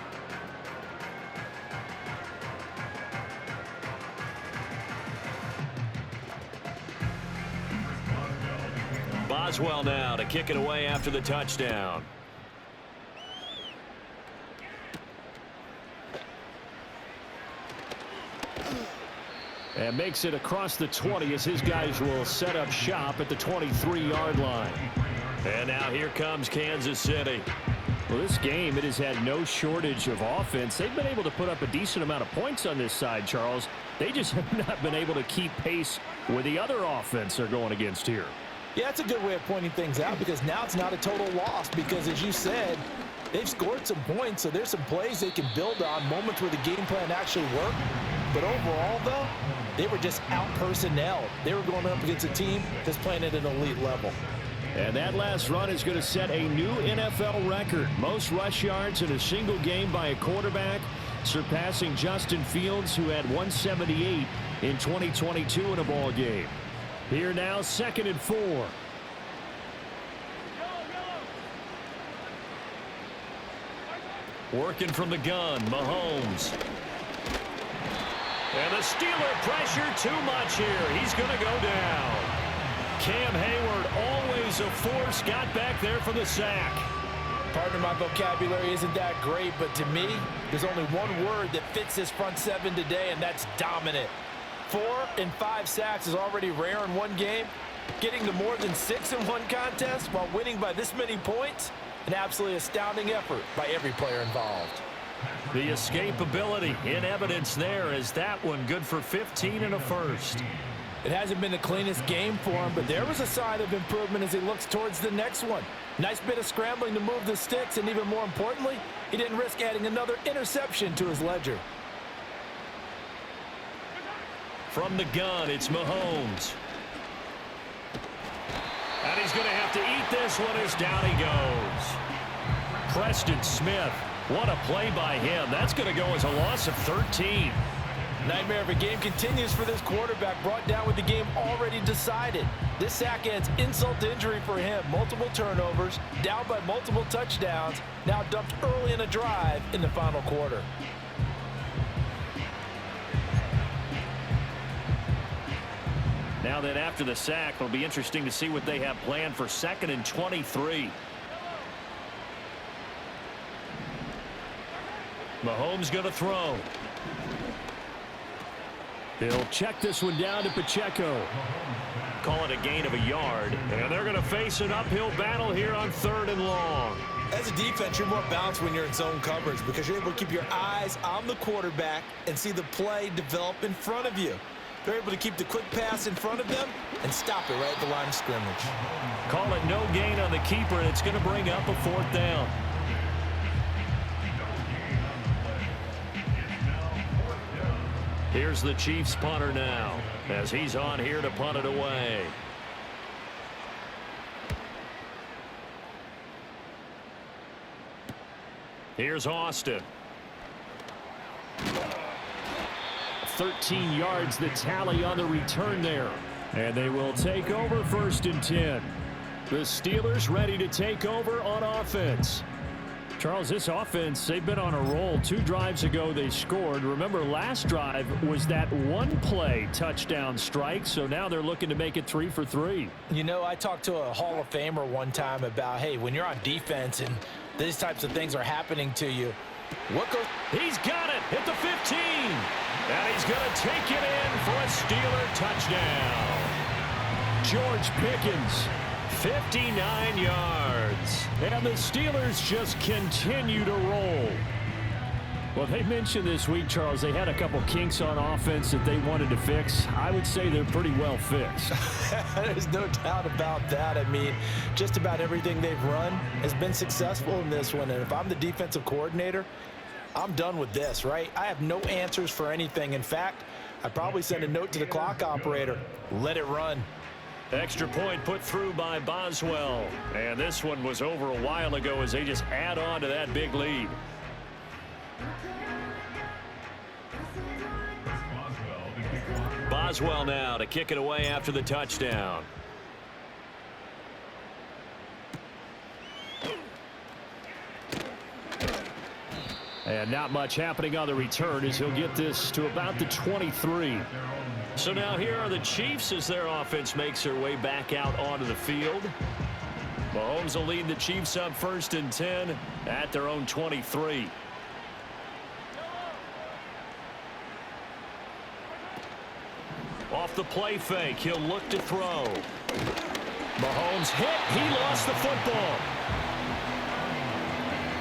Boswell now to kick it away after the touchdown. And makes it across the 20 as his guys will set up shop at the 23-yard line. And now here comes Kansas City. Well, this game, it has had no shortage of offense. They've been able to put up a decent amount of points on this side, Charles. They just have not been able to keep pace with the other offense they're going against here. Yeah, that's a good way of pointing things out because now it's not a total loss because, as you said, they've scored some points, so there's some plays they can build on, moments where the game plan actually worked. But overall, though, they were just out-personnelled. They were going up against a team that's playing at an elite level. And that last run is going to set a new NFL record. Most rush yards in a single game by a quarterback, surpassing Justin Fields, who had 178 in 2022 in a ball game. Here now, 2nd and 4. Working from the gun, Mahomes. And the Steeler pressure too much here. He's going to go down. Cam Hayward, always a force, got back there for the sack. Partner, my vocabulary isn't that great, but to me, there's only one word that fits this front seven today, and that's dominant. 4 and 5 sacks is already rare in one game. Getting to more than 6 in one contest while winning by this many points, an absolutely astounding effort by every player involved. The escapability in evidence there is that one good for 15 and a first. It hasn't been the cleanest game for him, but there was a sign of improvement as he looks towards the next one. Nice bit of scrambling to move the sticks, and even more importantly, he didn't risk adding another interception to his ledger. From the gun, it's Mahomes. And he's going to have to eat this one as down he goes. Preston Smith, what a play by him. That's going to go as a loss of 13. Nightmare of a game continues for this quarterback, brought down with the game already decided. This sack adds insult to injury for him. Multiple turnovers, down by multiple touchdowns, now dumped early in a drive in the final quarter. Now then, after the sack, it'll be interesting to see what they have planned for 2nd and 23. Mahomes going to throw. He'll check this one down to Pacheco. Call it a gain of a yard. And they're going to face an uphill battle here on 3rd and long. As a defense, you're more balanced when you're in zone coverage because you're able to keep your eyes on the quarterback and see the play develop in front of you. They're able to keep the quick pass in front of them and stop it right at the line of scrimmage. Call it no gain on the keeper, and it's going to bring up a 4th down. Here's the Chiefs punter now as he's on here to punt it away. Here's Austin. 13 yards the tally on the return there. And they will take over 1st and 10. The Steelers ready to take over on offense. Charles, this offense, they've been on a roll. 2 drives ago, they scored. Remember, last drive was that one-play touchdown strike, so now they're looking to make it 3 for 3. You know, I talked to a Hall of Famer one time about, hey, when you're on defense and these types of things are happening to you, what goes... He's got it at the 15. And he's going to take it in for a Steeler touchdown. George Pickens, 59 yards. And the Steelers just continue to roll. Well, they mentioned this week, Charles, they had a couple kinks on offense that they wanted to fix. I would say they're pretty well fixed. There's no doubt about that. I mean, just about everything they've run has been successful in this one. And if I'm the defensive coordinator, I'm done with this, right? I have no answers for anything. In fact, I'd probably send a note to the clock operator. Let it run. Extra point put through by Boswell. And this one was over a while ago as they just add on to that big lead. Boswell now to kick it away after the touchdown. And not much happening on the return as he'll get this to about the 23. So now here are the Chiefs as their offense makes their way back out onto the field. Mahomes will lead the Chiefs up 1st and 10 at their own 23. Off the play fake, he'll look to throw. Mahomes hit, he lost the football.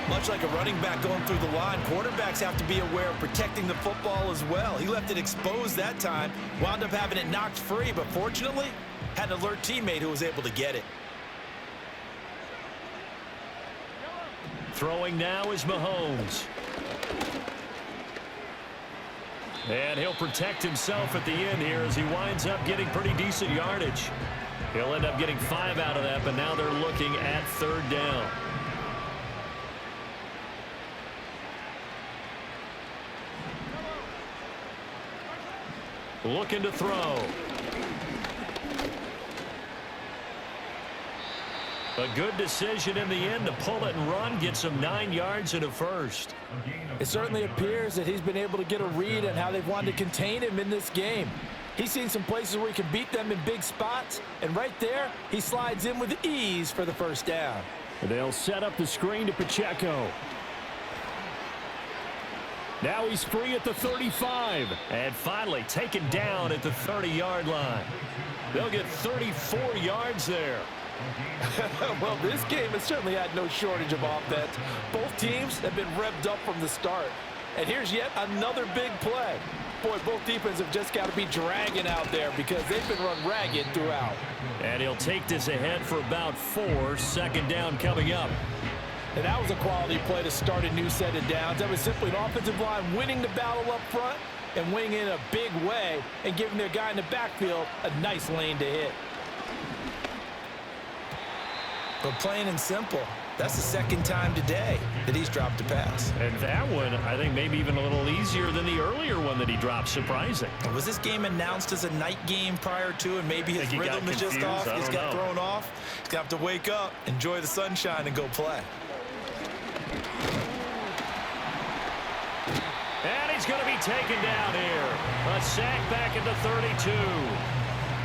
Much like a running back going through the line, quarterbacks have to be aware of protecting the football as well. He left it exposed that time, wound up having it knocked free, but fortunately, had an alert teammate who was able to get it. Throwing now is Mahomes. And he'll protect himself at the end here as he winds up getting pretty decent yardage. He'll end up getting 5 out of that, but now they're looking at 3rd down. Looking to throw. A good decision in the end to pull it and run, get some 9 yards and a first. It certainly appears that he's been able to get a read on how they've wanted to contain him in this game. He's seen some places where he can beat them in big spots, and right there, he slides in with ease for the 1st down. They'll set up the screen to Pacheco. Now he's free at the 35. And finally taken down at the 30-yard line. They'll get 34 yards there. Well, this game has certainly had no shortage of offense. Both teams have been revved up from the start. And here's yet another big play. Boy, both defenses have just got to be dragging out there because they've been run ragged throughout. And he'll take this ahead for about 4. 2nd down coming up. And that was a quality play to start a new set of downs. That was simply an offensive line winning the battle up front and winning in a big way and giving their guy in the backfield a nice lane to hit. But plain and simple, that's the 2nd time today that he's dropped a pass. And that one, I think, maybe even a little easier than the earlier one that he dropped. Surprising. Was this game announced as a night game prior to, and maybe his rhythm is just off? He's got thrown off. He's going to have to wake up, enjoy the sunshine, and go play. And he's going to be taken down here. A sack back at the 32.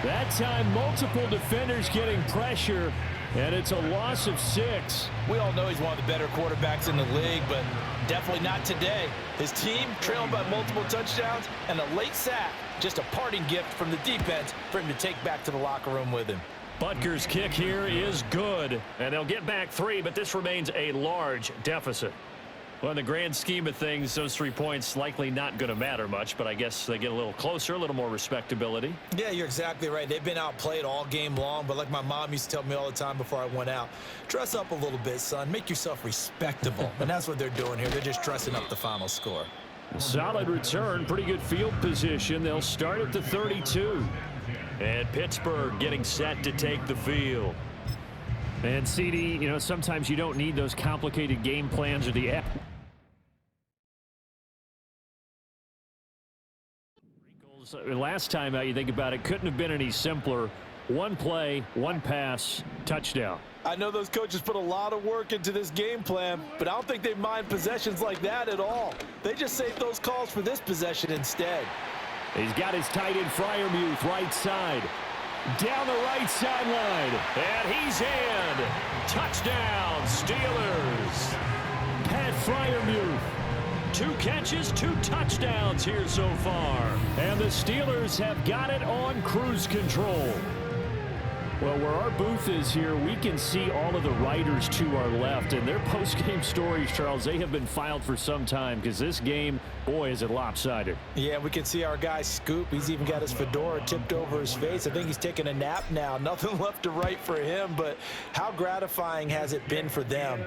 That time, multiple defenders getting pressure, and it's a loss of 6. We all know he's one of the better quarterbacks in the league, but definitely not today. His team trailing by multiple touchdowns and a late sack. Just a parting gift from the defense for him to take back to the locker room with him. Butker's kick here is good, and they'll get back 3, but this remains a large deficit. Well, in the grand scheme of things, those 3 points likely not going to matter much, but I guess they get a little closer, a little more respectability. Yeah, you're exactly right. They've been outplayed all game long, but like my mom used to tell me all the time before I went out, dress up a little bit, son. Make yourself respectable. And that's what they're doing here. They're just dressing up the final score. Solid return, pretty good field position. They'll start at the 32. And Pittsburgh getting set to take the field. And CD, you know, sometimes you don't need those complicated game plans or the last time out, you think about it, couldn't have been any simpler. One play, one pass, touchdown. I know those coaches put a lot of work into this game plan, but I don't think they mind possessions like that at all. They just save those calls for this possession instead. He's got his tight end Freiermuth right side. Down the right sideline. And he's in. Touchdown, Steelers. Pat Freiermuth. 2 catches, 2 touchdowns here so far. And the Steelers have got it on cruise control. Well, where our booth is here, we can see all of the writers to our left. And their post-game stories, Charles, they have been filed for some time because this game, boy, is it lopsided. Yeah, we can see our guy Scoop. He's even got his fedora tipped over his face. I think he's taking a nap now. Nothing left to write for him, but how gratifying has it been for them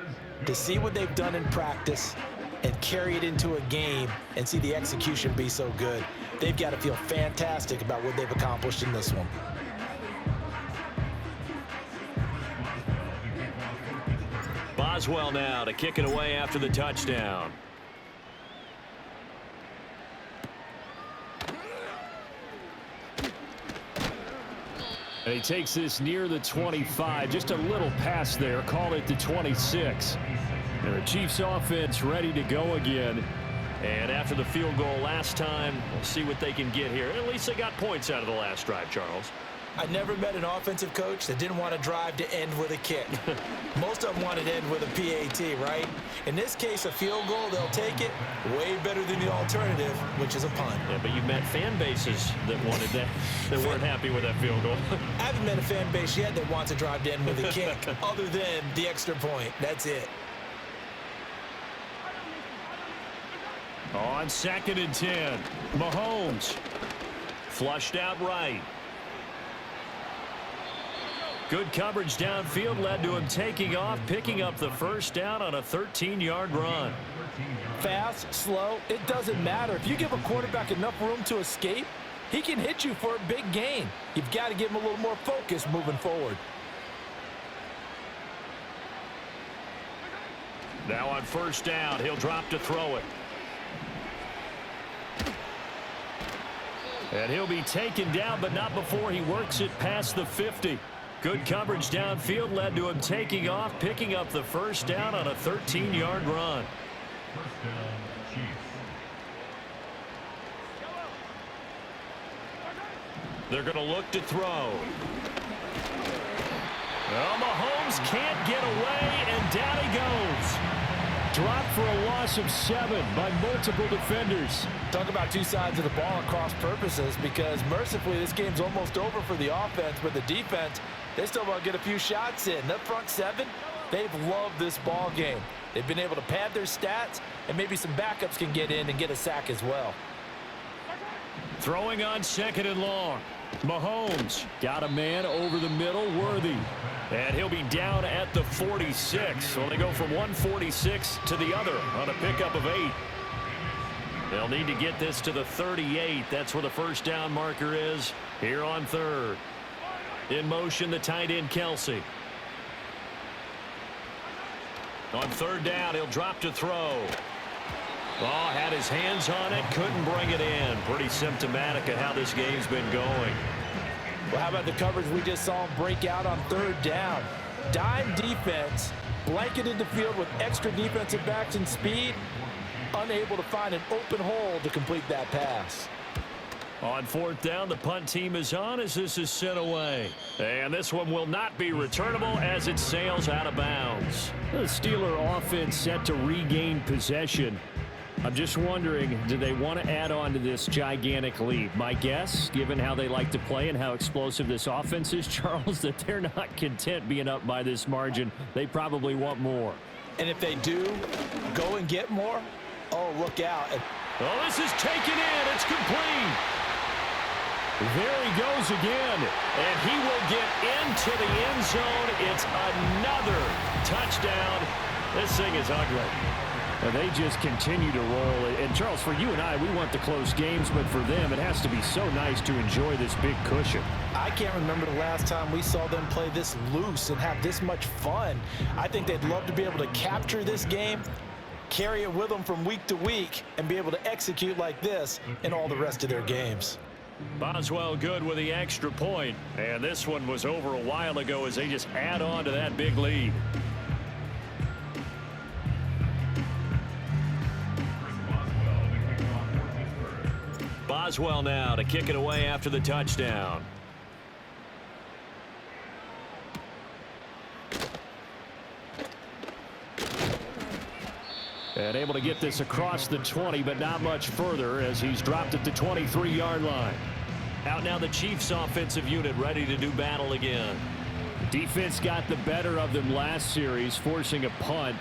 to see what they've done in practice and carry it into a game and see the execution be so good. They've got to feel fantastic about what they've accomplished in this one. Boswell now to kick it away after the touchdown. And he takes this near the 25. Just a little pass there. Call it the 26. And the Chiefs offense ready to go again. And after the field goal last time, we'll see what they can get here. At least they got points out of the last drive, Charles. I never met an offensive coach that didn't want to drive to end with a kick. Most of them wanted to end with a PAT, right? In this case, a field goal, they'll take it way better than the alternative, which is a punt. Yeah, but you've met fan bases that wanted that, that weren't happy with that field goal. I haven't met a fan base yet that wants to drive to end with a kick, other than the extra point. That's it. On 2nd and 10, Mahomes flushed out right. Good coverage downfield led to him taking off, picking up the first down on a 13-yard run. Fast, slow, it doesn't matter. If you give a quarterback enough room to escape, he can hit you for a big gain. You've got to give him a little more focus moving forward. Now on 1st down, he'll drop to throw it. And he'll be taken down, but not before he works it past the 50. Good coverage downfield led to him taking off, picking up the first down on a 13-yard run. They're going to look to throw. Well, Mahomes can't get away, and down he goes. Dropped for a loss of 7 by multiple defenders. Talk about two sides of the ball at cross purposes, because mercifully this game's almost over for the offense, but the defense, they still want to get a few shots in. That front 7, they've loved this ball game. They've been able to pad their stats, and maybe some backups can get in and get a sack as well. Throwing on 2nd and long. Mahomes got a man over the middle, Worthy. And he'll be down at the 46. So they go from 146 to the other on a pickup of 8. They'll need to get this to the 38. That's where the first down marker is here on 3rd. In motion, the tight end, Kelsey. On 3rd down, he'll drop to throw. Oh, had his hands on it, couldn't bring it in. Pretty symptomatic of how this game's been going. Well, how about the coverage we just saw him break out on 3rd down? Dime defense, blanketed the field with extra defensive backs and speed, unable to find an open hole to complete that pass. On 4th down, the punt team is on as this is sent away. And this one will not be returnable as it sails out of bounds. The Steeler offense set to regain possession. I'm just wondering, do they want to add on to this gigantic lead? My guess, given how they like to play and how explosive this offense is, Charles, that they're not content being up by this margin. They probably want more. And if they do go and get more, oh, look out. Oh, this is taken in. It's complete. There he goes again. And he will get into the end zone. It's another touchdown. This thing is ugly. And they just continue to roll. And, Charles, for you and I, we want the close games, but for them, it has to be so nice to enjoy this big cushion. I can't remember the last time we saw them play this loose and have this much fun. I think they'd love to be able to capture this game, carry it with them from week to week, and be able to execute like this in all the rest of their games. Boswell good with the extra point. And this one was over a while ago as they just add on to that big lead. Boswell now to kick it away after the touchdown. And able to get this across the 20, but not much further as he's dropped at the 23-yard line. Out now the Chiefs offensive unit ready to do battle again. Defense got the better of them last series, forcing a punt.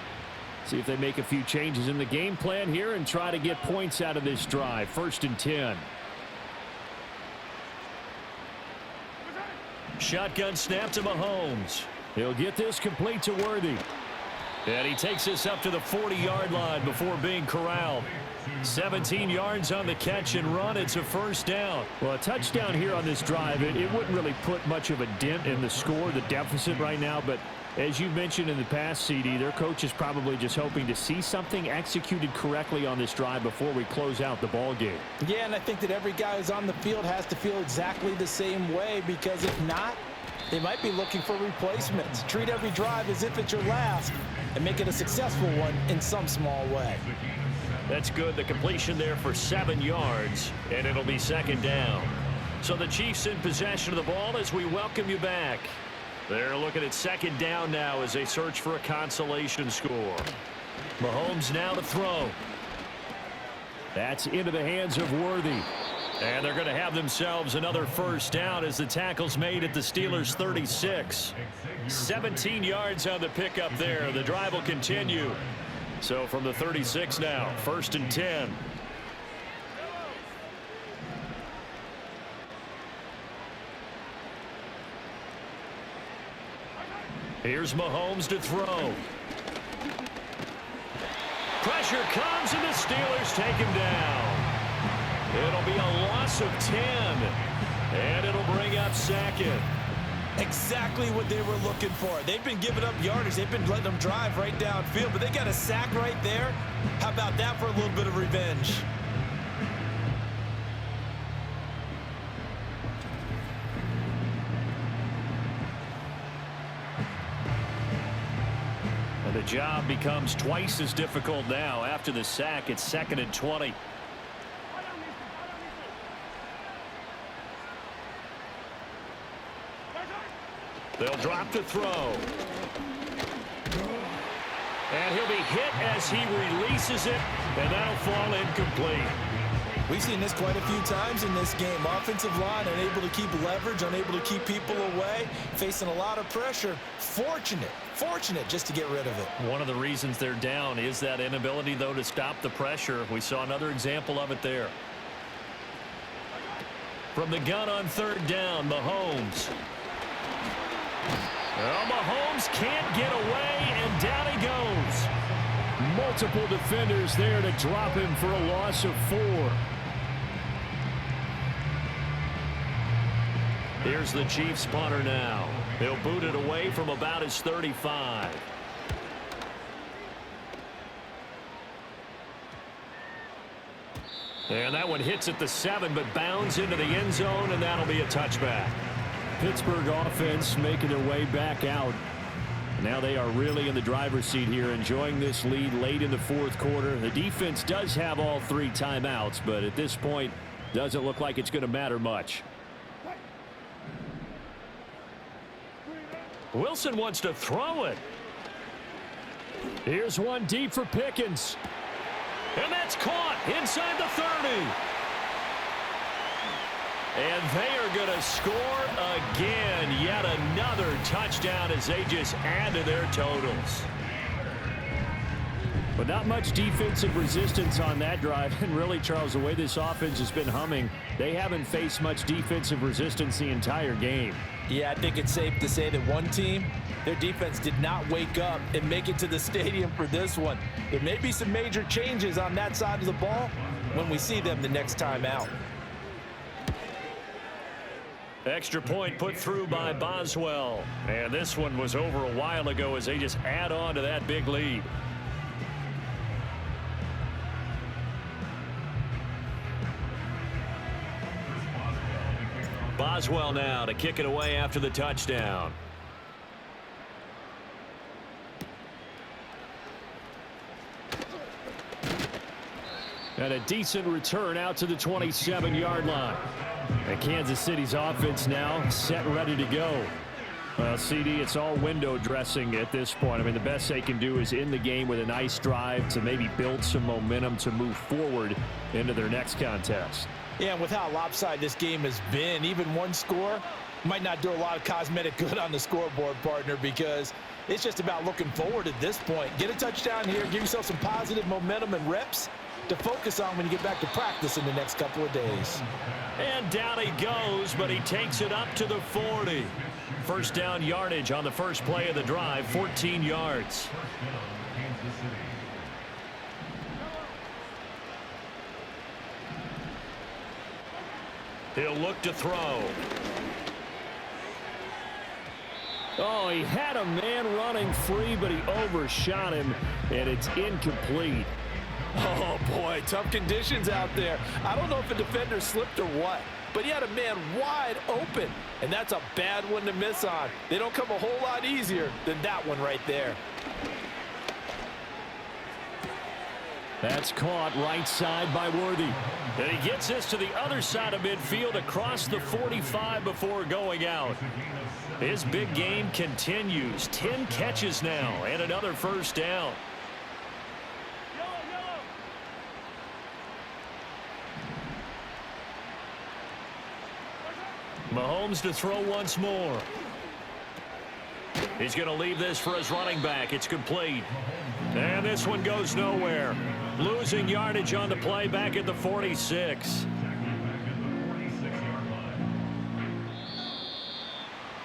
See if they make a few changes in the game plan here and try to get points out of this drive. 1st and 10. Shotgun snap to Mahomes. He'll get this complete to Worthy. And he takes this up to the 40-yard line before being corralled. 17 yards on the catch and run. It's a first down. Well, a touchdown here on this drive, it wouldn't really put much of a dent in the score, the deficit right now. But as you mentioned in the past, CD, their coach is probably just hoping to see something executed correctly on this drive before we close out the ball game. Yeah, and I think that every guy who's on the field has to feel exactly the same way, because if not, they might be looking for replacements. Treat every drive as if it's your last and make it a successful one in some small way. That's good. The completion there for 7 yards, and it'll be 2nd down. So the Chiefs in possession of the ball as we welcome you back. They're looking at 2nd down now as they search for a consolation score. Mahomes now to throw. That's into the hands of Worthy. And they're going to have themselves another first down as the tackle's made at the Steelers' 36. 17 yards on the pickup there. The drive will continue. So from the 36 now, 1st and 10. Here's Mahomes to throw. Pressure comes and the Steelers take him down. It'll be a loss of 10. And it'll bring up 2nd. Exactly what they were looking for. They've been giving up yardage. They've been letting them drive right downfield, but they got a sack right there. How about that for a little bit of revenge? And the job becomes twice as difficult now. After the sack, it's 2nd and 20. They'll drop to throw. And he'll be hit as he releases it, and that'll fall incomplete. We've seen this quite a few times in this game. Offensive line unable to keep leverage, unable to keep people away, facing a lot of pressure. Fortunate just to get rid of it. One of the reasons they're down is that inability, though, to stop the pressure. We saw another example of it there. From the gun on 3rd down, Mahomes. Well, Mahomes can't get away, and down he goes. Multiple defenders there to drop him for a loss of 4. Here's the Chiefs punter now. He'll boot it away from about his 35. And that one hits at the 7, but bounds into the end zone, and that'll be a touchback. Pittsburgh offense making their way back out. Now they are really in the driver's seat here, enjoying this lead late in the 4th quarter. The defense does have all 3 timeouts, but at this point, doesn't look like it's going to matter much. Wilson wants to throw it. Here's one deep for Pickens. And that's caught inside the 30. And they are going to score again. Yet another touchdown as they just add to their totals. But not much defensive resistance on that drive. And really, Charles, the way this offense has been humming, they haven't faced much defensive resistance the entire game. Yeah, I think it's safe to say that one team, their defense did not wake up and make it to the stadium for this one. There may be some major changes on that side of the ball when we see them the next time out. Extra point put through by Boswell. And this one was over a while ago as they just add on to that big lead. Boswell now to kick it away after the touchdown. And a decent return out to the 27-yard line. And Kansas City's offense now set and ready to go. Well, CD, it's all window dressing at this point. I mean, the best they can do is in the game with a nice drive to maybe build some momentum to move forward into their next contest. Yeah, and with how lopsided this game has been, even one score might not do a lot of cosmetic good on the scoreboard, partner, because it's just about looking forward at this point. Get a touchdown here, give yourself some positive momentum and reps to focus on when you get back to practice in the next couple of days. And down he goes, but he takes it up to the 40. First down yardage on the first play of the drive, 14 yards. He'll look to throw. Oh, he had a man running free, but he overshot him, and it's incomplete. Oh, boy, tough conditions out there. I don't know if a defender slipped or what, but he had a man wide open, and that's a bad one to miss on. They don't come a whole lot easier than that one right there. That's caught right side by Worthy. And he gets this to the other side of midfield across the 45 before going out. His big game continues. 10 catches now and another first down. Mahomes to throw once more. He's going to leave this for his running back. It's complete. And this one goes nowhere. Losing yardage on the play back at the 46.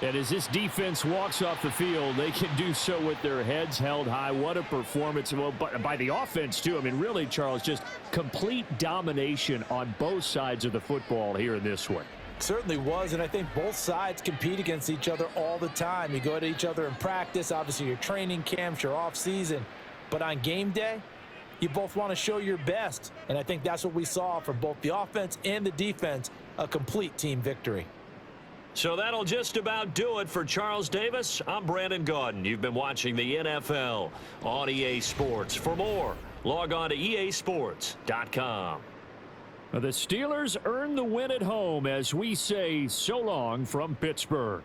And as this defense walks off the field, they can do so with their heads held high. What a performance. Well, by the offense, too. I mean, really, Charles, just complete domination on both sides of the football here in this one. Certainly was, and I think both sides compete against each other all the time. You go at each other in practice, obviously your training camps, your off season, but on game day, you both want to show your best, and I think that's what we saw from both the offense and the defense, a complete team victory. So that'll just about do it for Charles Davis. I'm Brandon Gaudin. You've been watching the NFL on EA Sports. For more, log on to easports.com. The Steelers earn the win at home as we say so long from Pittsburgh.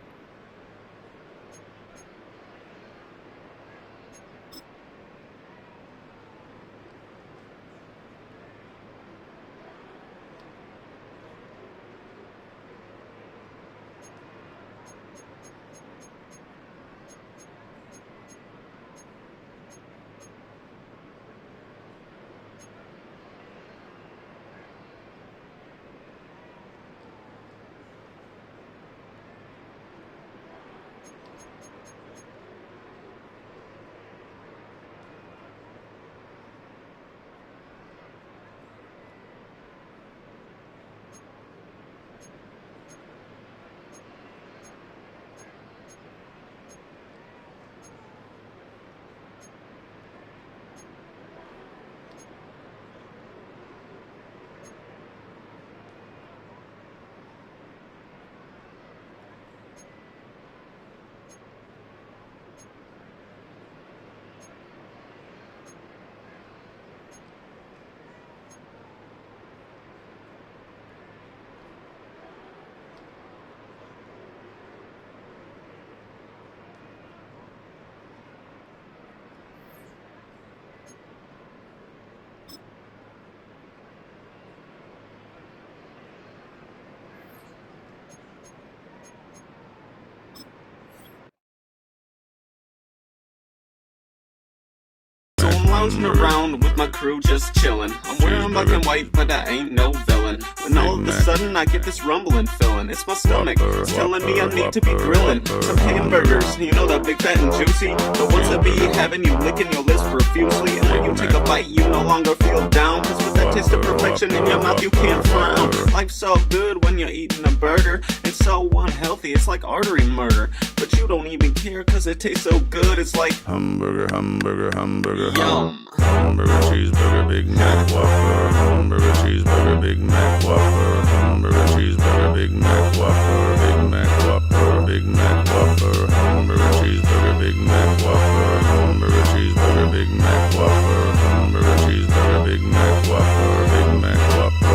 Lounging around with my crew just chillin'. I'm wearing black and white, but I ain't no villain. When all of a sudden I get this rumbling feeling. It's my stomach, it's telling me I need to be grillin' some hamburgers, you know, that big fat and juicy. The ones that be having you licking your lips profusely. And when you take a bite, you no longer feel down. Cause with that taste of perfection in your mouth, you can't frown. Life's so good when you're eating a burger. It's so unhealthy, it's like artery murder. But you don't even care cause it tastes so good. It's like hamburger, hamburger, hamburger, yum. Hamburger, cheeseburger, Big Mac, Whopper. Hamburger, cheeseburger, Big Mac, Whopper. Hamburger, cheeseburger, Big Mac, Whopper.